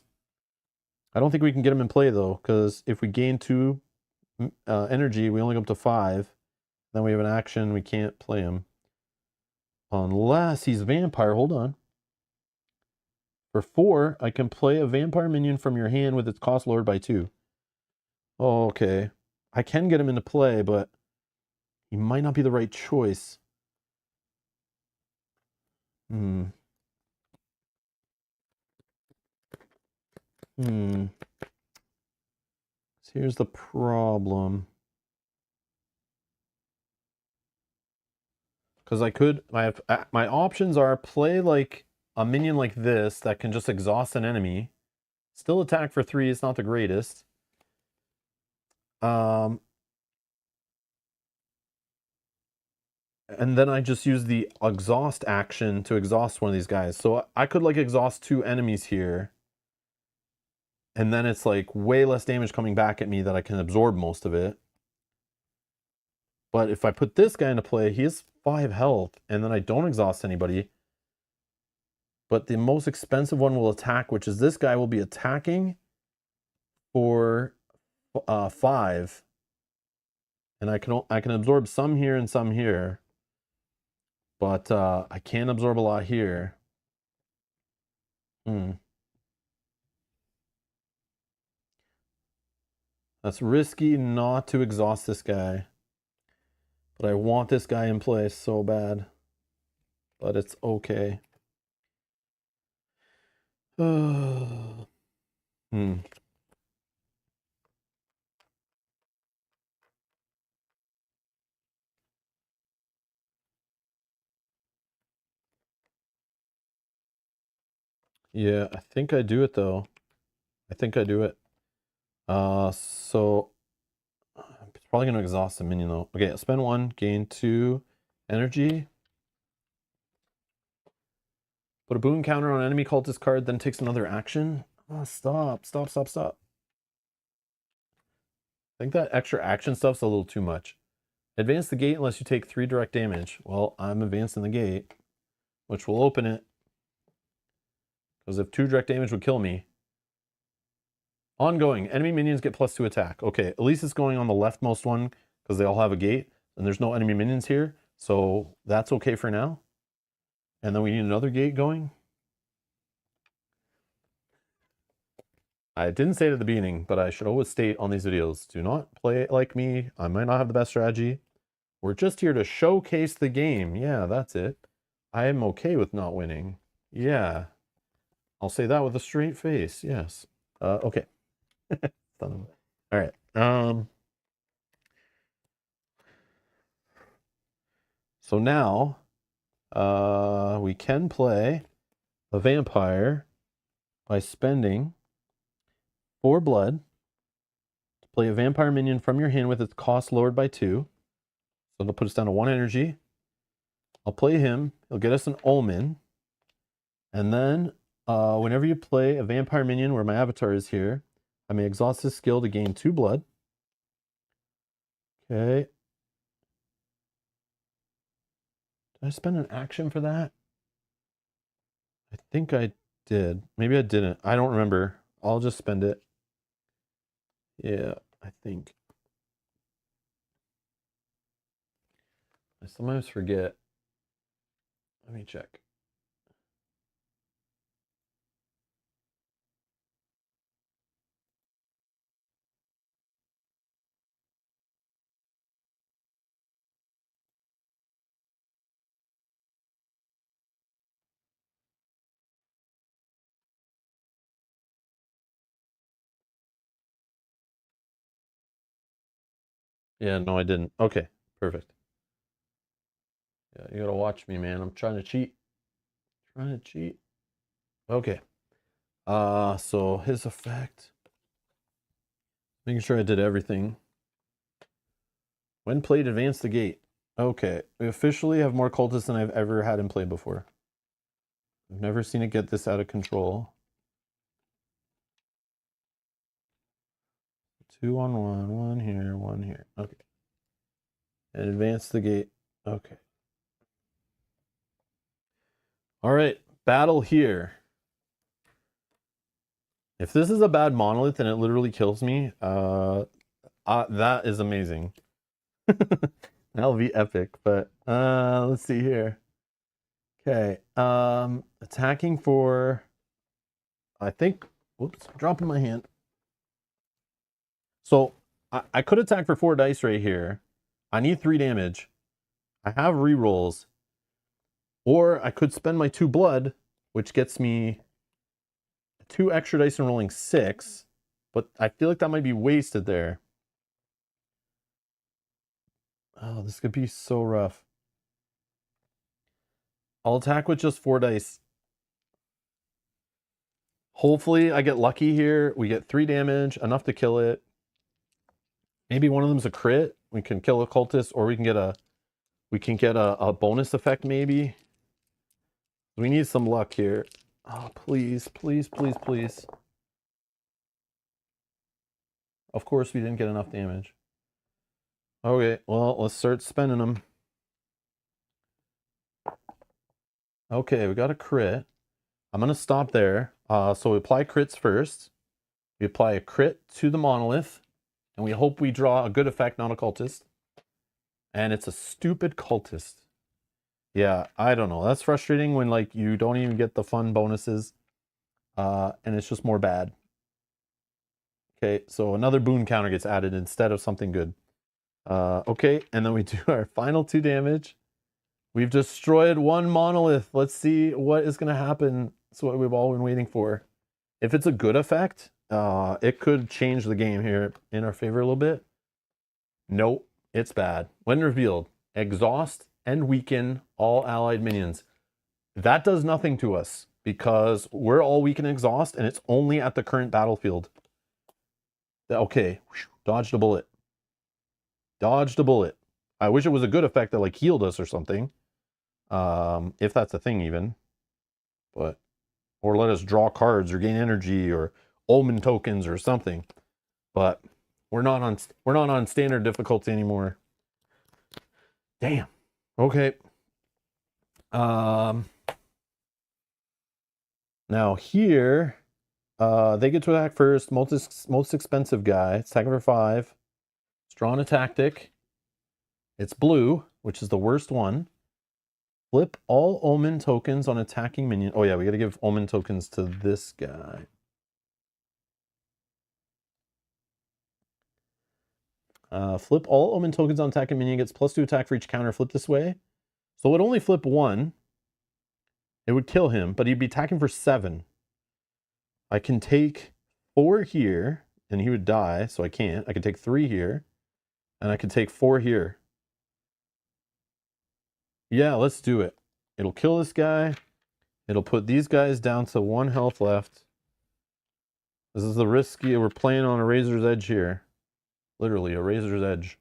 I don't think we can get him in play, though, because if we gain 2 energy, we only go up to 5. Then we have an action, we can't play him. Unless he's vampire, hold on. For 4, I can play a vampire minion from your hand with its cost lowered by 2. Oh, okay. I can get him into play, but he might not be the right choice. So here's the problem. Because I could, my options are play like a minion like this that can just exhaust an enemy. Still attack for 3, it's not the greatest. And then I just use the exhaust action to exhaust one of these guys. So I could like exhaust 2 enemies here. And then it's like way less damage coming back at me that I can absorb most of it. But if I put this guy into play, he has 5 health, and then I don't exhaust anybody. But the most expensive one will attack, which is this guy will be attacking for 5. And I can absorb some here and some here. But I can't absorb a lot here. That's risky not to exhaust this guy. But I want this guy in place so bad. But it's okay. Yeah, I think I do it though. I think I do it. So I'm probably gonna exhaust a minion though. Okay, spend 1, gain 2 energy. Put a boon counter on enemy cultist card, then takes another action. Oh, stop. I think that extra action stuff's a little too much. Advance the gate unless you take 3 direct damage. Well, I'm advancing the gate, which will open it. Because if 2 direct damage would kill me. Ongoing. Enemy minions get +2 attack. Okay, at least it's going on the leftmost one because they all have a gate. And there's no enemy minions here. So that's okay for now. And then we need another gate going. I didn't say it at the beginning, but I should always state on these videos, do not play it like me. I might not have the best strategy. We're just here to showcase the game. Yeah, that's it. I am okay with not winning. Yeah. I'll say that with a straight face. Yes. Okay. All right. So now we can play a vampire by spending 4 blood to play a vampire minion from your hand with its cost lowered by 2. So it'll put us down to 1 energy. I'll play him. He'll get us an omen. And then whenever you play a vampire minion where my avatar is here, I may exhaust his skill to gain 2 blood. Okay. Did I spend an action for that? I think I did. Maybe I didn't. I don't remember. I'll just spend it. Yeah, I think. I sometimes forget. Let me check. Yeah, no, I didn't. Okay, perfect. Yeah, you gotta watch me, man. I'm trying to cheat. Okay. So his effect. Making sure I did everything. When played, advance the gate. Okay, we officially have more cultists than I've ever had in play before. I've never seen it get this out of control. 2 on 1, 1 here, 1 here. Okay. And advance the gate. Okay. All right, battle here. If this is a bad monolith and it literally kills me, that is amazing. That'll be epic, but let's see here. Okay, attacking for, I think, whoops, dropping my hand. So I could attack for 4 dice right here. I need 3 damage. I have rerolls. Or I could spend my 2 blood, which gets me 2 extra dice and rolling 6. But I feel like that might be wasted there. Oh, this could be so rough. I'll attack with just 4 dice. Hopefully I get lucky here. We get 3 damage, enough to kill it. Maybe one of them's a crit. We can kill a cultist, or we can get a bonus effect maybe. We need some luck here. Oh, please, please, please, please. Of course we didn't get enough damage. Okay, well, let's start spending them. Okay, we got a crit. I'm going to stop there. So we apply crits first. We apply a crit to the monolith. And we hope we draw a good effect, not a cultist. And it's a stupid cultist. Yeah, I don't know. That's frustrating when like you don't even get the fun bonuses. And it's just more bad. Okay, so another boon counter gets added instead of something good. Okay, and then we do our final 2 damage. We've destroyed 1 monolith. Let's see what is going to happen. That's what we've all been waiting for. If it's a good effect, it could change the game here in our favor a little bit. Nope, it's bad. When revealed, exhaust and weaken all allied minions. That does nothing to us because we're all weak and exhaust, and it's only at the current battlefield. Okay, dodged a bullet. Dodged a bullet. I wish it was a good effect that like healed us or something. If that's a thing even. But or let us draw cards or gain energy or omen tokens or something. But we're not on standard difficulty anymore. Damn. Okay. Now here, they get to attack first. Most expensive guy. It's attacking for 5. It's drawn a tactic. It's blue, which is the worst one. Flip all omen tokens on attacking minion. Oh yeah, we gotta give omen tokens to this guy. Flip all omen tokens on attacking minion, gets +2 attack for each counter. Flip this way. So it would only flip 1. It would kill him, but he'd be attacking for 7. I can take 4 here, and he would die, so I can't. I can take 3 here, and I can take 4 here. Yeah, let's do it. It'll kill this guy. It'll put these guys down to 1 health left. This is the risky. We're playing on a razor's edge here. Literally, a razor's edge.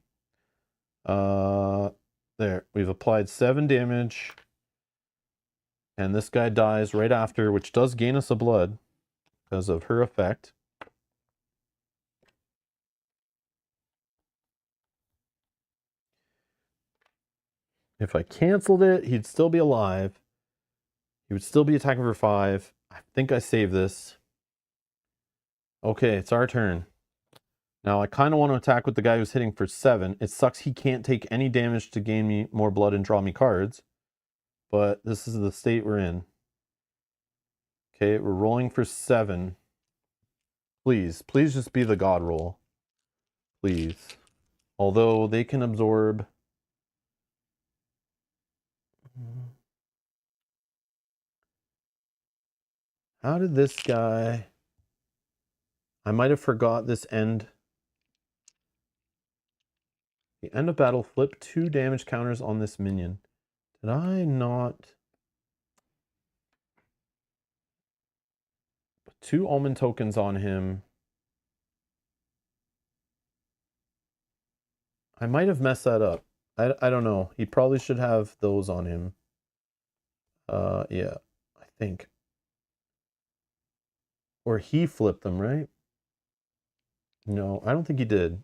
There. We've applied 7 damage. And this guy dies right after, which does gain us a blood because of her effect. If I canceled it, he'd still be alive. He would still be attacking for 5. I think I saved this. Okay, it's our turn. Now, I kind of want to attack with the guy who's hitting for 7. It sucks he can't take any damage to gain me more blood and draw me cards. But this is the state we're in. Okay, we're rolling for 7. Please, please just be the god roll. Please. Although they can absorb... How did this guy... I might have forgot this end. The end of battle, flip 2 damage counters on this minion. Did I not... 2 omen tokens on him. I might have messed that up. I don't know. He probably should have those on him. Yeah, I think. Or he flipped them, right? No, I don't think he did.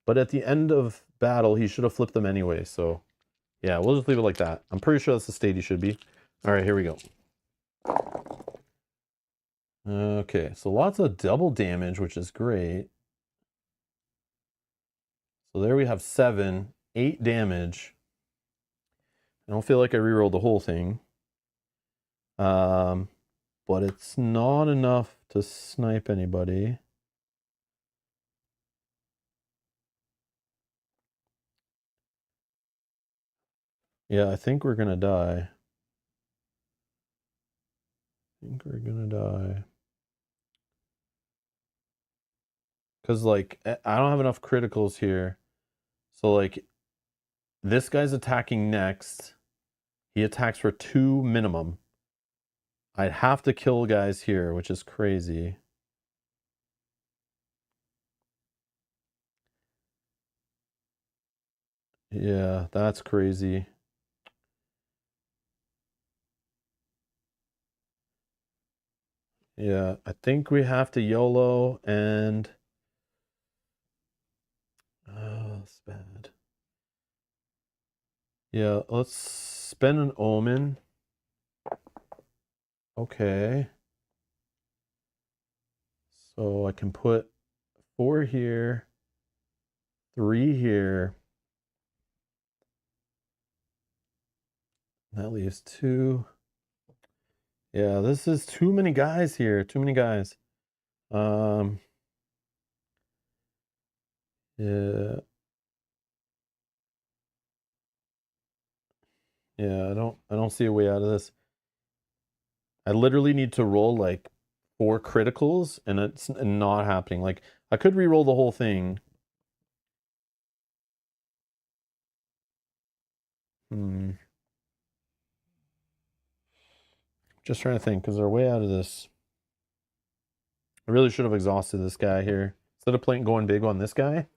But at the end of battle, he should have flipped them anyway, so... Yeah, we'll just leave it like that. I'm pretty sure that's the state he should be. Alright, here we go. Okay, so lots of double damage, which is great. So there we have 7, 8 damage. I don't feel like I rerolled the whole thing. But it's not enough to snipe anybody. Yeah, I think we're gonna die. I think we're gonna die. Because, like, I don't have enough criticals here. So, like, this guy's attacking next. He attacks for 2 minimum. I'd have to kill guys here, which is crazy. Yeah, that's crazy. Yeah, I think we have to YOLO and... Oh, that's bad. Yeah, let's spend an Omen. Okay. So I can put 4 here, 3 here. That leaves 2. Yeah, this is too many guys here. Too many guys. Yeah. Yeah, I don't see a way out of this. I literally need to roll like 4 criticals and it's not happening. Like I could re-roll the whole thing. Just trying to think, because they're way out of this. I really should have exhausted this guy here. Instead of playing going big on this guy.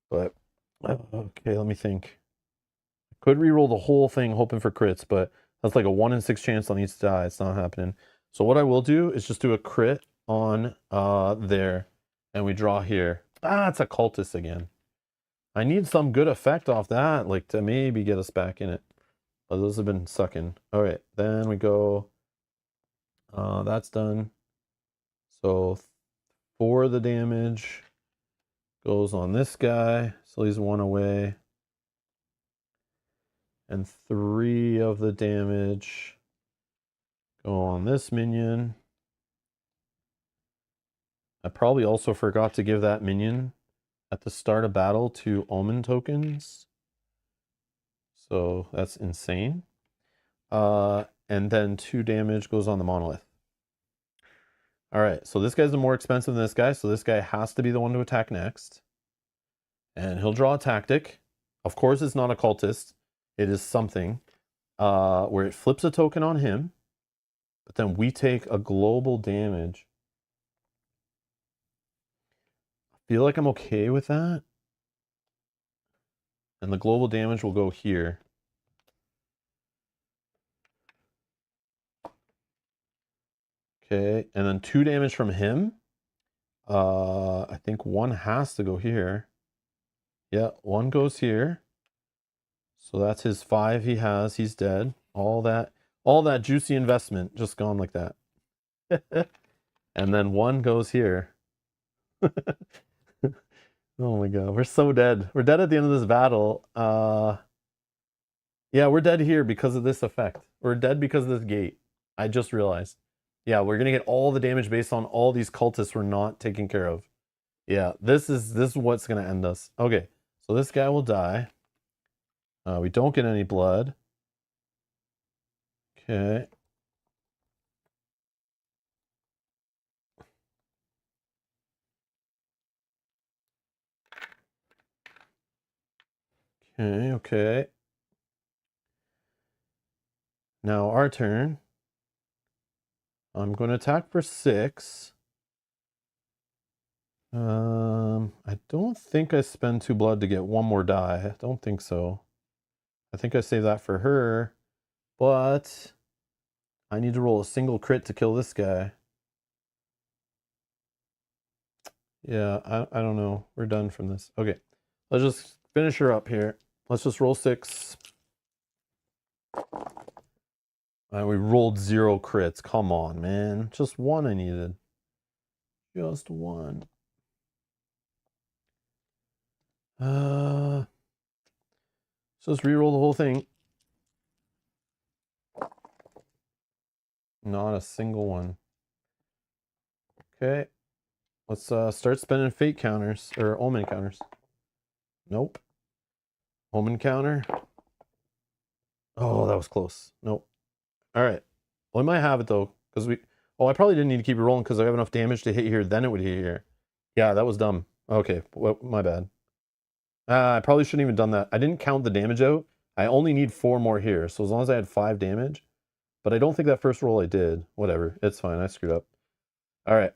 But okay, let me think. I could re-roll the whole thing hoping for crits, but that's like a 1 in 6 chance on each die. It's not happening. So what I will do is just do a crit on there. And we draw here. Ah, it's a cultist again. I need some good effect off that, like to maybe get us back in it. But those have been sucking. All right, then we go. That's done. So 4 of the damage goes on this guy, so he's 1 away. And 3 of the damage go on this minion. I probably also forgot to give that minion at the start of battle 2 omen tokens. So that's insane. And then 2 damage goes on the monolith. All right, so this guy's the more expensive than this guy, so this guy has to be the one to attack next. And he'll draw a tactic. Of course, it's not a cultist. It is something where it flips a token on him, but then we take a global damage. I feel like I'm okay with that. And the global damage will go here. Okay, and then 2 damage from him. I think 1 has to go here. Yeah, 1 goes here. So that's his 5 he has. He's dead. All that juicy investment just gone like that. And then 1 goes here. Oh my god, we're so dead. We're dead at the end of this battle. Yeah, we're dead here because of this effect. We're dead because of this gate. I just realized. Yeah, we're gonna get all the damage based on all these cultists we're not taking care of. Yeah, this is what's gonna end us. Okay, so this guy will die. We don't get any blood. Okay. Okay. Now our turn. I'm going to attack for 6. I don't think I spend 2 blood to get 1 more die. I don't think so. I think I save that for her, but I need to roll a single crit to kill this guy. Yeah, I don't know. We're done from this. Okay, let's just finish her up here. Let's just roll 6. We rolled 0 crits. Come on, man. Just 1 I needed. Just 1. Let's just re-roll the whole thing. Not a single one. Okay. Let's start spending fate counters, or omen counters. Nope. Omen counter. Oh, that was close. Nope. All right. Well, I might have it, though, because we... Oh, I probably didn't need to keep it rolling because I have enough damage to hit here, then it would hit here. Yeah, that was dumb. Okay, well, my bad. I probably shouldn't even done that. I didn't count the damage out. I only need 4 more here, so as long as I had 5 damage. But I don't think that first roll I did. Whatever, it's fine. I screwed up. All right.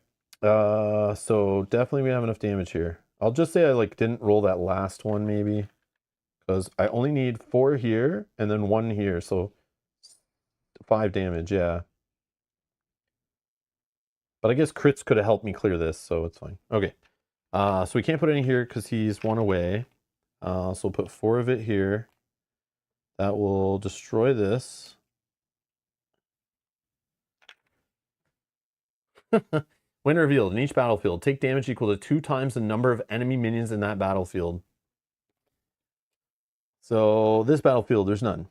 So definitely we have enough damage here. I'll just say I like didn't roll that last one maybe, because I only need 4 here and then 1 here, so 5 damage. Yeah. But I guess crits could have helped me clear this, so it's fine. Okay. So we can't put any here because he's 1 away. So we'll put 4 of it here. That will destroy this. When revealed, in each battlefield, take damage equal to 2 times the number of enemy minions in that battlefield. So this battlefield, there's none.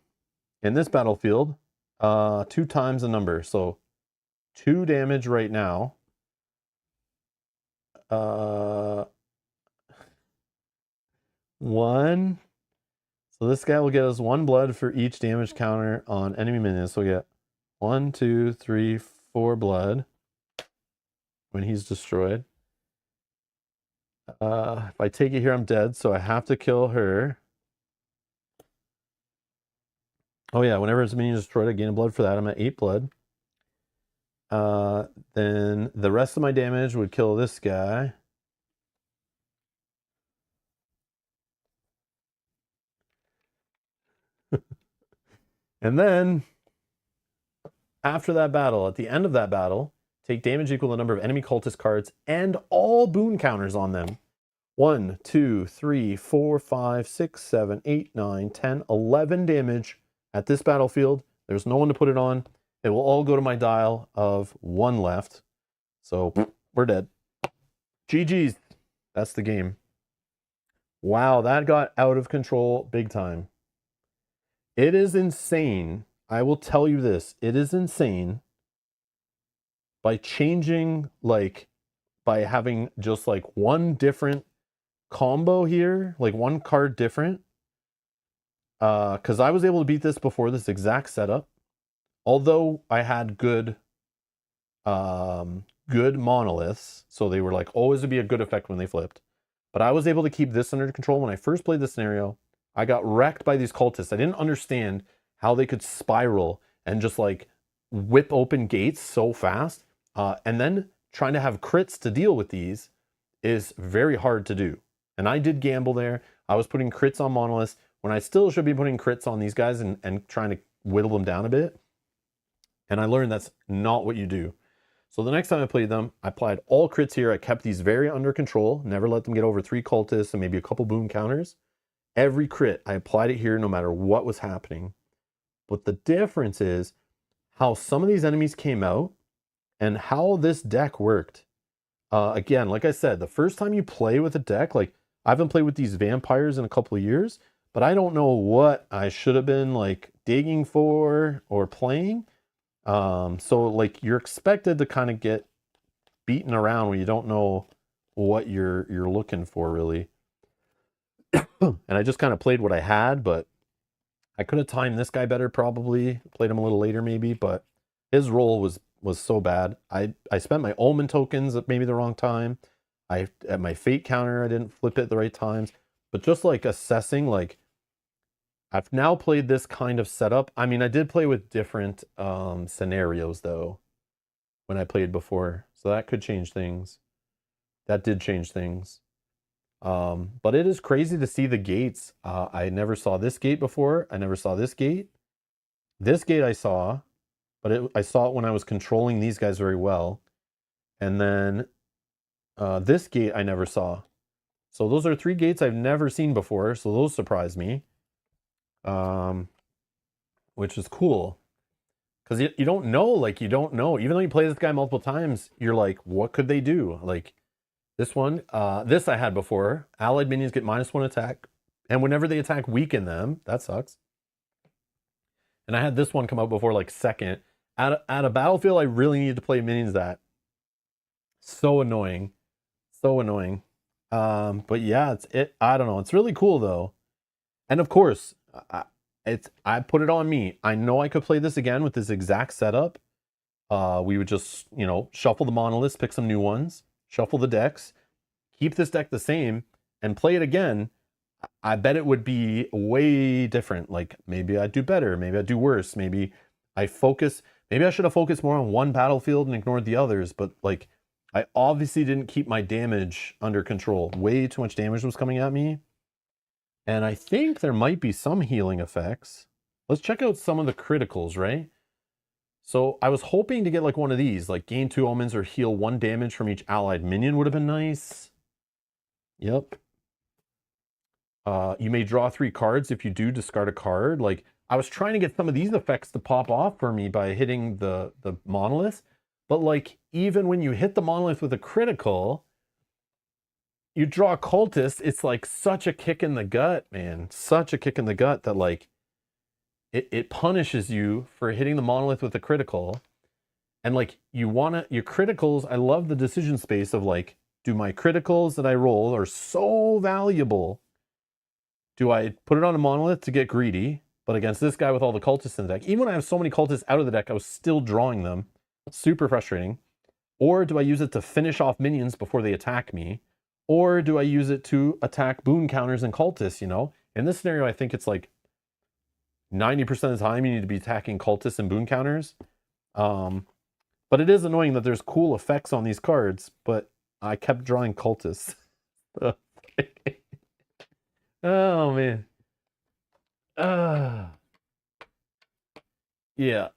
In this battlefield, 2 times the number. So 2 damage right now. 1. So this guy will get us 1 blood for each damage counter on enemy minions. So we get 1, 2, 3, 4 blood when he's destroyed. If I take it here, I'm dead, so I have to kill her. Oh yeah, whenever his minion is destroyed, I gain a blood for that. I'm at 8 blood. Then the rest of my damage would kill this guy. And then, after that battle, at the end of that battle, take damage equal to the number of enemy cultist cards and all boon counters on them. 1, 2, 3, 4, 5, 6, 7, 8, 9, 10, 11 damage at this battlefield. There's no one to put it on. It will all go to my dial of 1 left. So, we're dead. GG's. That's the game. Wow, that got out of control big time. It is insane. I will tell you this. It is insane. By changing, like, by having just like 1 different combo here, like 1 card different. Because I was able to beat this before this exact setup. Although I had good monoliths, so they were like always would be a good effect when they flipped. But I was able to keep this under control when I first played this scenario. I got wrecked by these cultists. I didn't understand how they could spiral and just like whip open gates so fast. And then trying to have crits to deal with these is very hard to do. And I did gamble there. I was putting crits on monoliths when I still should be putting crits on these guys and trying to whittle them down a bit. And I learned that's not what you do. So the next time I played them, I applied all crits here. I kept these very under control, never let them get over 3 cultists and maybe a couple boon counters. Every crit, I applied it here no matter what was happening. But the difference is how some of these enemies came out and how this deck worked. Again, like I said, the first time you play with a deck, like I haven't played with these vampires in a couple of years, but I don't know what I should have been like digging for or playing. So like you're expected to kind of get beaten around when you don't know what you're looking for really. And I just kind of played what I had, but I could have timed this guy better probably, played him a little later maybe, but his roll was so bad. I spent my omen tokens at maybe the wrong time. At my fate counter, I didn't flip it at the right times. But just like assessing, like I've now played this kind of setup. I mean, I did play with different scenarios though when I played before, so that could change things. That did change things. But it is crazy to see the gates. I never saw this gate before. I never saw this gate. This gate I saw, but I saw it when I was controlling these guys very well. And then this gate I never saw. So those are 3 gates I've never seen before. So those surprised me, which is cool. Because you don't know, like you don't know. Even though you play this guy multiple times, you're like, what could they do? Like this one, this I had before. Allied minions get -1 attack. And whenever they attack, weaken them. That sucks. And I had this one come out before, like second. At a battlefield, I really needed to play minions that. So annoying. So annoying. But yeah, I don't know. It's really cool though. And of course, I put it on me. I know I could play this again with this exact setup. We would just, shuffle the monoliths, pick some new ones, shuffle the decks, keep this deck the same and play it again, I bet it would be way different. Like maybe I'd do better, maybe I'd do worse, maybe I should have focused more on one battlefield and ignored the others, but like I obviously didn't keep my damage under control. Way too much damage was coming at me. And I think there might be some healing effects. Let's check out some of the criticals, right? So I was hoping to get like one of these, like gain 2 omens or heal 1 damage from each allied minion would have been nice. Yep. You may draw 3 cards. If you do, discard a card. Like, I was trying to get some of these effects to pop off for me by hitting the monolith. But like, even when you hit the monolith with a critical, you draw a cultist, it's like such a kick in the gut, man. Such a kick in the gut that like, it punishes you for hitting the monolith with a critical. And like, your criticals, I love the decision space of like, do my criticals that I roll are so valuable? Do I put it on a monolith to get greedy? But against this guy with all the cultists in the deck, even when I have so many cultists out of the deck, I was still drawing them. Super frustrating. Or do I use it to finish off minions before they attack me? Or do I use it to attack boon counters and cultists, you know? In this scenario, I think it's like 90% of the time you need to be attacking cultists and boon counters. But it is annoying that there's cool effects on these cards, but I kept drawing cultists. Oh, man. Yeah.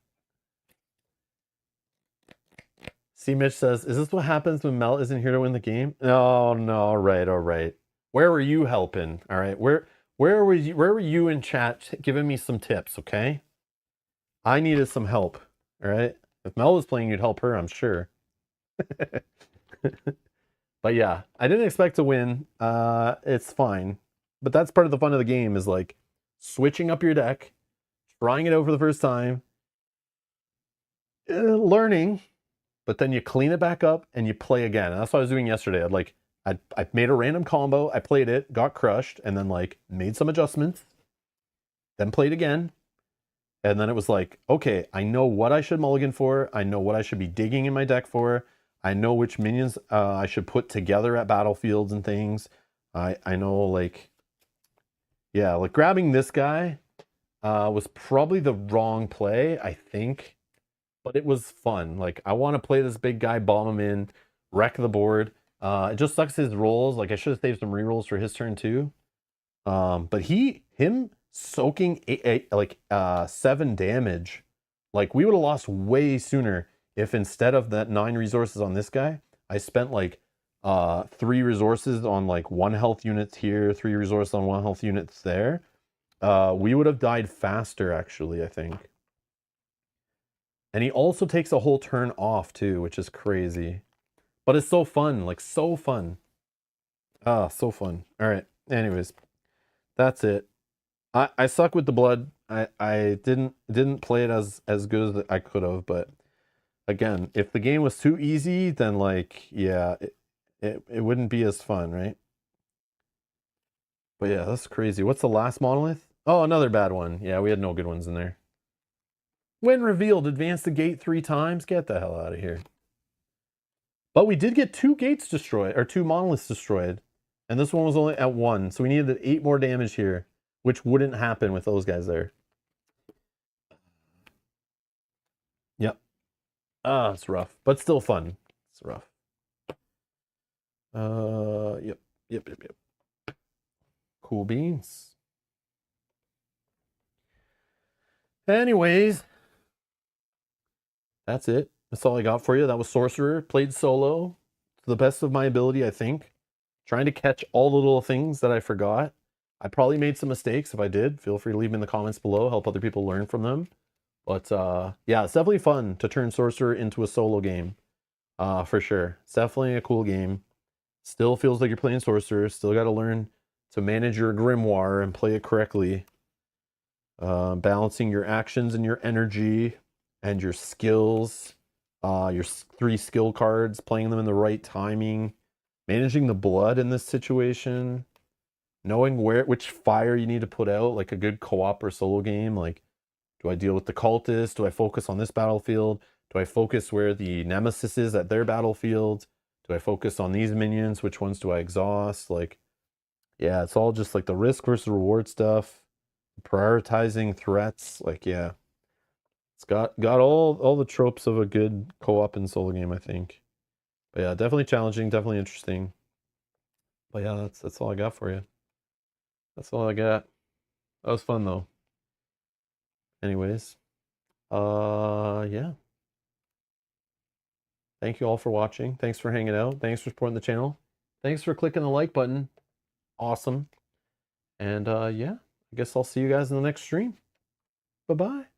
C. Mitch says, is this what happens when Mel isn't here to win the game? Oh, no. All right. Where were you helping? All right. Where were you in chat giving me some tips, okay? I needed some help. All right. If Mel was playing, you'd help her, I'm sure. But yeah, I didn't expect to win. It's fine. But that's part of the fun of the game is like switching up your deck, trying it out for the first time, learning, but then you clean it back up and you play again. And that's what I was doing yesterday. I made a random combo, I played it, got crushed, and then like made some adjustments, then played again. And then it was like, okay, I know what I should mulligan for. I know what I should be digging in my deck for. I know which minions I should put together at battlefields and things. I know like, yeah, like grabbing this guy was probably the wrong play, I think. But it was fun. Like, I want to play this big guy, bomb him in, wreck the board. It just sucks his rolls. Like, I should have saved some rerolls for his turn too. But him soaking 7 damage, like we would have lost way sooner if instead of that 9 resources on this guy, I spent like 3 resources on like 1 health units here, 3 resources on 1 health units there. We would have died faster, actually, I think. And he also takes a whole turn off too, which is crazy. But it's so fun, like so fun. So fun. All right. Anyways, that's it. I suck with the blood. I didn't play it as good as I could have, but again, if the game was too easy, then like, yeah, it wouldn't be as fun, right? But yeah, that's crazy. What's the last monolith? Oh, another bad one. Yeah, we had no good ones in there. When revealed, advance the gate 3 times. Get the hell out of here. But we did get 2 gates destroyed, or 2 monoliths destroyed. And this one was only at 1. So we needed 8 more damage here, which wouldn't happen with those guys there. Yep. It's rough, but still fun. It's rough. Yep. Cool beans. Anyways, that's it. That's all I got for you. That was Sorcerer. Played solo to the best of my ability, I think. Trying to catch all the little things that I forgot. I probably made some mistakes. If I did, feel free to leave them in the comments below. Help other people learn from them. But yeah, it's definitely fun to turn Sorcerer into a solo game. For sure. It's definitely a cool game. Still feels like you're playing Sorcerer. Still got to learn to manage your Grimoire and play it correctly. Balancing your actions and your energy and your skills. Your 3 skill cards, playing them in the right timing. Managing the blood in this situation. Knowing which fire you need to put out, like a good co-op or solo game. Like, do I deal with the cultists? Do I focus on this battlefield? Do I focus where the Nemesis is at their battlefield? Do I focus on these minions? Which ones do I exhaust? Like, yeah, it's all just like the risk versus reward stuff, prioritizing threats. Like, yeah, it's got all the tropes of a good co-op and solo game, I think. But yeah, definitely challenging, definitely interesting. But yeah, that's all I got for you. That's all I got. That was fun though. Anyways, yeah. Thank you all for watching. Thanks for hanging out. Thanks for supporting the channel. Thanks for clicking the like button. Awesome. And yeah, I guess I'll see you guys in the next stream. Bye-bye.